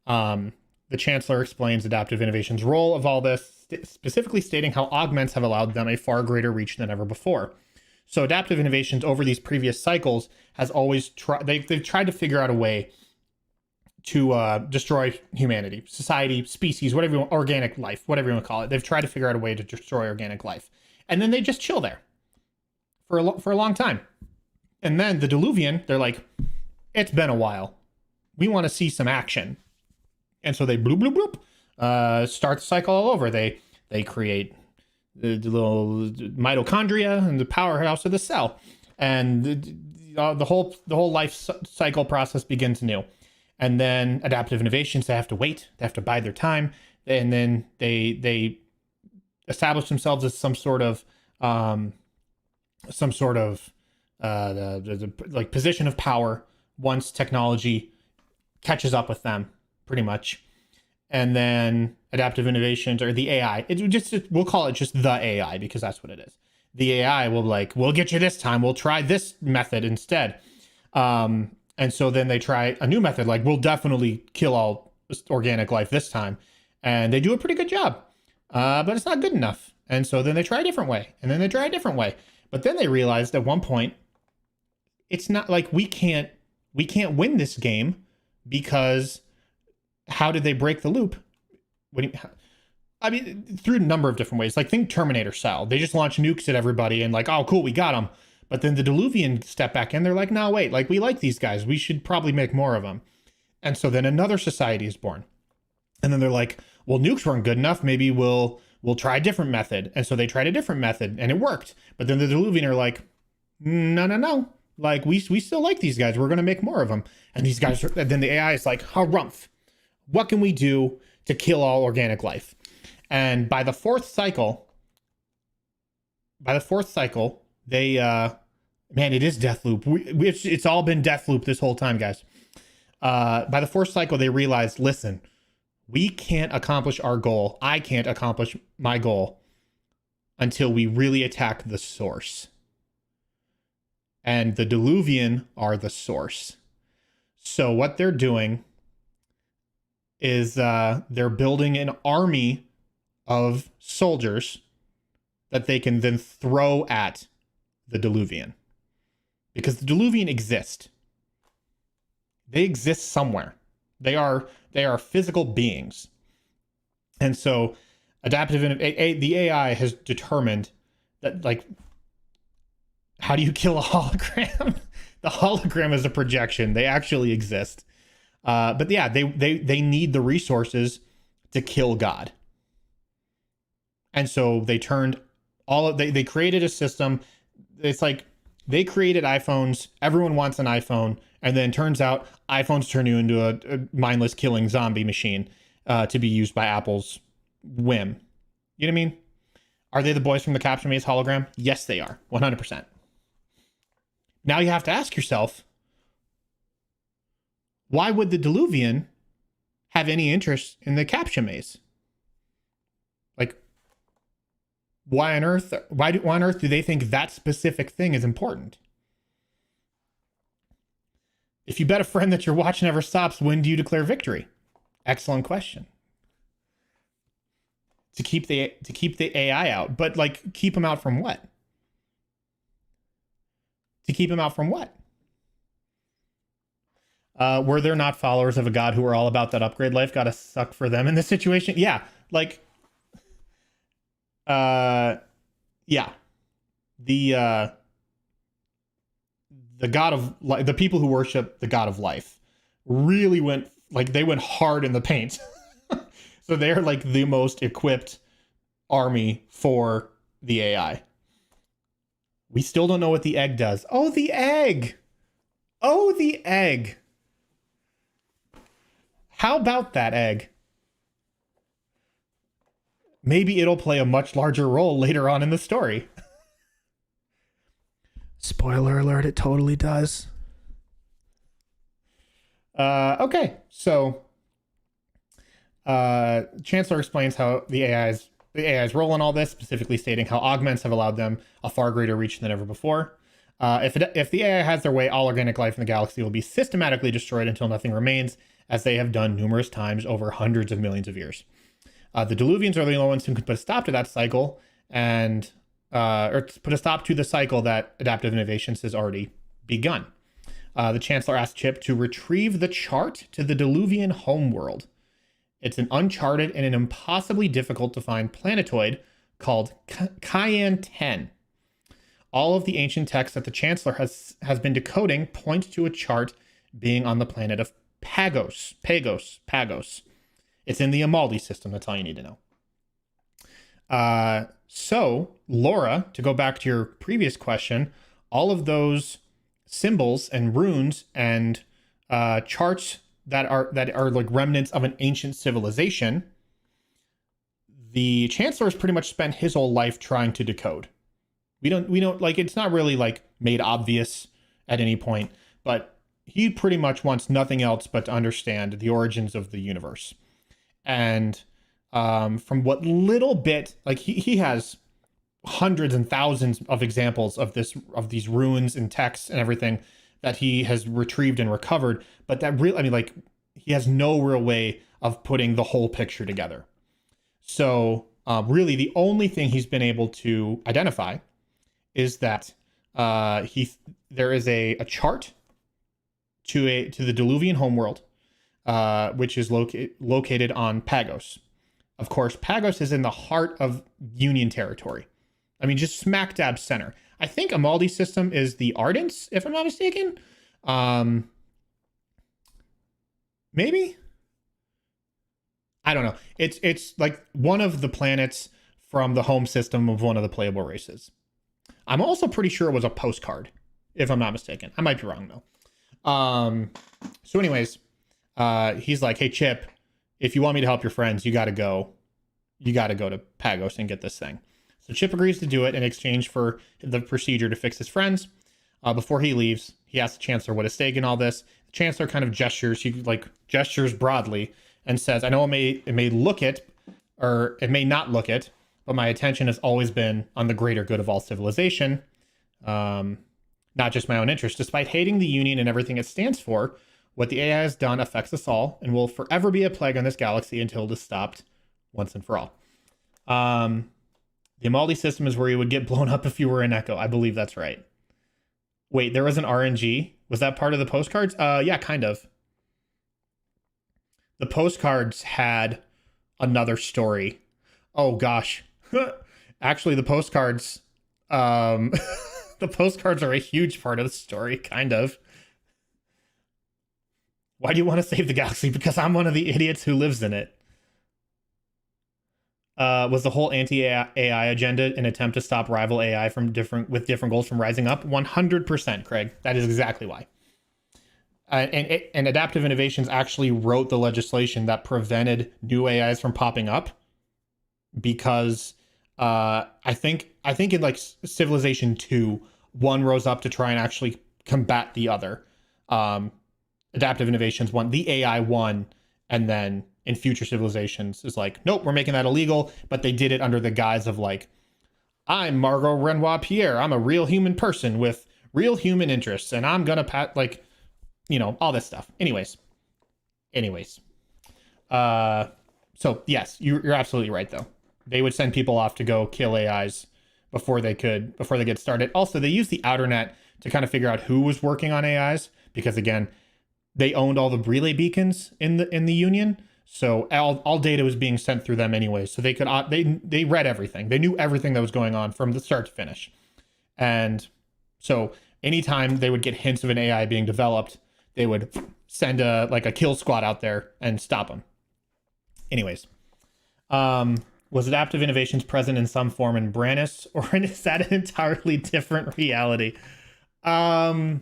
The Chancellor explains adaptive innovation's role of all this, specifically stating how augments have allowed them a far greater reach than ever before. So adaptive innovations over these previous cycles has always they've tried to figure out a way to destroy humanity, society, species, whatever you want, organic life, whatever you want to call it. They've tried to figure out a way to destroy organic life. And then they just chill there for a long time. And then the Deluvian, they're like, it's been a while. We want to see some action. And so they bloop, bloop, bloop, start the cycle all over. They create the little mitochondria and the powerhouse of the cell. And the whole life cycle process begins anew. And then adaptive innovations, they have to wait. They have to bide their time. And then they establish themselves as some sort of like position of power once technology catches up with them, pretty much. And then adaptive innovations, or the AI, we'll call it just the AI because that's what it is. The AI will we'll get you this time. We'll try this method instead. And so then they try a new method, like we'll definitely kill all organic life this time. And they do a pretty good job, but it's not good enough. And so then they try a different way, and then they try a different way. But then they realized at one point, it's not like we can't win this game, because how did they break the loop? I mean, through a number of different ways. Like, think Terminator style. They just launch nukes at everybody and oh, cool, we got them. But then the Deluvian step back in. They're like, no, wait, we like these guys. We should probably make more of them. And so then another society is born. And then they're like, well, nukes weren't good enough. Maybe we'll try a different method. And so they tried a different method and it worked. But then the Deluvian are like, no. We still like these guys. We're going to make more of them. And these guys and then the AI is like, harumph. What can we do to kill all organic life? And by the fourth cycle, they, man, it is Deathloop. It's all been Deathloop this whole time, guys. By the fourth cycle, they realized, listen, we can't accomplish our goal. I can't accomplish my goal until we really attack the source. And the Deluvian are the source. So what they're doing is they're building an army of soldiers that they can then throw at the Deluvian. Because the Deluvian exist. They exist somewhere. They are physical beings. And so the AI has determined that, how do you kill a hologram? The hologram is a projection. They actually exist. But yeah, they need the resources to kill God. And so they turned they created a system. It's like they created iPhones. Everyone wants an iPhone. And then turns out iPhones turn you into a mindless killing zombie machine to be used by Apple's whim. You know what I mean? Are they the boys from the Capture Maze hologram? Yes, they are. 100%. Now you have to ask yourself, why would the Deluvian have any interest in the Capture Maze? Why on earth do they think that specific thing is important? If you bet a friend that your watch never stops, when do you declare victory? Excellent question. To keep the AI out, but keep them out from what? To keep them out from what? Were there not followers of a god who were all about that upgrade life? Gotta suck for them in this situation. Yeah, like, yeah, the god of the people who worship the god of life really went, like, they went hard in the paint. So they're like the most equipped army for the AI. We still don't know what the egg does. Oh, the egg. Oh, the egg. How about that egg? Maybe it'll play a much larger role later on in the story. Spoiler alert, it totally does. Okay, so Chancellor explains how the AI's role in all this, specifically stating how augments have allowed them a far greater reach than ever before. If the AI has their way, all organic life in the galaxy will be systematically destroyed until nothing remains, as they have done numerous times over hundreds of millions of years. The Deluvians are the only ones who can put a stop to that cycle, and or put a stop to the cycle that adaptive innovations has already begun. The Chancellor asked Chip to retrieve the chart to the Deluvian homeworld. It's an uncharted and an impossibly difficult to find planetoid called Cayenne 10. All of the ancient texts that the Chancellor has been decoding point to a chart being on the planet of Pagos. It's in the Amaldi system. That's all you need to know. So, Laura, to go back to your previous question, all of those symbols and runes and charts that are like remnants of an ancient civilization, the Chancellor has pretty much spent his whole life trying to decode. We don't like, it's not really like made obvious at any point, but he pretty much wants nothing else but to understand the origins of the universe. And from what little bit, like he has hundreds and thousands of examples of these runes and texts and everything that he has retrieved and recovered, but that really, I mean, like, he has no real way of putting the whole picture together. So really the only thing he's been able to identify is that there is a chart to the Deluvian homeworld, which is located on Pagos. Of course, Pagos is in the heart of Union territory. I mean, just smack dab center. I think Amaldi's system is the Ardents, if I'm not mistaken. Maybe? I don't know. It's like one of the planets from the home system of one of the playable races. I'm also pretty sure it was a postcard, if I'm not mistaken. I might be wrong, though. So anyways, he's like, hey, Chip, if you want me to help your friends, you got to go to Pagos and get this thing. So Chip agrees to do it in exchange for the procedure to fix his friends. Before he leaves, he asks the Chancellor what is stake in all this. The Chancellor kind of gestures broadly and says, I know it may look it, or it may not look it, but my attention has always been on the greater good of all civilization, not just my own interest. Despite hating the Union and everything it stands for, what the AI has done affects us all and will forever be a plague on this galaxy until it is stopped once and for all. The Amaldi system is where you would get blown up if you were an Echo. I believe that's right. Wait, there was an RNG? Was that part of the postcards? Yeah, kind of. The postcards had another story. Oh gosh. Actually, the postcards, the postcards are a huge part of the story, kind of. Why do you want to save the galaxy? Because I'm one of the idiots who lives in it. Was the whole anti-AI agenda an attempt to stop rival AI with different goals from rising up? 100%, Craig. That is exactly why. And Adaptive Innovations actually wrote the legislation that prevented new AIs from popping up, because I think in like Civilization 2, one rose up to try and actually combat the other. Adaptive Innovations won, the AI won, and then in future civilizations is like, nope, we're making that illegal, but they did it under the guise of like, I'm Margot Renoir Pierre, I'm a real human person with real human interests, and I'm gonna like, you know, all this stuff. Anyways. So yes, you're absolutely right though. They would send people off to go kill AIs before they get started. Also, they use the outer net to kind of figure out who was working on AIs, because again, they owned all the relay beacons in the Union. So all data was being sent through them anyway. So they could they read everything. They knew everything that was going on from the start to finish. And so anytime they would get hints of an AI being developed, they would send a kill squad out there and stop them. Anyways, was adaptive innovations present in some form in Brannis, or is that an entirely different reality? I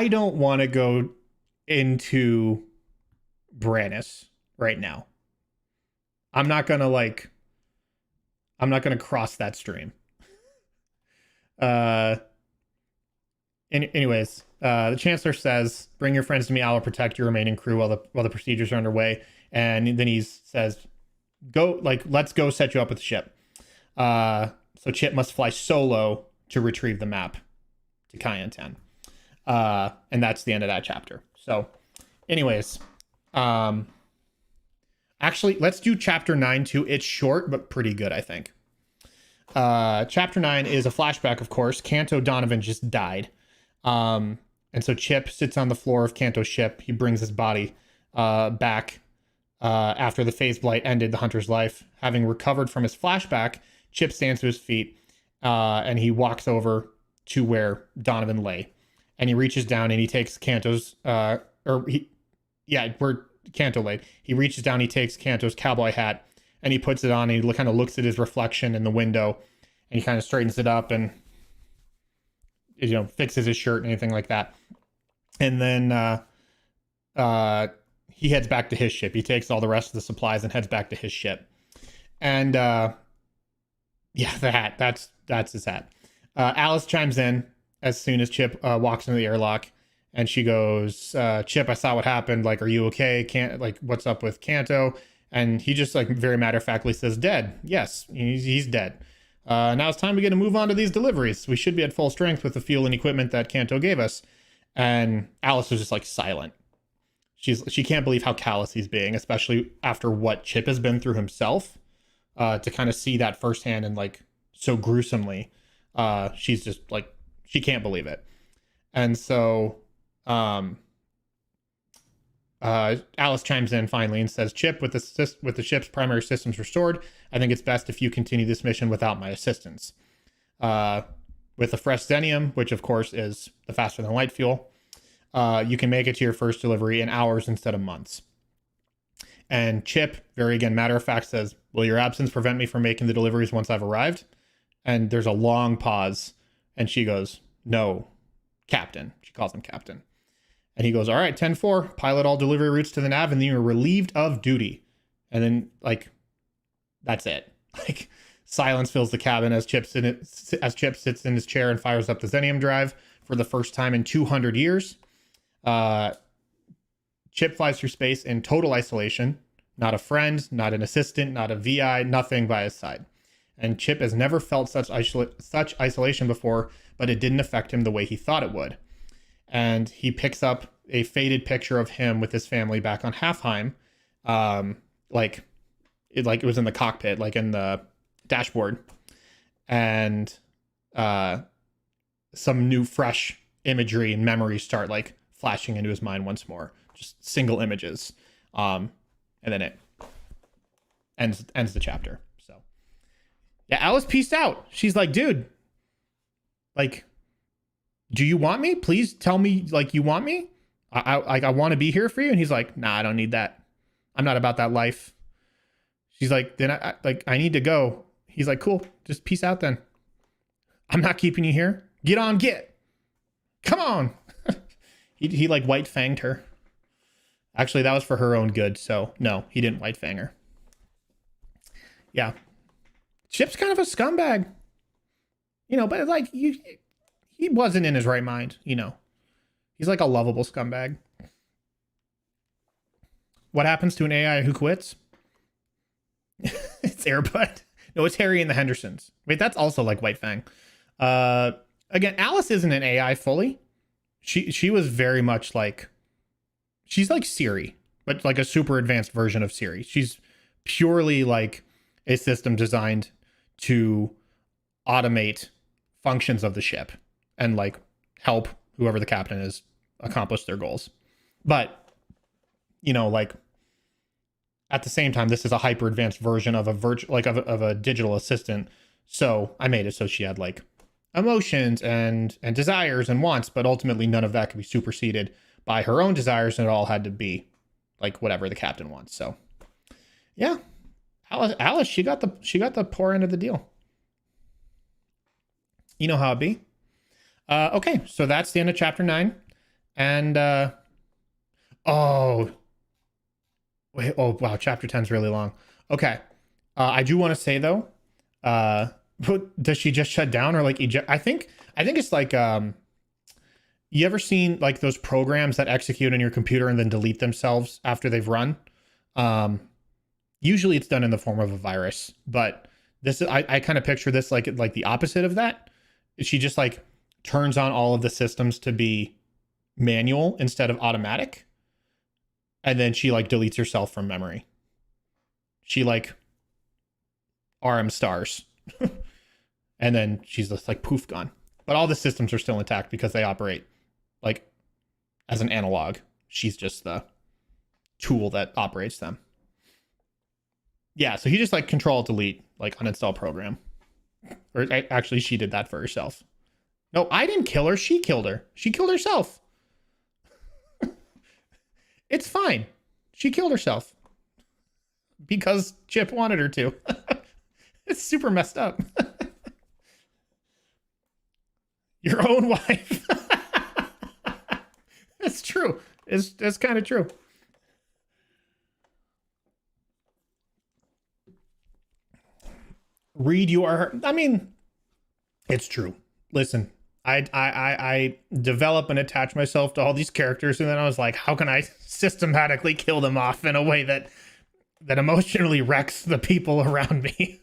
don't want to go into Brannis right now. I'm not gonna cross that stream. Anyways, the Chancellor says, "Bring your friends to me. I will protect your remaining crew while the procedures are underway." And then he says, "Go, let's go set you up with the ship." So Chip must fly solo to retrieve the map to Cayenne 10. And that's the end of that chapter. So, anyways, actually, let's do chapter 9 too. It's short but pretty good, I think. Chapter 9 is a flashback, of course. Canto Donovan just died. And so Chip sits on the floor of Canto's ship. He brings his body back after the phase blight ended the hunter's life. Having recovered from his flashback, Chip stands to his feet and he walks over to where Donovan lay. And he reaches down and he takes Canto's, where Canto laid. He reaches down, he takes Canto's cowboy hat and he puts it on and he kind of looks at his reflection in the window and he kind of straightens it up and, fixes his shirt and anything like that. And then he heads back to his ship. He takes all the rest of the supplies and heads back to his ship. And the hat, that's his hat. Alice chimes in as soon as Chip walks into the airlock, and she goes, "Chip, I saw what happened. Are you okay? What's up with Canto?" And he just very matter-of-factly says, "Dead. Yes, he's dead. Now it's time to move on to these deliveries. We should be at full strength with the fuel and equipment that Canto gave us." And Alice is just silent. She can't believe how callous he's being, especially after what Chip has been through himself. To kind of see that firsthand and so gruesomely, she's just she can't believe it. And so Alice chimes in finally and says, "Chip, with the ship's primary systems restored, I think it's best if you continue this mission without my assistance. With the fresh Xenium, which of course is the faster than light fuel, you can make it to your first delivery in hours instead of months." And Chip, very again matter of fact, says, "Will your absence prevent me from making the deliveries once I've arrived?" And there's a long pause, and she goes, "No, Captain." She calls him Captain. And he goes, "All right, 10-4, pilot all delivery routes to the nav, and then you're relieved of duty." And then that's it. Silence fills the cabin as Chip sits in his chair and fires up the Xenium drive for the first time in 200 years. Chip flies through space in total isolation. Not a friend, not an assistant, not a VI, nothing by his side. And Chip has never felt such isolation before, but it didn't affect him the way he thought it would. And he picks up a faded picture of him with his family back on Halfheim. It was in the cockpit, in the dashboard. And some new fresh imagery and memories start flashing into his mind once more. Just single images. And then it ends the chapter. So yeah, Alice peaced out. She's like, "Dude, do you want me? Please tell me you want me. I want to be here for you." And he's like, "Nah, I don't need that. I'm not about that life." She's like, "Then I need to go." He's like, "Cool, just peace out then. I'm not keeping you here. Get on, come on." he white fanged her. Actually, that was for her own good. So no, he didn't white fang her. Yeah. Chip's kind of a scumbag, but he wasn't in his right mind, He's a lovable scumbag. What happens to an AI who quits? It's Airbud. No, it's Harry and the Hendersons. Wait, that's also White Fang. Again, Alice isn't an AI fully. She was very much she's like Siri, but a super advanced version of Siri. She's purely a system designed to automate functions of the ship and help whoever the captain is accomplish their goals. But, you know, like at the same time, this is a hyper advanced version of a digital assistant. So I made it so she had like emotions and desires and wants, but ultimately none of that could be superseded by her own desires, and it all had to be like whatever the captain wants. So yeah, Alice, she got the poor end of the deal. You know how it be. Okay, so that's the end of chapter 9. And oh wow, chapter 10 is really long. Okay, I do want to say though, does she just shut down or like eject? I think it's like you ever seen like those programs that execute on your computer and then delete themselves after they've run? Usually it's done in the form of a virus, but this is I kind of picture this like the opposite of that. She just like turns on all of the systems to be manual instead of automatic. And then she like deletes herself from memory. She like RM stars. And then she's just like poof gone. But all the systems are still intact because they operate like as an analog. She's just the tool that operates them. Yeah, so he just like control delete, like uninstall program. Or actually she did that for herself. No, I didn't kill her. She killed her. She killed herself. It's fine. She killed herself. Because Chip wanted her to. It's super messed up. Your own wife. It's true. It's kind of true. Read your... I mean, it's true. Listen, I develop and attach myself to all these characters, and then I was like, how can I systematically kill them off in a way that emotionally wrecks the people around me?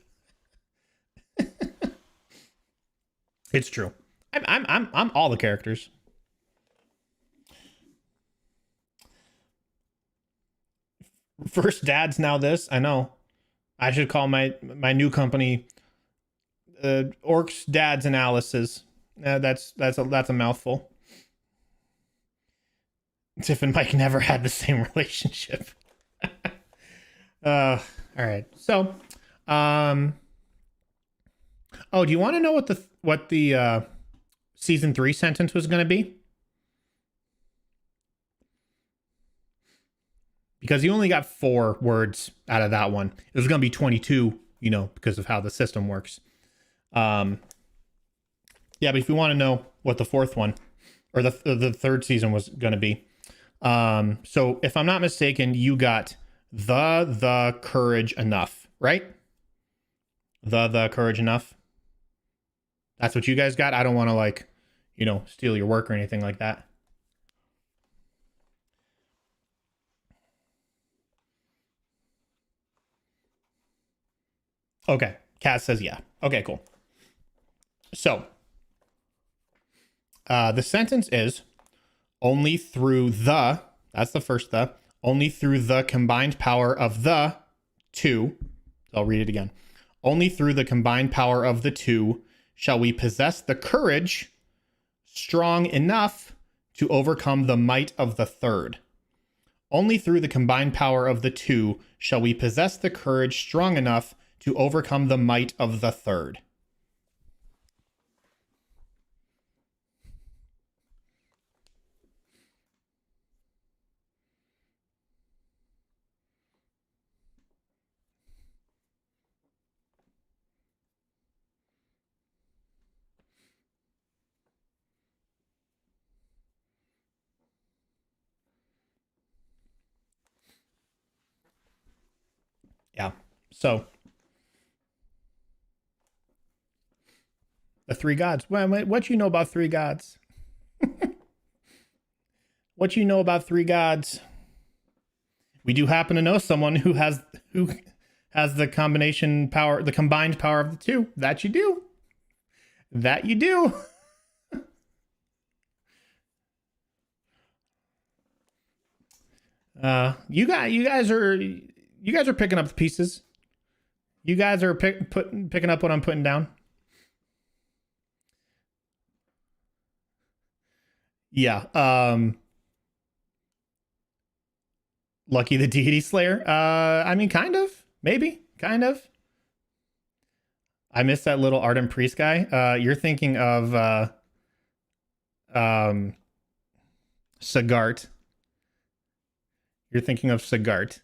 It's true. I'm all the characters. First dad's now this. I know. I should call my new company Orcs, Dads, and Alice's. That's a mouthful. Tiff and Mike never had the same relationship. All right. So, oh, do you want to know what the season 3 sentence was going to be? Because you only got 4 words out of that one. It was going to be 22, you know, because of how the system works. Yeah, but if you want to know what the 4th one or the 3rd season was going to be. So if I'm not mistaken, you got the courage enough, right? The courage enough. That's what you guys got. I don't want to like, you know, steal your work or anything like that. Okay. Kaz says yeah. Okay, cool. So, the sentence is only through the, that's the first the, only through the combined power of the 2. I'll read it again. Only through the combined power of the 2 shall we possess the courage strong enough to overcome the might of the 3rd. Only through the combined power of the 2 shall we possess the courage strong enough to overcome the might of the 3rd. Yeah. So the 3 gods. Well, what you know about 3 gods? What you know about 3 gods? We do happen to know someone who has the combination power, the combined power of the 2. That you do. That you do. You guys are picking up the pieces. You guys are picking up what I'm putting down. Yeah. Lucky the Deity Slayer. I mean, kind of. Maybe. Kind of. I missed that little Ardent Priest guy. You're thinking of Sagart. You're thinking of Sagart.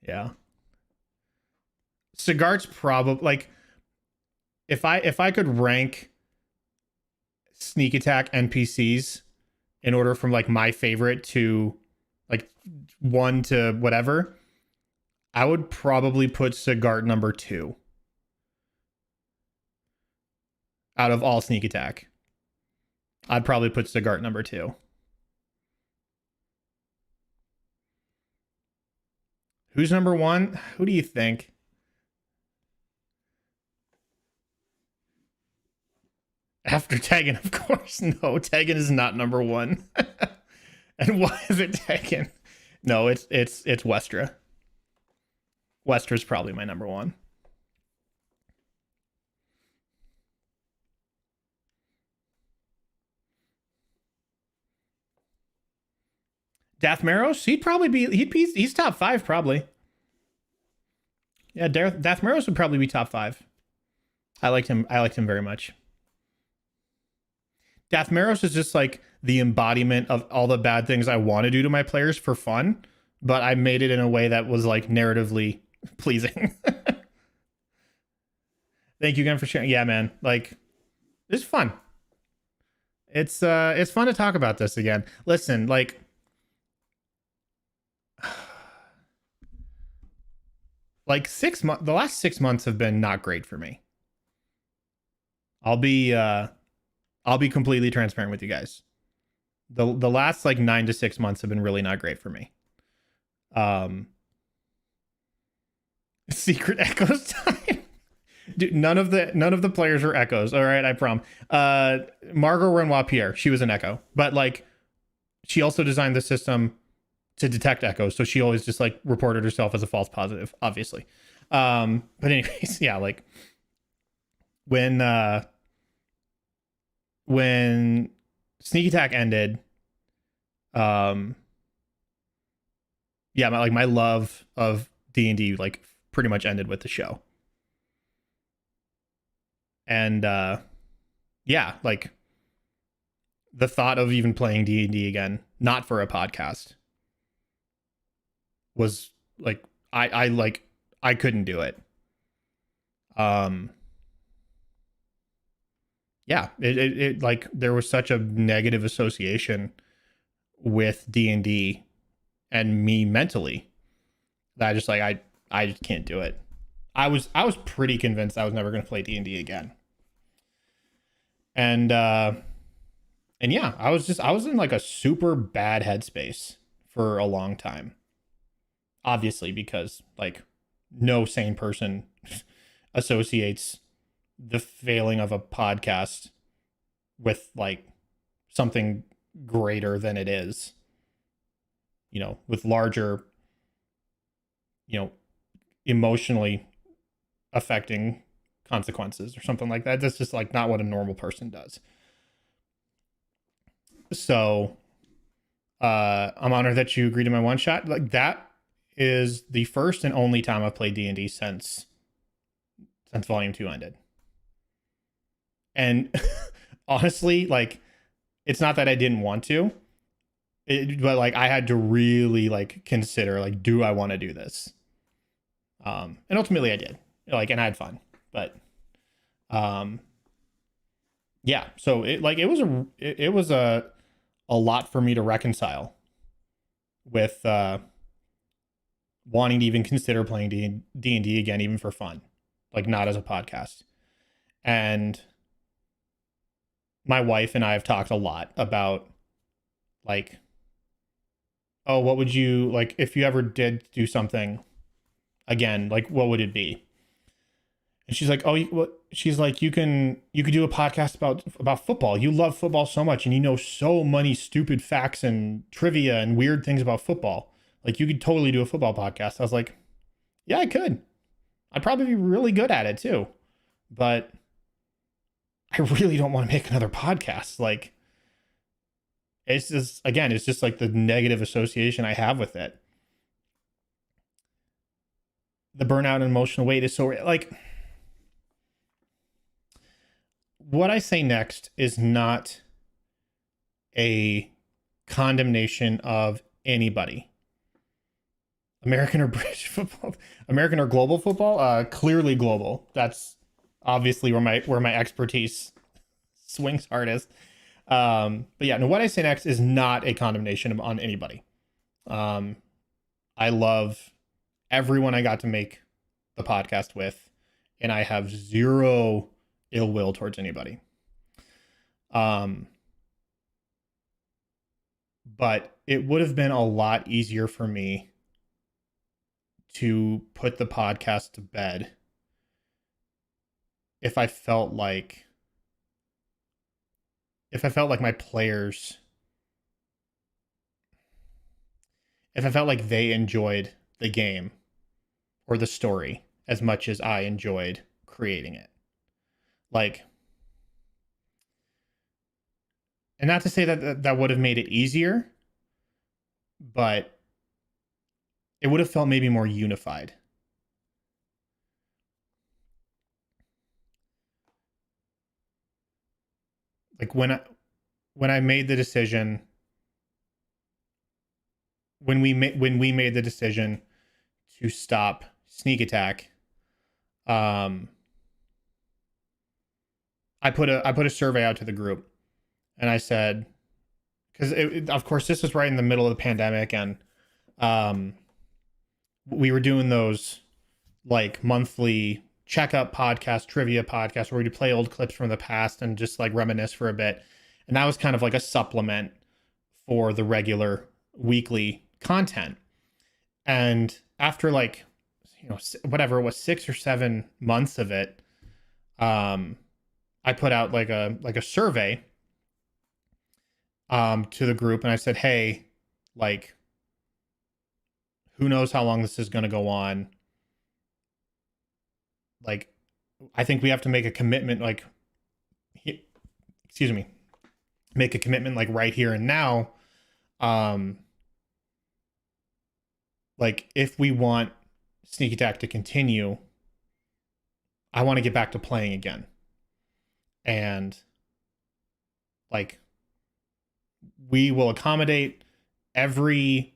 Yeah. Sagart's probably like if I could rank sneak attack NPCs in order from like my favorite to like 1 to whatever, I would probably put Sagart number 2 out of all sneak attack. I'd probably put Sagart number 2. Who's number 1? Who do you think? After Tegan, of course. No, Tegan is not number 1. And why is it Tegan? No, it's Westra. Westra's probably my number 1. Dathmaros, he's top 5 probably. Yeah, Dathmaros would probably be top 5. I liked him very much. Dathmaros is just like the embodiment of all the bad things I want to do to my players for fun, but I made it in a way that was like narratively pleasing. Thank you again for sharing. Yeah, man. Like, it's fun. It's fun to talk about this again. Listen, like, like 6 months, the last 6 months have been not great for me. I'll be completely transparent with you guys. The last like 9 to 6 months have been really not great for me. Secret Echoes time. Dude, none of the players are echoes. All right, I prom. Margot Renoir Pierre, she was an echo, but like she also designed the system to detect echoes, so she always just like reported herself as a false positive, obviously. But anyways, yeah, like when Sneak Attack ended, yeah, my love of D&D like pretty much ended with the show. And yeah, like the thought of even playing D&D again, not for a podcast, was like I couldn't do it. Yeah, it like there was such a negative association with D&D and me mentally that I just like I just can't do it. I was pretty convinced I was never going to play D&D again. And yeah, I was in like a super bad headspace for a long time. Obviously, because like no sane person associates the failing of a podcast with like something greater than it is, you know, with larger, you know, emotionally affecting consequences or something like that. That's just like not what a normal person does. So I'm honored that you agreed to my one shot. Like that is the first and only time I've played D&D since Volume 2 ended. And honestly, like, it's not that I didn't want to, but like I had to really like consider like, do I want to do this? And ultimately I did, like, and I had fun, but yeah, so it was a lot for me to reconcile with wanting to even consider playing D&D again, even for fun, like not as a podcast. And my wife and I have talked a lot about like, oh, what would you like if you ever did do something again, like what would it be? And she's like, oh, she's like, you could do a podcast about football. You love football so much and you know so many stupid facts and trivia and weird things about football. Like you could totally do a football podcast. I was like, yeah, I could. I'd probably be really good at it too. But I really don't want to make another podcast. Like, it's just, again, it's just like the negative association I have with it. The burnout and emotional weight is so, like, what I say next is not a condemnation of anybody. American or British football, American or global football, clearly global. That's obviously where my expertise swings hardest. But yeah, no, what I say next is not a condemnation on anybody. I love everyone I got to make the podcast with, and I have zero ill will towards anybody. But it would have been a lot easier for me to put the podcast to bed if I felt like my players, if I felt like they enjoyed the game or the story as much as I enjoyed creating it. Like, and not to say that would have made it easier, but it would have felt maybe more unified. Like when I made the decision, when we made the decision to stop sneak attack, I put a survey out to the group, and I said, because of course this was right in the middle of the pandemic, and we were doing those like monthly checkup podcast, trivia podcast, where we'd play old clips from the past and just like reminisce for a bit. And that was kind of like a supplement for the regular weekly content. And after like, whatever it was, 6 or 7 months of it, I put out like a survey to the group, and I said, hey, like, who knows how long this is going to go on? Like, I think we have to make a commitment, like, make a commitment like right here and now. Like, if we want Sneak Attack to continue, I want to get back to playing again. And like, we will accommodate every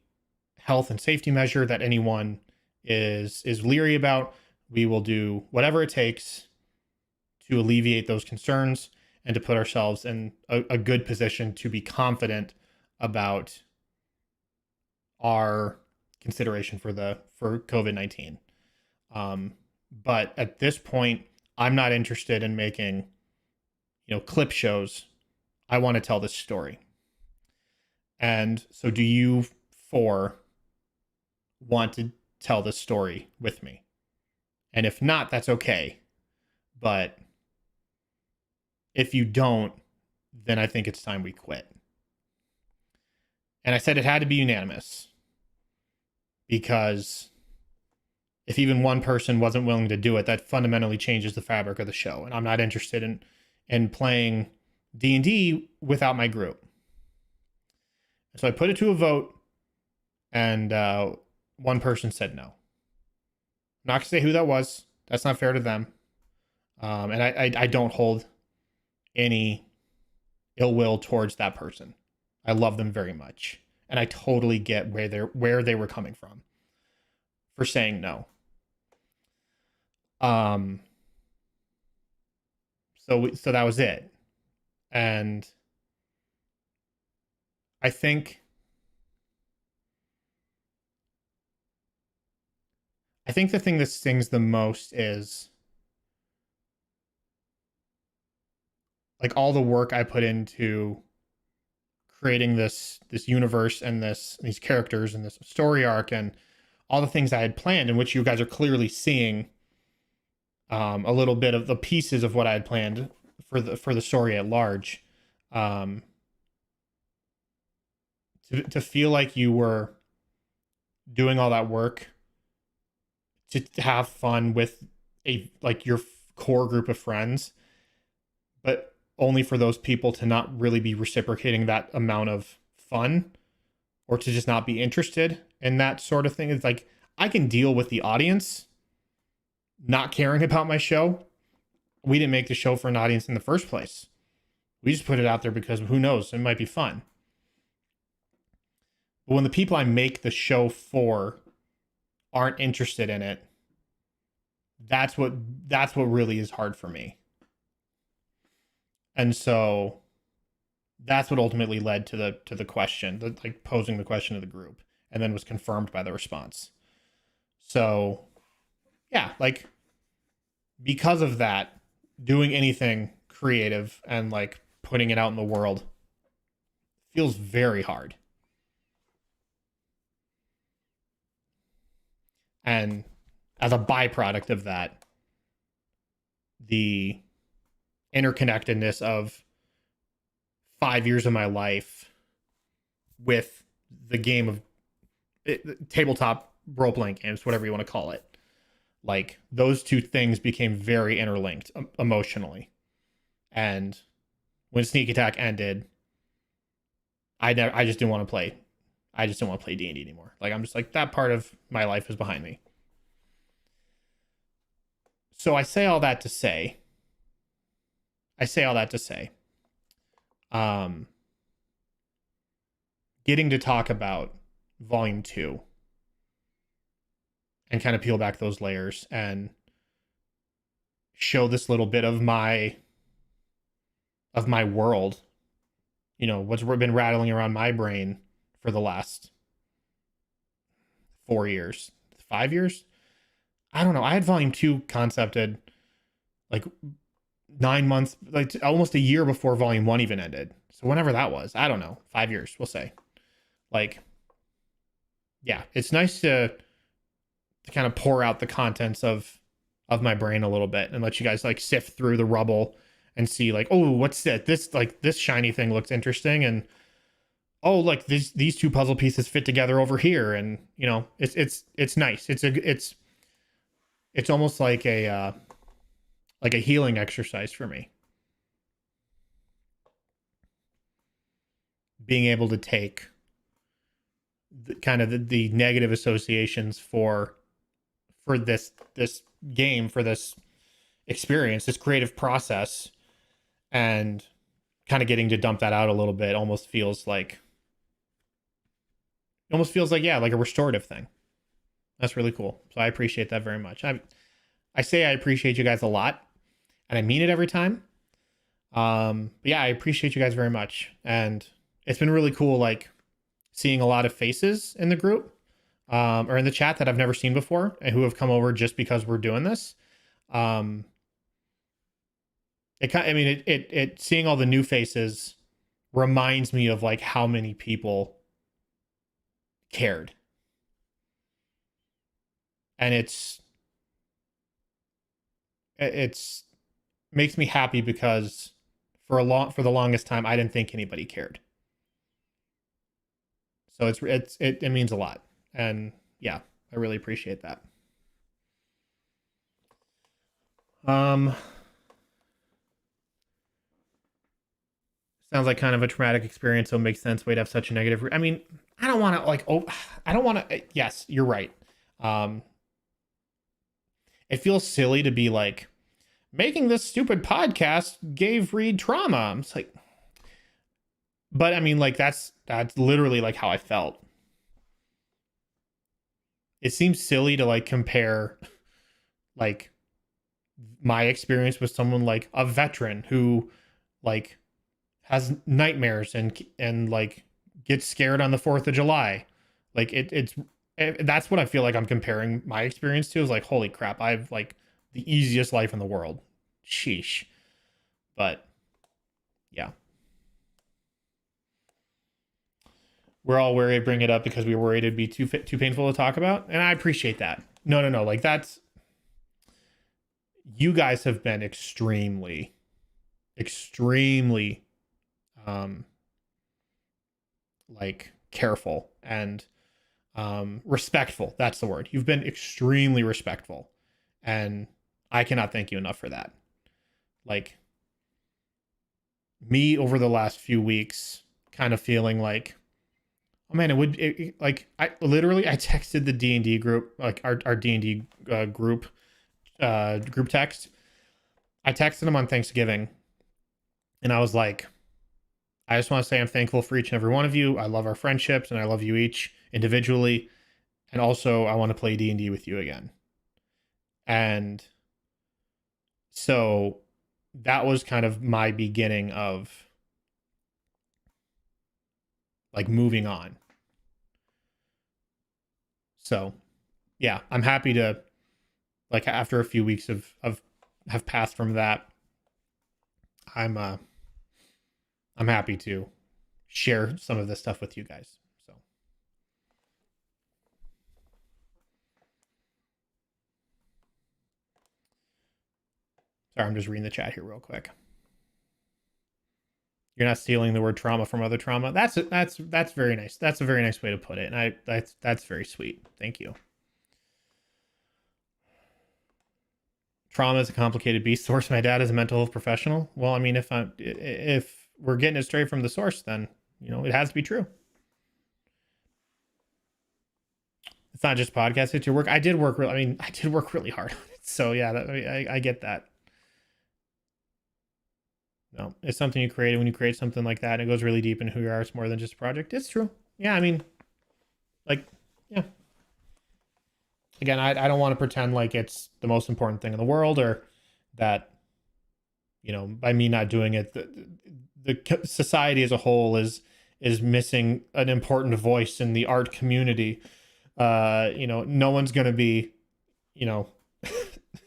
health and safety measure that anyone is leery about. We will do whatever it takes to alleviate those concerns and to put ourselves in a good position to be confident about our consideration for COVID-19. But at this point, I'm not interested in making, clip shows. I want to tell this story. And so do you four want to tell this story with me? And if not, that's okay. But if you don't, then I think it's time we quit. And I said it had to be unanimous, because if even one person wasn't willing to do it, that fundamentally changes the fabric of the show. And I'm not interested in playing D&D without my group. So I put it to a vote, and one person said no. I'm not going to say who that was. That's not fair to them. And I don't hold any ill will towards that person. I love them very much. And I totally get where they were coming from for saying no. So that was it. And I think the thing that stings the most is like all the work I put into creating this universe and these characters and this story arc and all the things I had planned, in which you guys are clearly seeing a little bit of the pieces of what I had planned for the story at large. To feel like you were doing all that work to have fun with your core group of friends, but only for those people to not really be reciprocating that amount of fun, or to just not be interested in that sort of thing. It's like, I can deal with the audience not caring about my show. We didn't make the show for an audience in the first place. We just put it out there because who knows, it might be fun. But when the people I make the show for aren't interested in it, that's what really is hard for me. And so that's what ultimately led to the question, like posing the question to the group, and then was confirmed by the response. So yeah, like, because of that, doing anything creative and like putting it out in the world feels very hard. And as a byproduct of that, the interconnectedness of 5 years of my life with the game of tabletop role-playing games, whatever you want to call it, like, those two things became very interlinked emotionally. And when Sneak Attack ended, I just didn't want to play. I just didn't want to play D&D anymore. Like, I'm just like, that part of my life is behind me. So I say all that to say, getting to talk about Volume 2 and kind of peel back those layers and show this little bit of my world, you know, what's been rattling around my brain for the last 4 years, 5 years. I don't know. I had Volume 2 concepted like 9 months, like almost a year before Volume 1 even ended. So whenever that was, I don't know, 5 years, we'll say. Like, yeah, it's nice to kind of pour out the contents of my brain a little bit and let you guys like sift through the rubble and see like, oh, what's that? This shiny thing looks interesting, and oh, like these two puzzle pieces fit together over here, and you know, it's nice. It's almost like a healing exercise for me. Being able to take the negative associations for this game, for this experience, this creative process, and kind of getting to dump that out a little bit almost feels like yeah, like a restorative thing. That's really cool. So I appreciate that very much. I say I appreciate you guys a lot, and I mean it every time. But yeah, I appreciate you guys very much, and it's been really cool, like, seeing a lot of faces in the group, or in the chat that I've never seen before, and who have come over just because we're doing this. It seeing all the new faces reminds me of like how many people cared, and it's makes me happy because for the longest time I didn't think anybody cared. So it means a lot, and yeah, I really appreciate that. Sounds like kind of a traumatic experience, so it makes sense. Way to have such a negative. I mean, I don't want to like. Oh, I don't want to. Yes, you're right. It feels silly to be like, making this stupid podcast gave Reed trauma. I'm just like, but I mean, like, that's literally like how I felt. It seems silly to like compare like my experience with someone like a veteran who like has nightmares and like gets scared on the 4th of July. Like that's what I feel like I'm comparing my experience to, is like, holy crap, I've like the easiest life in the world. Sheesh. But yeah. We're all worried to bring it up because we were worried it'd be too painful to talk about. And I appreciate that. No. Like, that's, you guys have been extremely like careful and respectful. That's the word. You've been extremely respectful, and I cannot thank you enough for that. Like, me over the last few weeks kind of feeling like, oh man, like I texted the D&D group, like our D&D group text. I texted them on Thanksgiving and I was like, I just want to say I'm thankful for each and every one of you. I love our friendships and I love you each individually. And also I want to play D&D with you again. And so that was kind of my beginning of like moving on. So yeah, I'm happy to, like, after a few weeks of have passed from that, I'm happy to share some of this stuff with you guys. So sorry, I'm just reading the chat here real quick. You're not stealing the word trauma from other trauma. That's very nice. That's a very nice way to put it. And that's very sweet. Thank you. Trauma is a complicated beast. Source, my dad is a mental health professional. Well, I mean, if we're getting it straight from the source, then, you know, it has to be true. It's not just podcast, it's your work. I did work really hard on it. So yeah, I get that. No, it's something you created. When you create something like that, it goes really deep in who you are. It's more than just a project. It's true. Yeah, I mean, like, yeah. Again, I don't want to pretend like it's the most important thing in the world, or that, you know, by me not doing it, the society as a whole is missing an important voice in the art community. You know, no one's going to be, you know,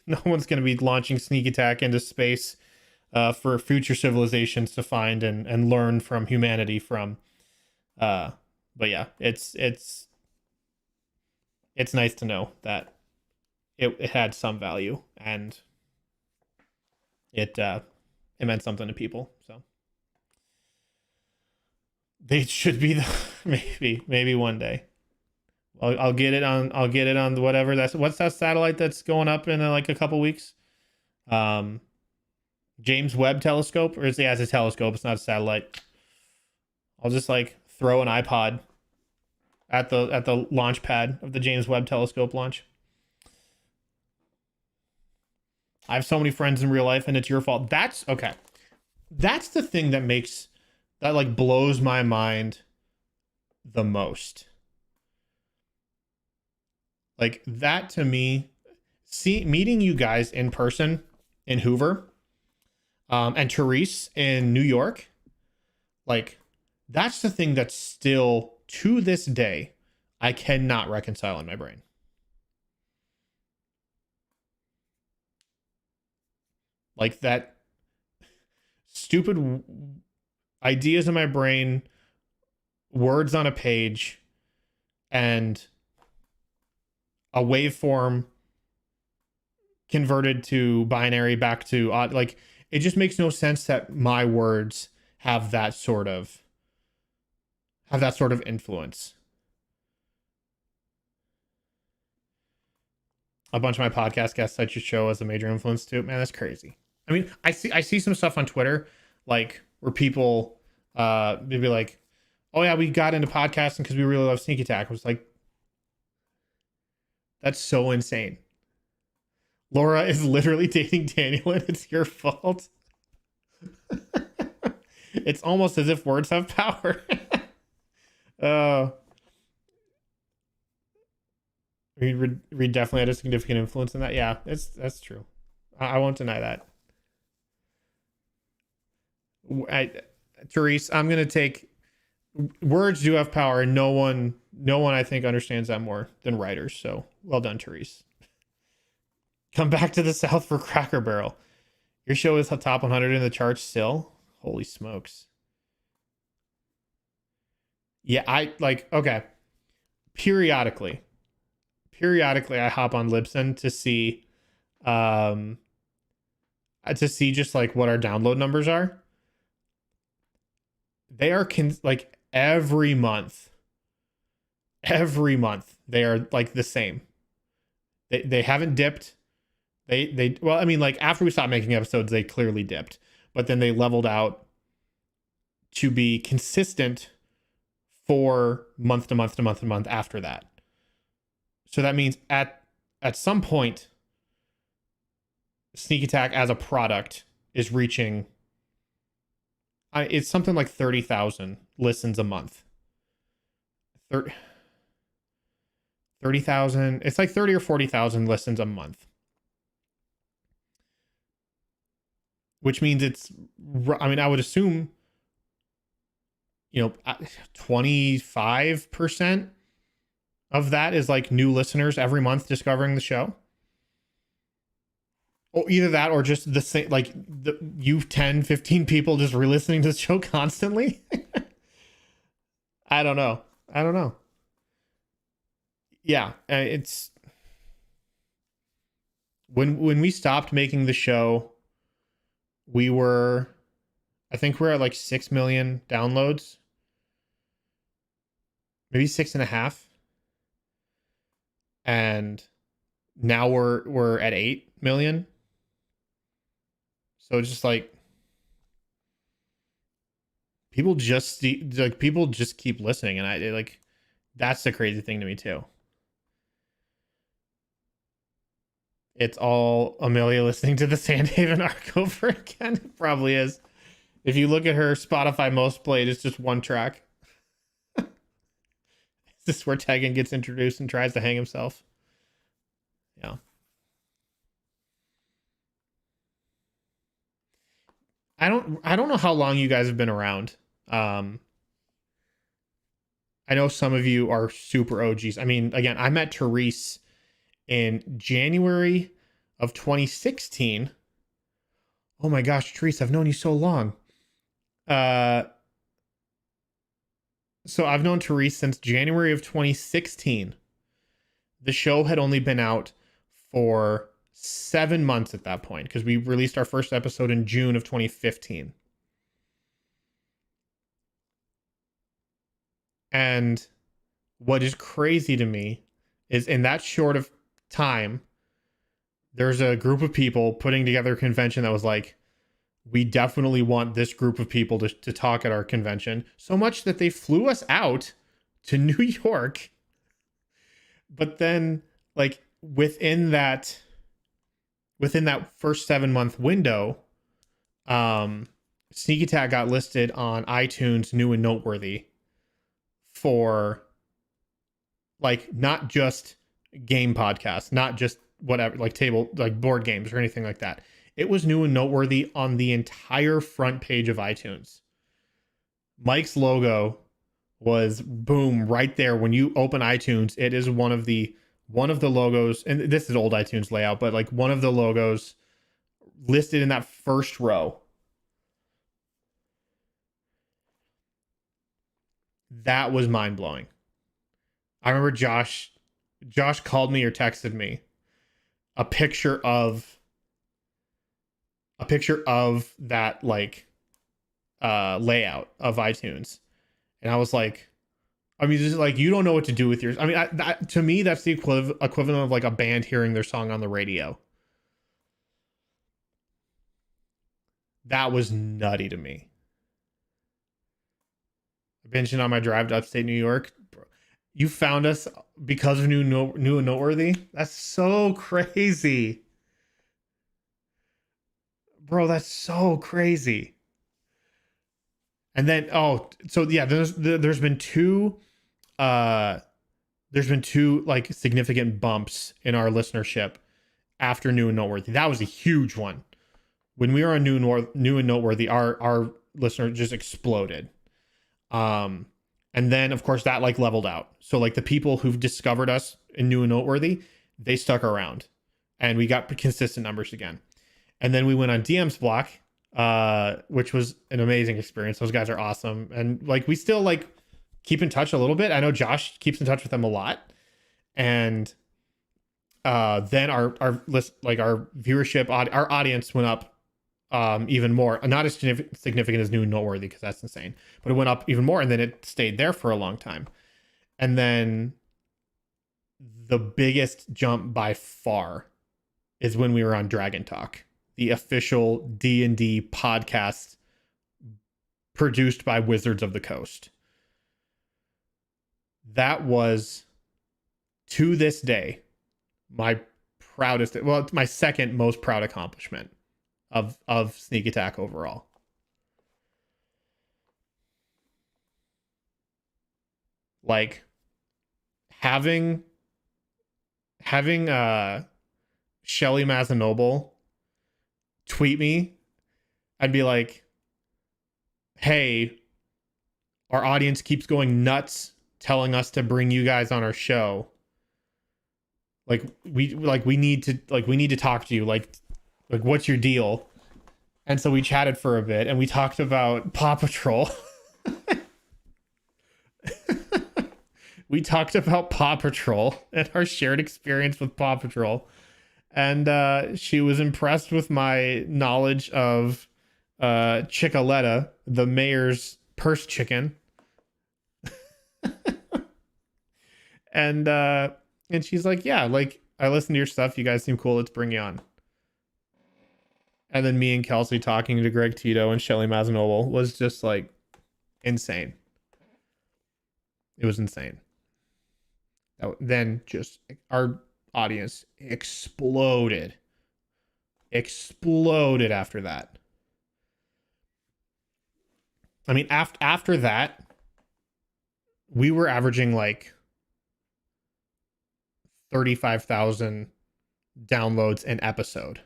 no one's going to be launching sneak attack into space for future civilizations to find and learn from humanity from. But yeah, it's nice to know that it had some value and it meant something to people. So they should be maybe one day. I'll get it on whatever what's that satellite that's going up in like a couple weeks? James Webb Telescope, or it's a telescope, it's not a satellite. I'll just like throw an iPod at the launch pad of the James Webb Telescope launch. I have so many friends in real life and it's your fault. That's okay. That's the thing that like blows my mind the most. Like that to me, meeting you guys in person in Hoover, and Therese in New York, like that's the thing that's still to this day I cannot reconcile in my brain. Like that stupid ideas in my brain, words on a page, and a waveform converted to binary back to odd. Like it just makes no sense that my words have that sort of influence. A bunch of my podcast guests I just show as a major influence too. Man, that's crazy. I mean, I see some stuff on Twitter like where people maybe like, oh yeah, we got into podcasting because we really love Sneak Attack. I was like, that's so insane. Laura is literally dating Daniel and it's your fault. It's almost as if words have power. Reed definitely had a significant influence in that. Yeah, that's true. I won't deny that. Therese, I'm gonna take words do have power, and no one I think understands that more than writers. So well done, Therese. Come back to the South for Cracker Barrel. Your show is top 100 in the charts still. Holy smokes. Yeah, okay. Periodically I hop on Libsyn to see just like what our download numbers are. They are like every month they are like the same. They haven't dipped. They well, I mean, like after we stopped making episodes, they clearly dipped, but then they leveled out to be consistent for month to month to month to month after that. So that means at some point, Sneak Attack as a product is reaching, it's something like 30,000 listens a month. 30,000, it's like 30 or 40,000 listens a month. Which means it's, I mean, I would assume, 25% of that is like new listeners every month discovering the show. Or either that or just the same, like you 10, 15 people just re-listening to the show constantly. I don't know. Yeah, it's when we stopped making the show, I think we're at like 6 million downloads, maybe 6.5, and now we're at 8 million. So it's just like people just keep listening, and that's the crazy thing to me too. It's all Amelia listening to the Sandhaven arc over again. It probably is. If you look at her Spotify most played, it's just one track. This is where Tegan gets introduced and tries to hang himself. Yeah. I don't know how long you guys have been around. I know some of you are super OGs. I mean, again, I met Therese in January of 2016. Oh my gosh, Therese, I've known you so long. So I've known Therese since January of 2016. The show had only been out for 7 months at that point, because we released our first episode in June of 2015. And what is crazy to me is in that short of time, there's a group of people putting together a convention that was like, we definitely want this group of people to talk at our convention, so much that they flew us out to New York. But then, like, within that first 7-month window, Sneak Attack got listed on iTunes New and Noteworthy for, like, not just game podcasts, not just whatever, like board games or anything like that. It was New and Noteworthy on the entire front page of iTunes. Mike's logo was boom right there. When you open iTunes, it is one of the logos, and this is old iTunes layout, but like one of the logos listed in that first row. That was mind-blowing. I remember Josh called me or texted me a picture of that, like, layout of iTunes. And I was like, I mean, just like, you don't know what to do with yours. I mean, to me, that's the equivalent of like a band hearing their song on the radio. That was nutty to me. I mentioned on my drive to upstate New York, bro, you found us because of New and Noteworthy. That's so crazy. Bro, that's so crazy. And then, so yeah, there's been two like significant bumps in our listenership after New and Noteworthy. That was a huge one. When we were on New and Noteworthy, our listener just exploded. And then of course that like leveled out. So like the people who've discovered us in New and Noteworthy, they stuck around, and we got consistent numbers again. And then we went on DM's block, which was an amazing experience. Those guys are awesome. And like, we still like keep in touch a little bit. I know Josh keeps in touch with them a lot. And then our list, like our viewership, our audience went up even more. Not as significant as New and Noteworthy, because that's insane, but it went up even more. And then it stayed there for a long time. And then the biggest jump by far is when we were on Dragon Talk, the official D&D podcast produced by Wizards of the Coast. That was, to this day, my proudest, well, it's my second most proud accomplishment of Sneak Attack overall. Like having Shelly Mazanoble tweet me, I'd be like, hey, our audience keeps going nuts telling us to bring you guys on our show. Like we need to talk to you. Like what's your deal? And so we chatted for a bit and we talked about Paw Patrol. We talked about Paw Patrol and our shared experience with Paw Patrol. And she was impressed with my knowledge of Chickaletta, the mayor's purse chicken. And she's like, yeah, like, I listen to your stuff. You guys seem cool. Let's bring you on. And then me and Kelsey talking to Greg Tito and Shelly Mazanoble was just like insane. It was insane. Then just our audience exploded after that. I mean, after that, we were averaging like 35,000 downloads an episode.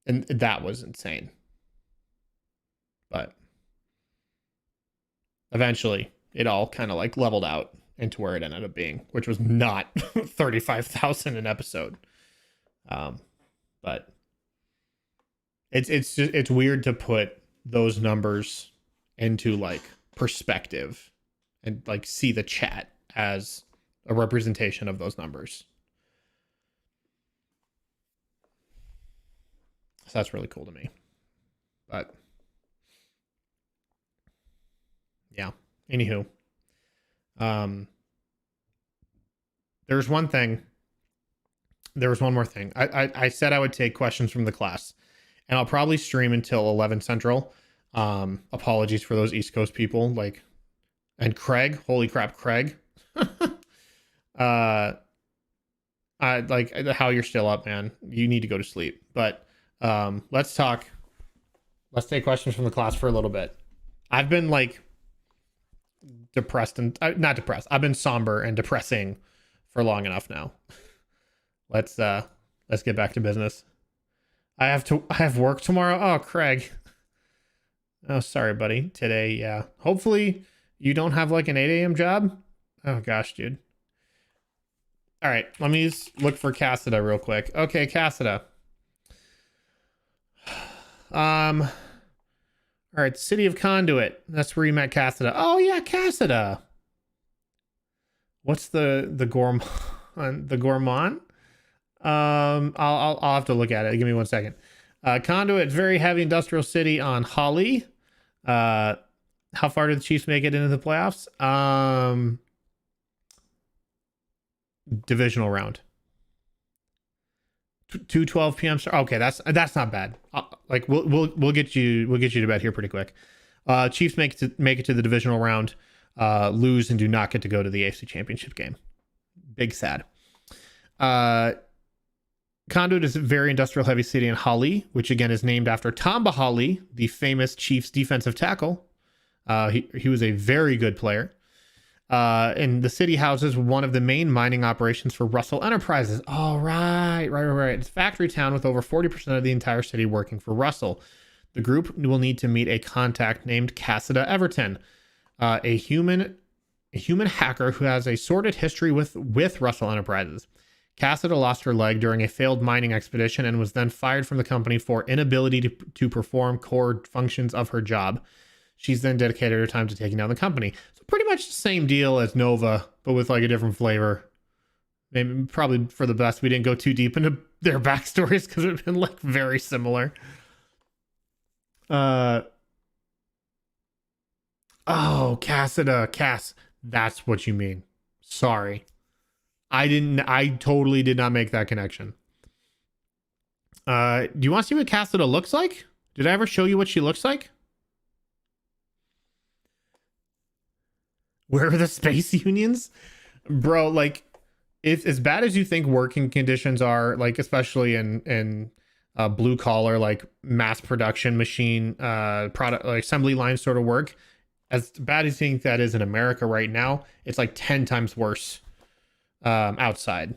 And that was insane. But eventually it all kind of like leveled out into where it ended up being, which was not 35,000 an episode. But it's weird to put those numbers into like perspective and like see the chat as a representation of those numbers. So that's really cool to me. But yeah, anywho, there was one more thing. I said I would take questions from the class, and I'll probably stream until 11 Central. Apologies for those East Coast people, like, and Craig, holy crap, Craig. I like how you're still up, man. You need to go to sleep. But let's take questions from the class for a little bit. I've been like depressed and not depressed. I've been somber and depressing for long enough now. Let's get back to business. I have work tomorrow. Oh, Craig. Oh, sorry, buddy. Today, yeah. Hopefully you don't have like an 8 a.m. job. Oh gosh, dude. All right, let me just look for Cassida real quick. Okay, Cassida. All right, City of Conduit. That's where you met Cassida. Oh yeah, Cassida. What's the gourmand? The gourmand? I'll have to look at it. Give me 1 second. Conduit, very heavy industrial city on Holly. How far did the Chiefs make it into the playoffs? Divisional round. 2:12 p.m. Okay, that's not bad. Like we'll get you to bed here pretty quick. Chiefs make it to the divisional round, lose and do not get to go to the AFC Championship game. Big sad. Conduit is a very industrial heavy city in Holly, which again is named after Tamba Hawley, the famous Chiefs defensive tackle. He was a very good player. And the city houses one of the main mining operations for Russell Enterprises. Oh, right. It's a factory town with over 40% of the entire city working for Russell. The group will need to meet a contact named Cassida Everton, a human hacker who has a sordid history with Russell Enterprises. Cassida lost her leg during a failed mining expedition and was then fired from the company for inability to perform core functions of her job. She's then dedicated her time to taking down the company. So pretty much the same deal as Nova, but with like a different flavor. Maybe probably for the best we didn't go too deep into their backstories because it's been like very similar. Oh, Cassida, Cass. That's what you mean. Sorry. I totally did not make that connection. Do you want to see what Cassida looks like? Did I ever show you what she looks like? Where are the space unions? Bro, like, if as bad as you think working conditions are, like, especially in blue collar, like mass production machine product, like assembly line sort of work, as bad as you think that is in America right now, it's like 10 times worse outside,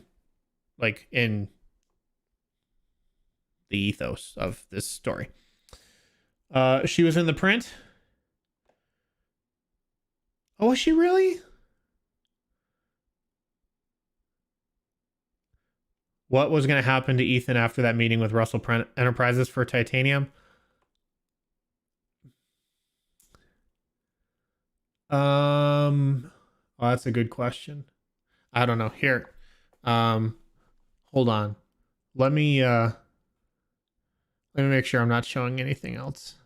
like in the ethos of this story. She was in the print. Oh, was she really? What was going to happen to Ethan after that meeting with Russell Enterprises for titanium? Oh, that's a good question. I don't know. Here. Hold on. Let me make sure I'm not showing anything else.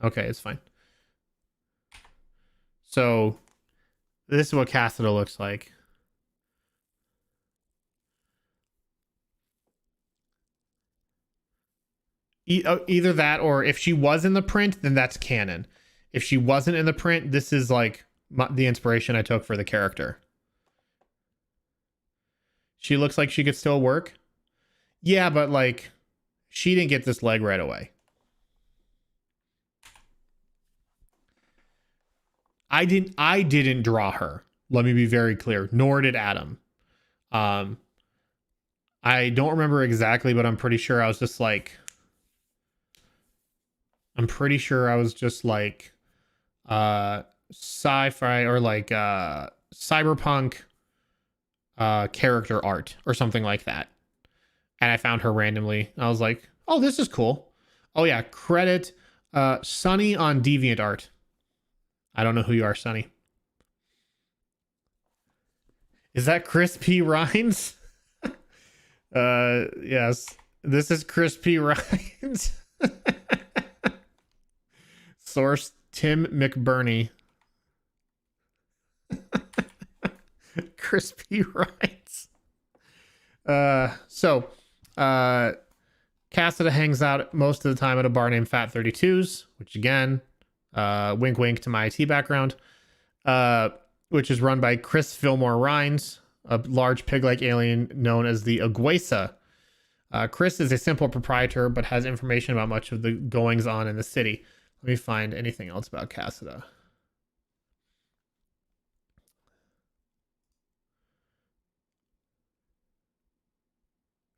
Okay, it's fine. So this is what Cassida looks like. Either that, or if she was in the print, then that's canon. If she wasn't in the print, this is like the inspiration I took for the character. She looks like she could still work. Yeah, but like she didn't get this leg right away. I didn't draw her. Let me be very clear. Nor did Adam. I don't remember exactly, but I'm pretty sure I was just like sci-fi or like cyberpunk character art or something like that. And I found her randomly. I was like, oh, this is cool. Oh yeah, credit Sunny on DeviantArt. I don't know who you are, Sunny. Is that Chris P. Rhines? Yes. This is Chris P. Rhines. Source Tim McBurney. Chris P. Rhines. Cassida hangs out most of the time at a bar named Fat 32's, which again, wink wink to my IT background, which is run by Chris Fillmore Rhines, a large pig-like alien known as the Aguesa. Chris is a simple proprietor, but has information about much of the goings-on in the city. Let me find anything else about Cassida.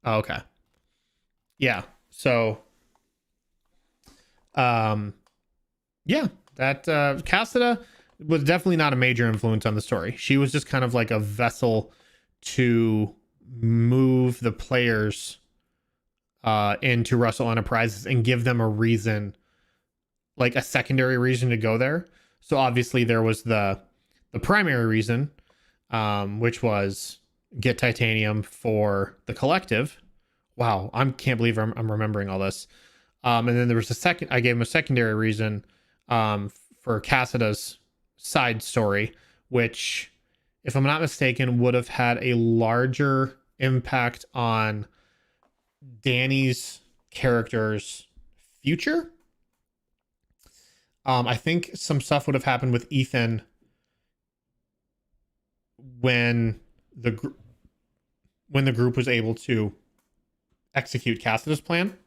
Oh, okay. Yeah. So, yeah, that Cassida was definitely not a major influence on the story. She was just kind of like a vessel to move the players into Russell Enterprises and give them a reason, like a secondary reason to go there. So obviously there was the primary reason, which was get titanium for the collective. Wow, I can't believe I'm remembering all this. And then there was I gave him a secondary reason for Cassida's side story, which, if I'm not mistaken, would have had a larger impact on Danny's character's future. I think some stuff would have happened with Ethan when the group was able to execute Cassida's plan.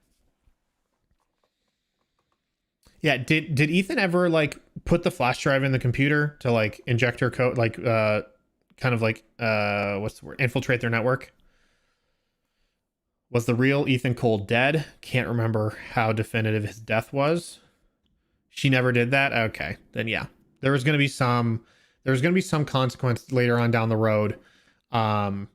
Yeah, did Ethan ever like put the flash drive in the computer to like inject her code, like kind of like what's the word, infiltrate their network? Was the real Ethan Cole dead? Can't remember how definitive his death was. She never did that. Okay, then yeah, there was going to be some consequence later on down the road, where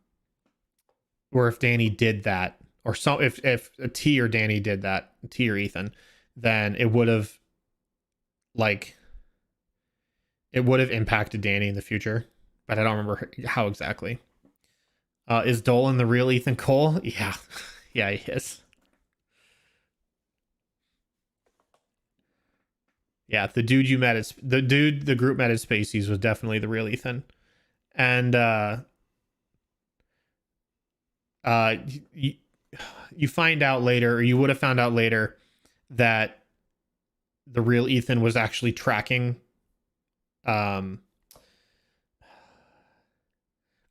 if Danny did that, or so if T or Danny did that, T or Ethan, then it would have impacted Danny in the future, but I don't remember how exactly. Is Dolan the real Ethan Cole? Yeah, yeah, he is. Yeah, the dude the group met at Spacey's was definitely the real Ethan, and you find out later, or you would have found out later, that the real Ethan was actually tracking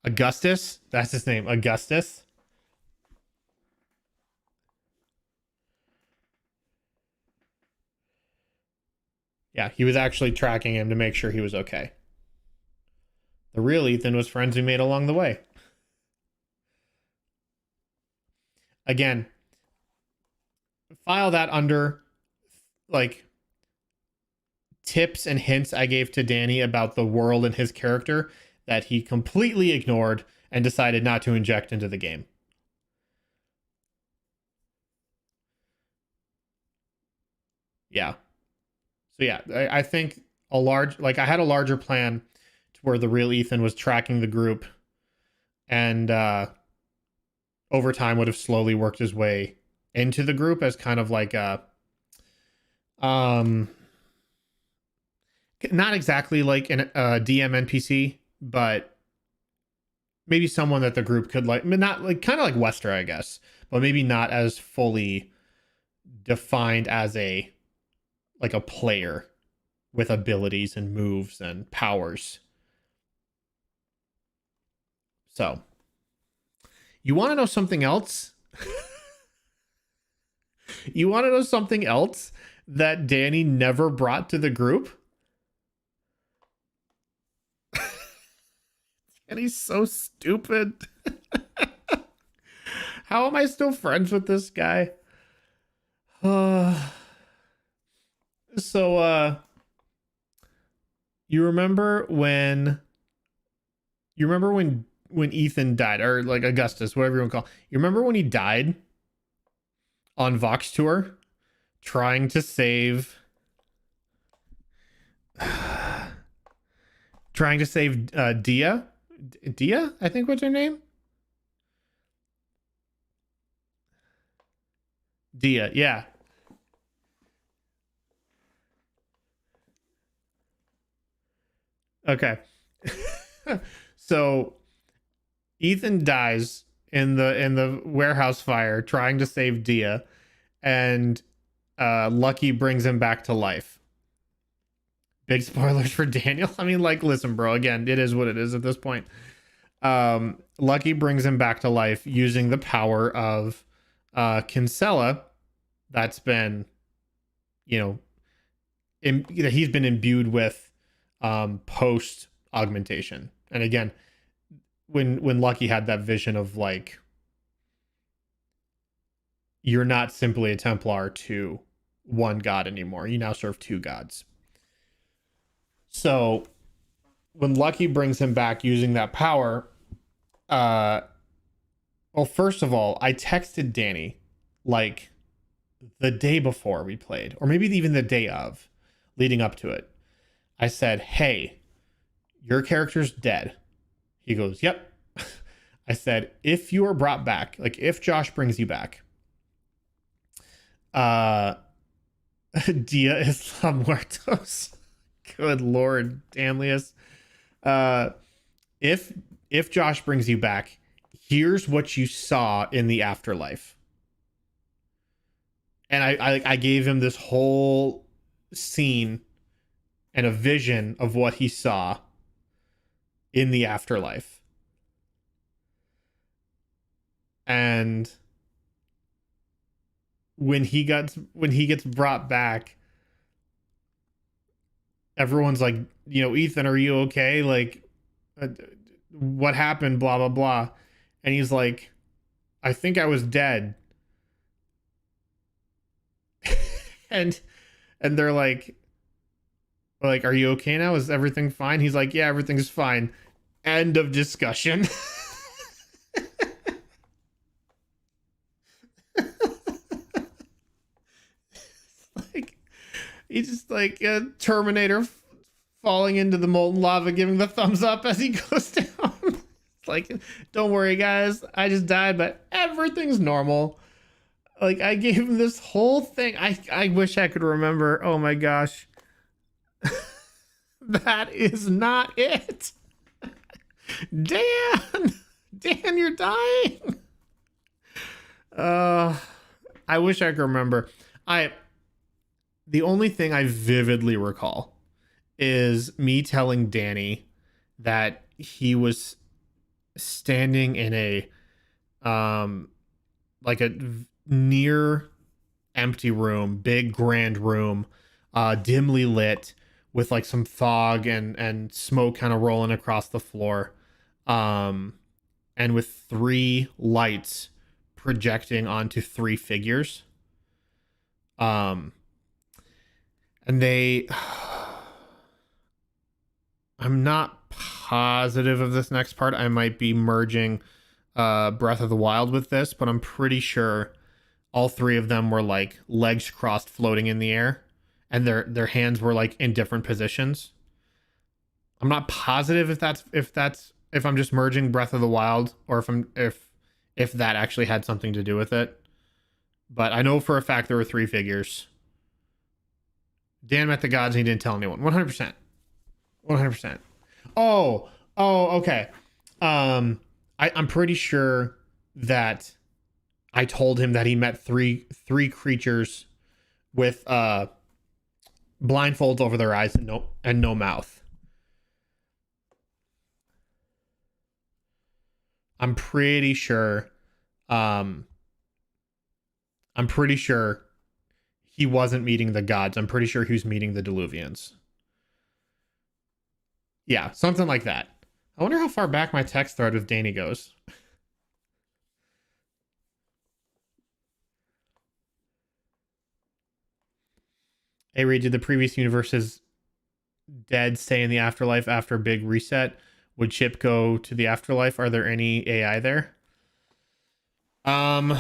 Augustus. That's his name, Augustus. Yeah, he was actually tracking him to make sure he was okay. The real Ethan was friends we made along the way. Again, file that under like tips and hints I gave to Danny about the world and his character that he completely ignored and decided not to inject into the game. Yeah. So yeah, I think I had a larger plan to where the real Ethan was tracking the group, and over time would have slowly worked his way into the group as kind of like a not exactly like a DM NPC, but maybe someone that the group could like, not like, kind of like Wester, I guess, but maybe not as fully defined as a player with abilities and moves and powers. So, you want to know something else? You want to know something else that Danny never brought to the group? And he's so stupid. How am I still friends with this guy? So, you remember when Ethan died, or like Augustus, whatever you want to call it. You remember when he died on Vox Tour trying to save Dia? Dia, I think, what's her name? Dia, yeah. Okay. So Ethan dies in the warehouse fire trying to save Dia, and Lucky brings him back to life. Big spoilers for Daniel. I mean, like, listen, bro, again, it is what it is at this point. Lucky brings him back to life using the power of Kinsella that's been, he's been imbued with post augmentation. And again, when Lucky had that vision of like, you're not simply a Templar to one god anymore, you now serve two gods. So when Lucky brings him back using that power, well, first of all, I texted Danny like the day before we played, or maybe even the day of, leading up to it. I said, hey, your character's dead. He goes, yep. I said, if you are brought back, like if Josh brings you back, Dia Islam Muertos. Good Lord, Damlius. If Josh brings you back, here's what you saw in the afterlife. And I gave him this whole scene and a vision of what he saw in the afterlife. And when he gets brought back, everyone's like, Ethan, are you okay? Like, what happened? Blah, blah, blah. And he's like, I think I was dead. and they're like, are you okay now? Is everything fine? He's like, yeah, everything's fine. End of discussion. Like, he's just like a Terminator falling into the molten lava, giving the thumbs up as he goes down. It's like, don't worry, guys, I just died, but everything's normal. Like, I gave him this whole thing. I wish I could remember. Oh my gosh. That is not it. Dan, you're dying. I wish I could remember. The only thing I vividly recall is me telling Danny that he was standing in a like a near empty room, big grand room, dimly lit with like some fog and smoke kind of rolling across the floor, and with 3 lights projecting onto 3 figures, and they I'm not positive of this next part. I might be merging Breath of the Wild with this, but I'm pretty sure all 3 of them were like legs crossed floating in the air, and their hands were like in different positions. I'm not positive if I'm just merging Breath of the Wild or if that actually had something to do with it. But I know for a fact there were 3 figures. Dan met the gods and he didn't tell anyone. 100%. 100%. Oh, okay. I'm pretty sure that I told him that he met three creatures with blindfolds over their eyes and no mouth. I'm pretty sure he wasn't meeting the gods. I'm pretty sure he was meeting the Deluvians. Yeah, something like that. I wonder how far back my text thread with Danny goes. Hey, Reed, did the previous universe's dead stay in the afterlife after a big reset? Would Chip go to the afterlife? Are there any AI there? Did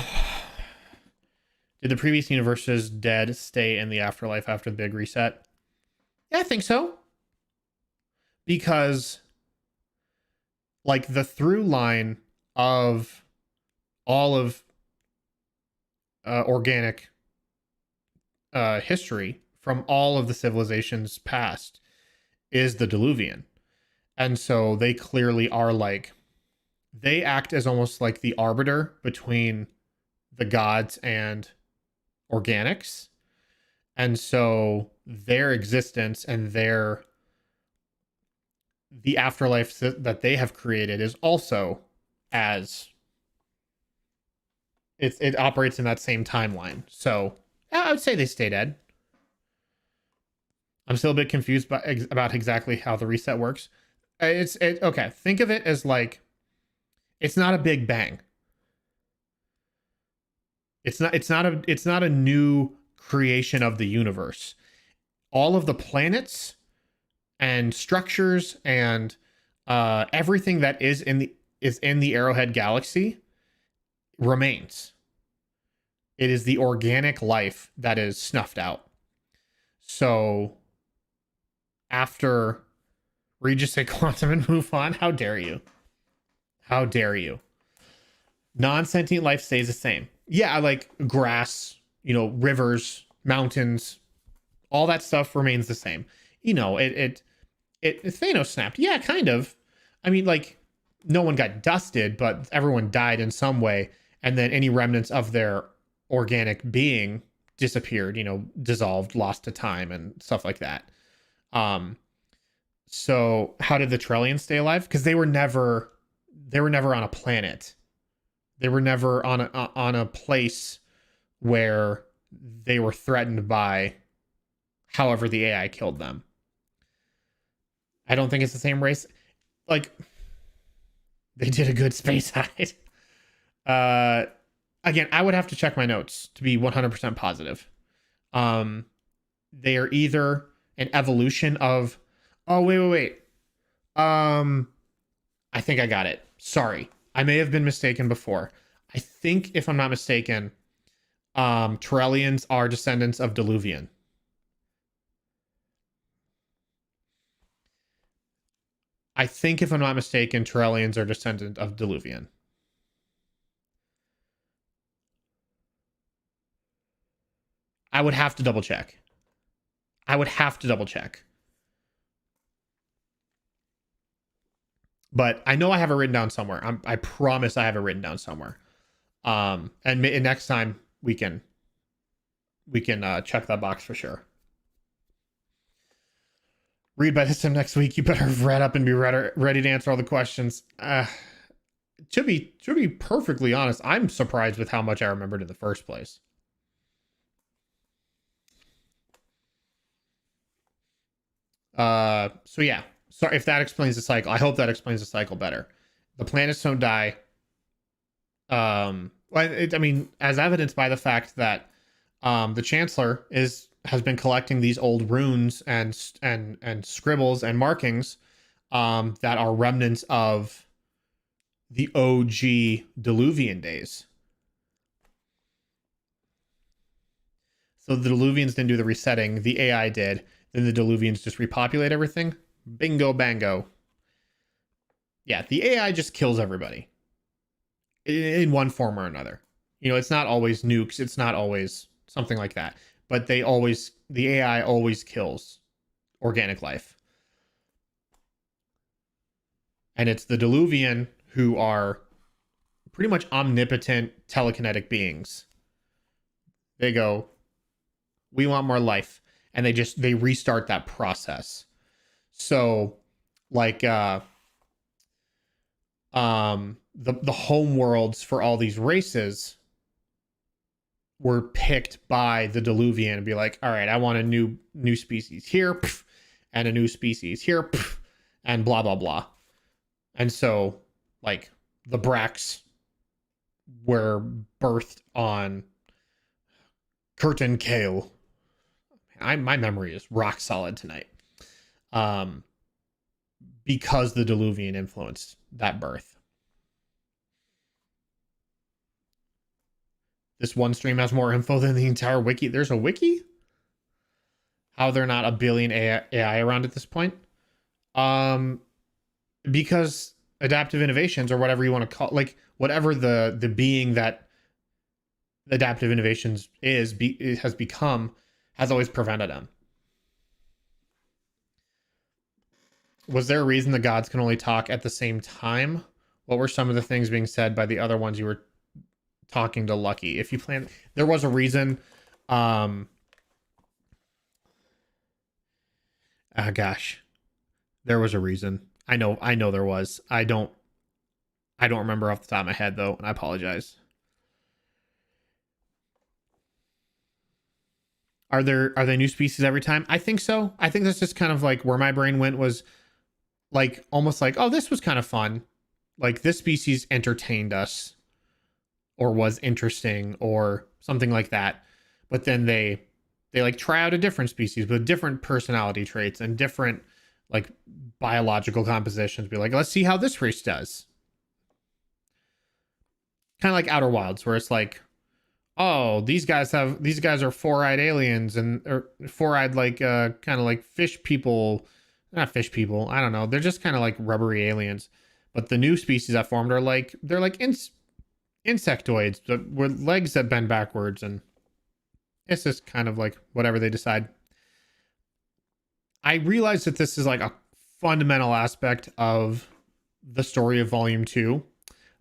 the previous universe's dead stay in the afterlife after the big reset? Yeah, I think so. Because like the through line of all of organic history from all of the civilizations past is the Deluvian. And so they clearly are like, they act as almost like the arbiter between the gods and organics. And so their existence and the afterlife that they have created is also as it operates in that same timeline. So I would say they stay dead. I'm still a bit confused about exactly how the reset works. Okay. Think of it as like, it's not a big bang. It's not a new creation of the universe. All of the planets and structures and everything that is in the Arrowhead Galaxy remains. It is the organic life that is snuffed out. So after Regis say quantum and move on, how dare you? How dare you? Non-sentient life stays the same. Yeah, like grass, rivers, mountains, all that stuff remains the same. It Thanos snapped. Yeah, kind of. I mean, like, no one got dusted, but everyone died in some way. And then any remnants of their organic being disappeared, dissolved, lost to time and stuff like that. So how did the Trellians stay alive? Because they were never on a planet. They were never on a place where they were threatened by however the AI killed them. I don't think it's the same race. Like, they did a good space hide. Again, I would have to check my notes to be 100% positive. They are either an evolution of... Oh, wait. I think I got it. Sorry. I may have been mistaken before. I think, if I'm not mistaken, Trellians are descendants of Deluvian. I think, if I'm not mistaken, Trellians are descendant of Deluvian. I would have to double check. But I know I have it written down somewhere. I promise I have it written down somewhere. And next time we can check that box for sure. Read by this time next week. You better have read up and be ready to answer all the questions. To be perfectly honest, I'm surprised with how much I remembered in the first place. So yeah. So if that explains the cycle, I hope that explains the cycle better. The planets don't die. I mean, as evidenced by the fact that the Chancellor has been collecting these old runes and scribbles and markings that are remnants of the OG Deluvian days. So the Deluvians didn't do the resetting, the AI did. Then the Deluvians just repopulate everything. Bingo bango. Yeah, the AI just kills everybody in one form or another. You know, it's not always nukes, it's not always something like that, but the AI always kills organic life. And it's the Deluvian who are pretty much omnipotent telekinetic beings. They go, we want more life, and they restart that process. So like the home worlds for all these races were picked by the Deluvian and be like, all right, I want a new species here, and a new species here, and blah blah blah. And so like the Brax were birthed on Curtin Kale. My memory is rock solid tonight. Because the Deluvian influenced that birth. This one stream has more info than the entire wiki. There's a wiki? How they're not a billion AI around at this point? Because adaptive innovations, or whatever you want to call, like whatever the being that adaptive innovations has become, has always prevented them. Was there a reason the gods can only talk at the same time? What were some of the things being said by the other ones you were talking to Lucky? If you plan, there was a reason. Gosh, there was a reason. I know there was. I don't remember off the top of my head though, and I apologize. Are they new species every time? I think so. I think that's just kind of like where my brain went, was like almost like, oh, this was kind of fun. Like this species entertained us, or was interesting, or something like that. But then they like try out a different species with different personality traits and different like biological compositions. Be like, let's see how this race does. Kind of like Outer Wilds, where it's like, oh, these guys are four-eyed aliens, or four-eyed, like kind of like fish people. Not fish people, I don't know, they're just kind of like rubbery aliens. But the new species that formed are like, they're like insectoids, but with legs that bend backwards, and it's just kind of like whatever they decide. I realize that this is like a fundamental aspect of the story of Volume 2,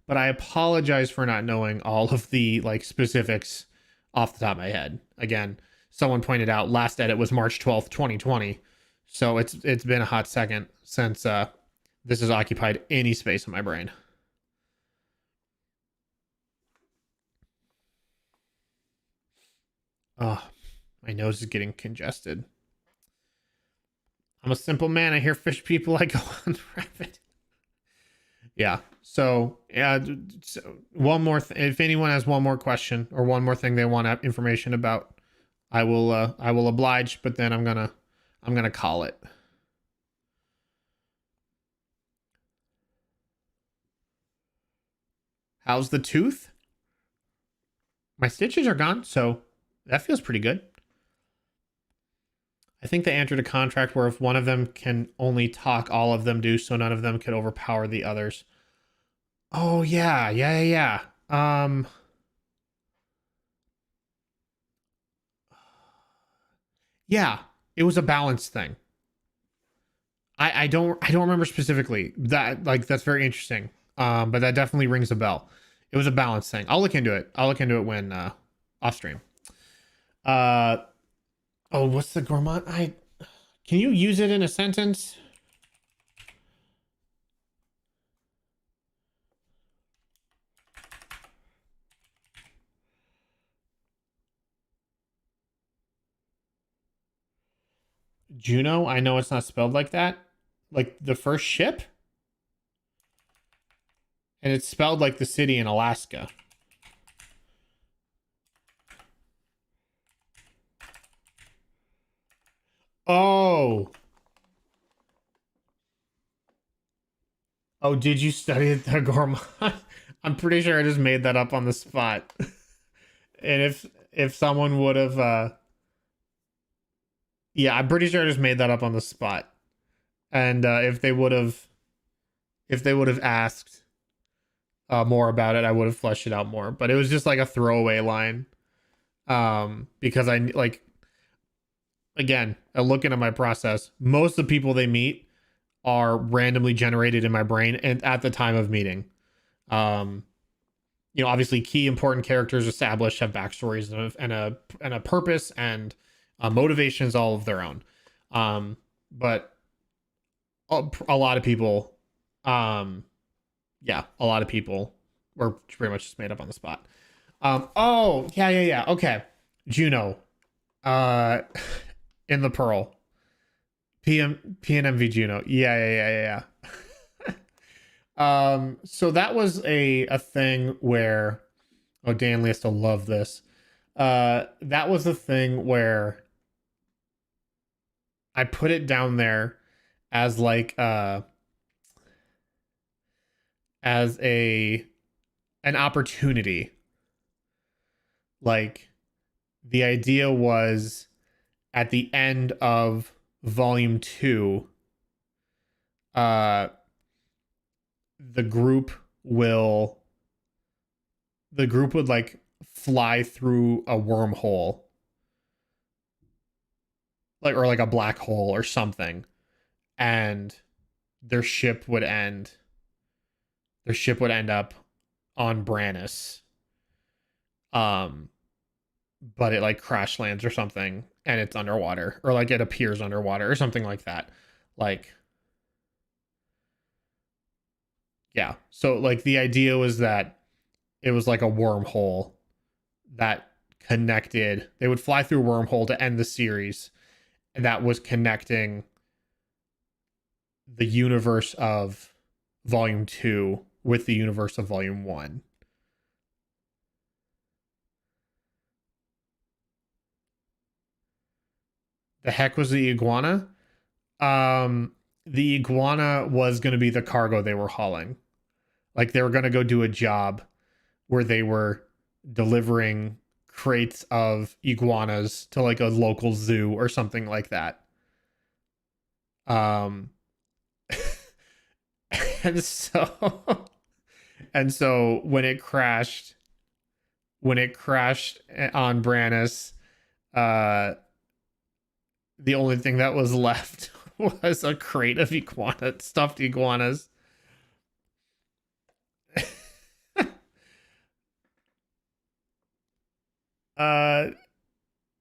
but I apologize for not knowing all of the like specifics off the top of my head. Again, someone pointed out last edit was March 12th, 2020. So it's been a hot second since this has occupied any space in my brain. Oh, my nose is getting congested. I'm a simple man. I hear fish people. I go on rapid. Yeah. So one more. If anyone has one more question or one more thing they want information about, I will oblige. But then I'm gonna call it. How's the tooth? My stitches are gone, so that feels pretty good. I think they entered a contract where if one of them can only talk, all of them do, so none of them could overpower the others. Oh yeah. Yeah, it was a balance thing. I don't remember specifically that. Like, that's very interesting. But that definitely rings a bell. It was a balance thing. I'll look into it. I'll look into it when off stream. Oh, what's the gourmand? Can you use it in a sentence? Juno, I know it's not spelled like that. Like the first ship? And it's spelled like the city in Alaska. Oh. Oh, did you study the gourmand? I'm pretty sure I just made that up on the spot. And if someone would have yeah, I'm pretty sure I just made that up on the spot. And if they would have asked more about it, I would have fleshed it out more. But it was just like a throwaway line. Because I like, again, looking at my process, most of the people they meet are randomly generated in my brain and at the time of meeting. You know, obviously key important characters established have backstories and a purpose and motivations all of their own. But a lot of people, yeah, a lot of people were pretty much just made up on the spot. Oh, yeah. Okay. Juno, in the Pearl. PNMV Juno. Yeah. So that was a thing where, oh, Dan has to love this. That was a thing where I put it down there as like as an opportunity. Like the idea was at the end of volume 2, the group would like fly through a wormhole, like, or like a black hole or something, and their ship would end up on Brannis, but it like crash lands or something and it's underwater, or like it appears underwater or something like that. Like, yeah. So like the idea was that it was like a wormhole that connected. They would fly through a wormhole to end the series, and that was connecting the universe of volume 2 with the universe of volume 1. The heck was the iguana? The iguana was going to be the cargo they were hauling. Like they were going to go do a job where they were delivering crates of iguanas to like a local zoo or something like that. And so when it crashed on Brannis, the only thing that was left was a crate of stuffed iguanas.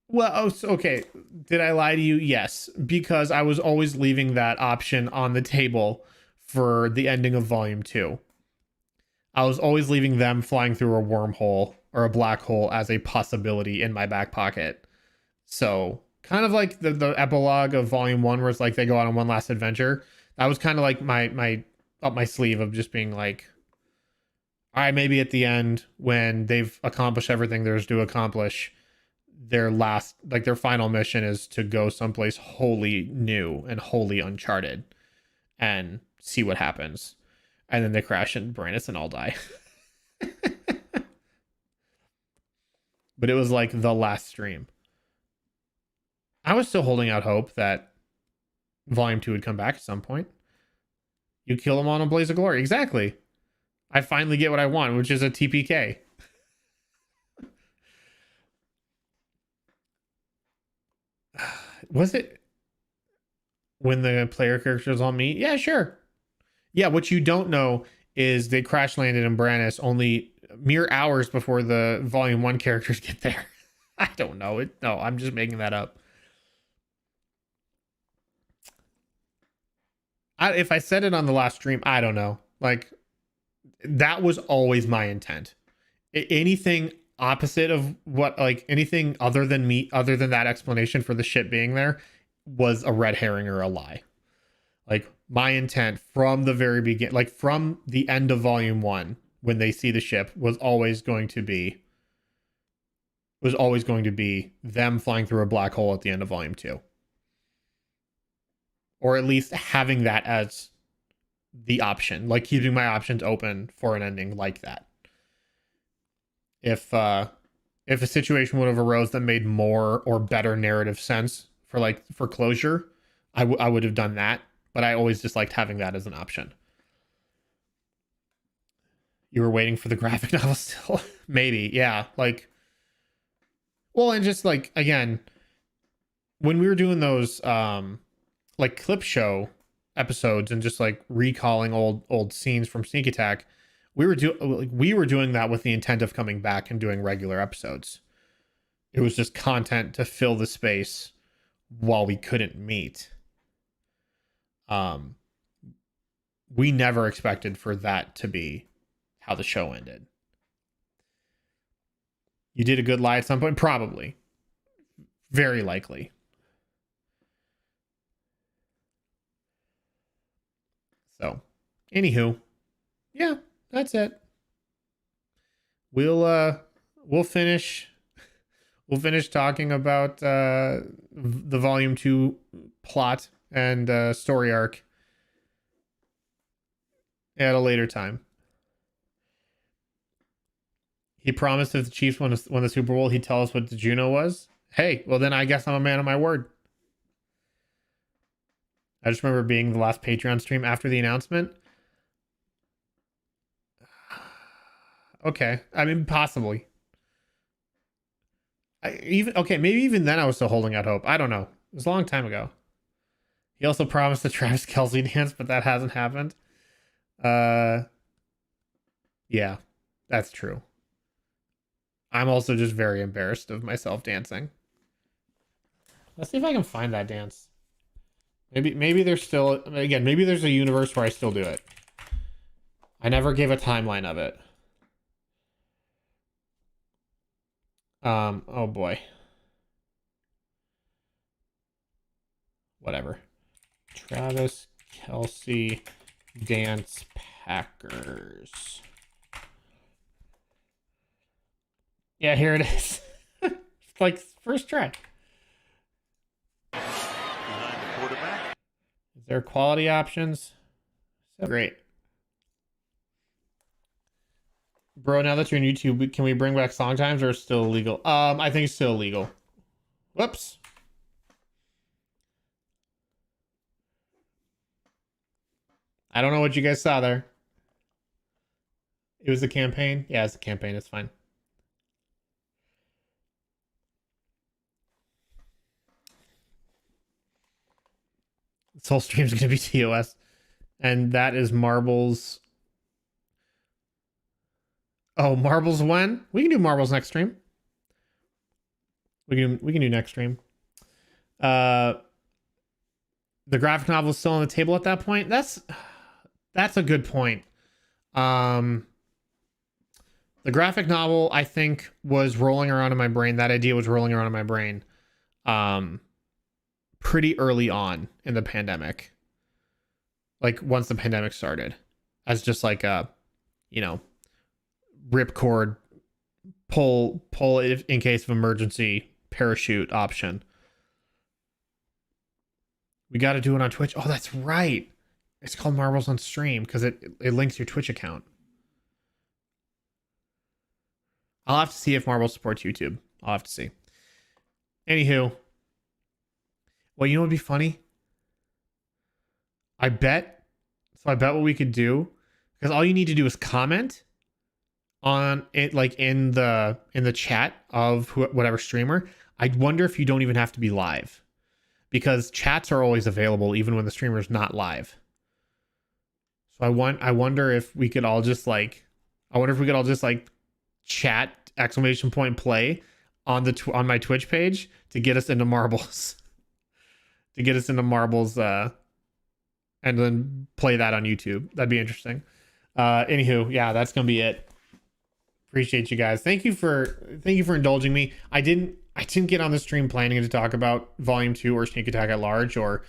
Well, okay. Did I lie to you? Yes, because I was always leaving that option on the table for the ending of volume 2. I was always leaving them flying through a wormhole or a black hole as a possibility in my back pocket. So kind of like the epilogue of volume 1 where it's like they go out on one last adventure. That was kind of like my up my sleeve of just being like, all right, maybe at the end when they've accomplished everything there's to accomplish, their final mission is to go someplace wholly new and wholly uncharted and see what happens. And then they crash into Brannis and all die. But it was like the last stream. I was still holding out hope that volume 2 would come back at some point. You kill them on a blaze of glory. Exactly. I finally get what I want, which is a TPK. Was it when the player characters all meet? Yeah, sure. Yeah, what you don't know is they crash landed in Brannis only mere hours before the volume 1 characters get there. I don't know. No, I'm just making that up. If I said it on the last stream, I don't know. Like, that was always my intent. Anything opposite of what, like, anything other than that explanation for the ship being there was a red herring or a lie. Like, my intent from the very beginning, like from the end of volume 1, when they see the ship, was always going to be them flying through a black hole at the end of volume 2. Or at least having that as the option, like keeping my options open for an ending like that. If a situation would have arose that made more or better narrative sense for closure, I would have done that. But I always just liked having that as an option. You were waiting for the graphic novel still? Maybe, yeah. Like, well, and just like, again, when we were doing those like clip show episodes and just like recalling old scenes from Sneak Attack, we were doing that with the intent of coming back and doing regular episodes. It was just content to fill the space while we couldn't meet. We never expected for that to be how the show ended. You did a good lie at some point? Probably. Very likely. So, anywho, yeah, that's it. We'll finish talking about the volume 2 plot and story arc at a later time. He promised if the Chiefs won the Super Bowl, he'd tell us what the Juno was. Hey, well then I guess I'm a man of my word. I just remember being the last Patreon stream after the announcement. Okay, I mean, possibly. Maybe even then I was still holding out hope. I don't know. It was a long time ago. He also promised the Travis Kelce dance, but that hasn't happened. Yeah, that's true. I'm also just very embarrassed of myself dancing. Let's see if I can find that dance. Maybe there's still, again, maybe there's a universe where I still do it. I never gave a timeline of it. Oh boy. Whatever. Travis Kelce Dance Packers. Yeah, here it is. It's like first try. Is there quality options? So great. Bro, now that you're on YouTube, can we bring back song times or is it still illegal? I think it's still illegal. Whoops. I don't know what you guys saw there. It was a campaign? Yeah, it's a campaign. It's fine. This whole stream's going to be TOS. And that is Marbles. Oh, Marbles when? We can do Marbles next stream. We can do next stream. The graphic novel is still on the table at that point. That's a good point. The graphic novel, I think, was rolling around in my brain. That idea was rolling around in my brain pretty early on in the pandemic. Like, once the pandemic started. As just like a, ripcord, pull it in case of emergency parachute option. We got to do it on Twitch. Oh, that's right. It's called Marbles on Stream because it links your Twitch account. I'll have to see if Marbles supports YouTube. I'll have to see. Anywho. Well, you know what would be funny? I bet what we could do, because all you need to do is comment on it, like in the chat of whatever streamer. I wonder if you don't even have to be live, because chats are always available even when the streamer is not live. So I wonder if we could all just like chat exclamation point play on the on my Twitch page to get us into marbles. To get us into marbles, and then play that on YouTube. That'd be interesting. Anywho, yeah, that's gonna be it. Appreciate you guys. Thank you for indulging me. I didn't get on the stream planning to talk about Volume 2 or Sneak Attack at Large, or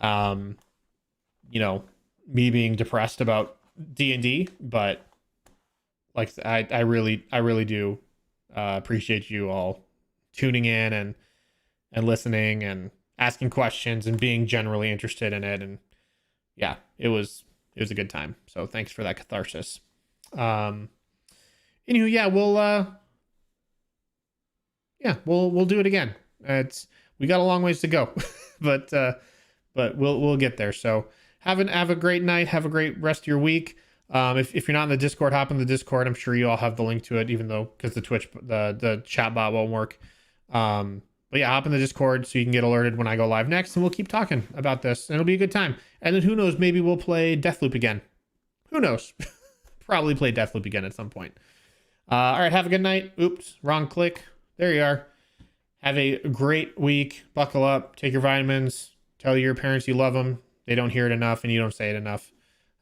you know, me being depressed about D&D, but like I really do appreciate you all tuning in and listening and asking questions and being generally interested in it. And yeah, it was a good time. So thanks for that catharsis. Anywho, yeah, we'll do it again. We got a long ways to go, but we'll get there. So have a great night. Have a great rest of your week. If you're not in the Discord, hop in the Discord. I'm sure you all have the link to it, even though because the Twitch the chat bot won't work. But yeah, hop in the Discord so you can get alerted when I go live next, and we'll keep talking about this, and it'll be a good time. And then who knows, maybe we'll play Deathloop again. Who knows? Probably play Deathloop again at some point. All right, have a good night. Oops, wrong click. There you are. Have a great week. Buckle up. Take your vitamins. Tell your parents you love them. They don't hear it enough, and you don't say it enough.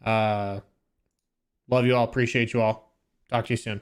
Love you all. Appreciate you all. Talk to you soon.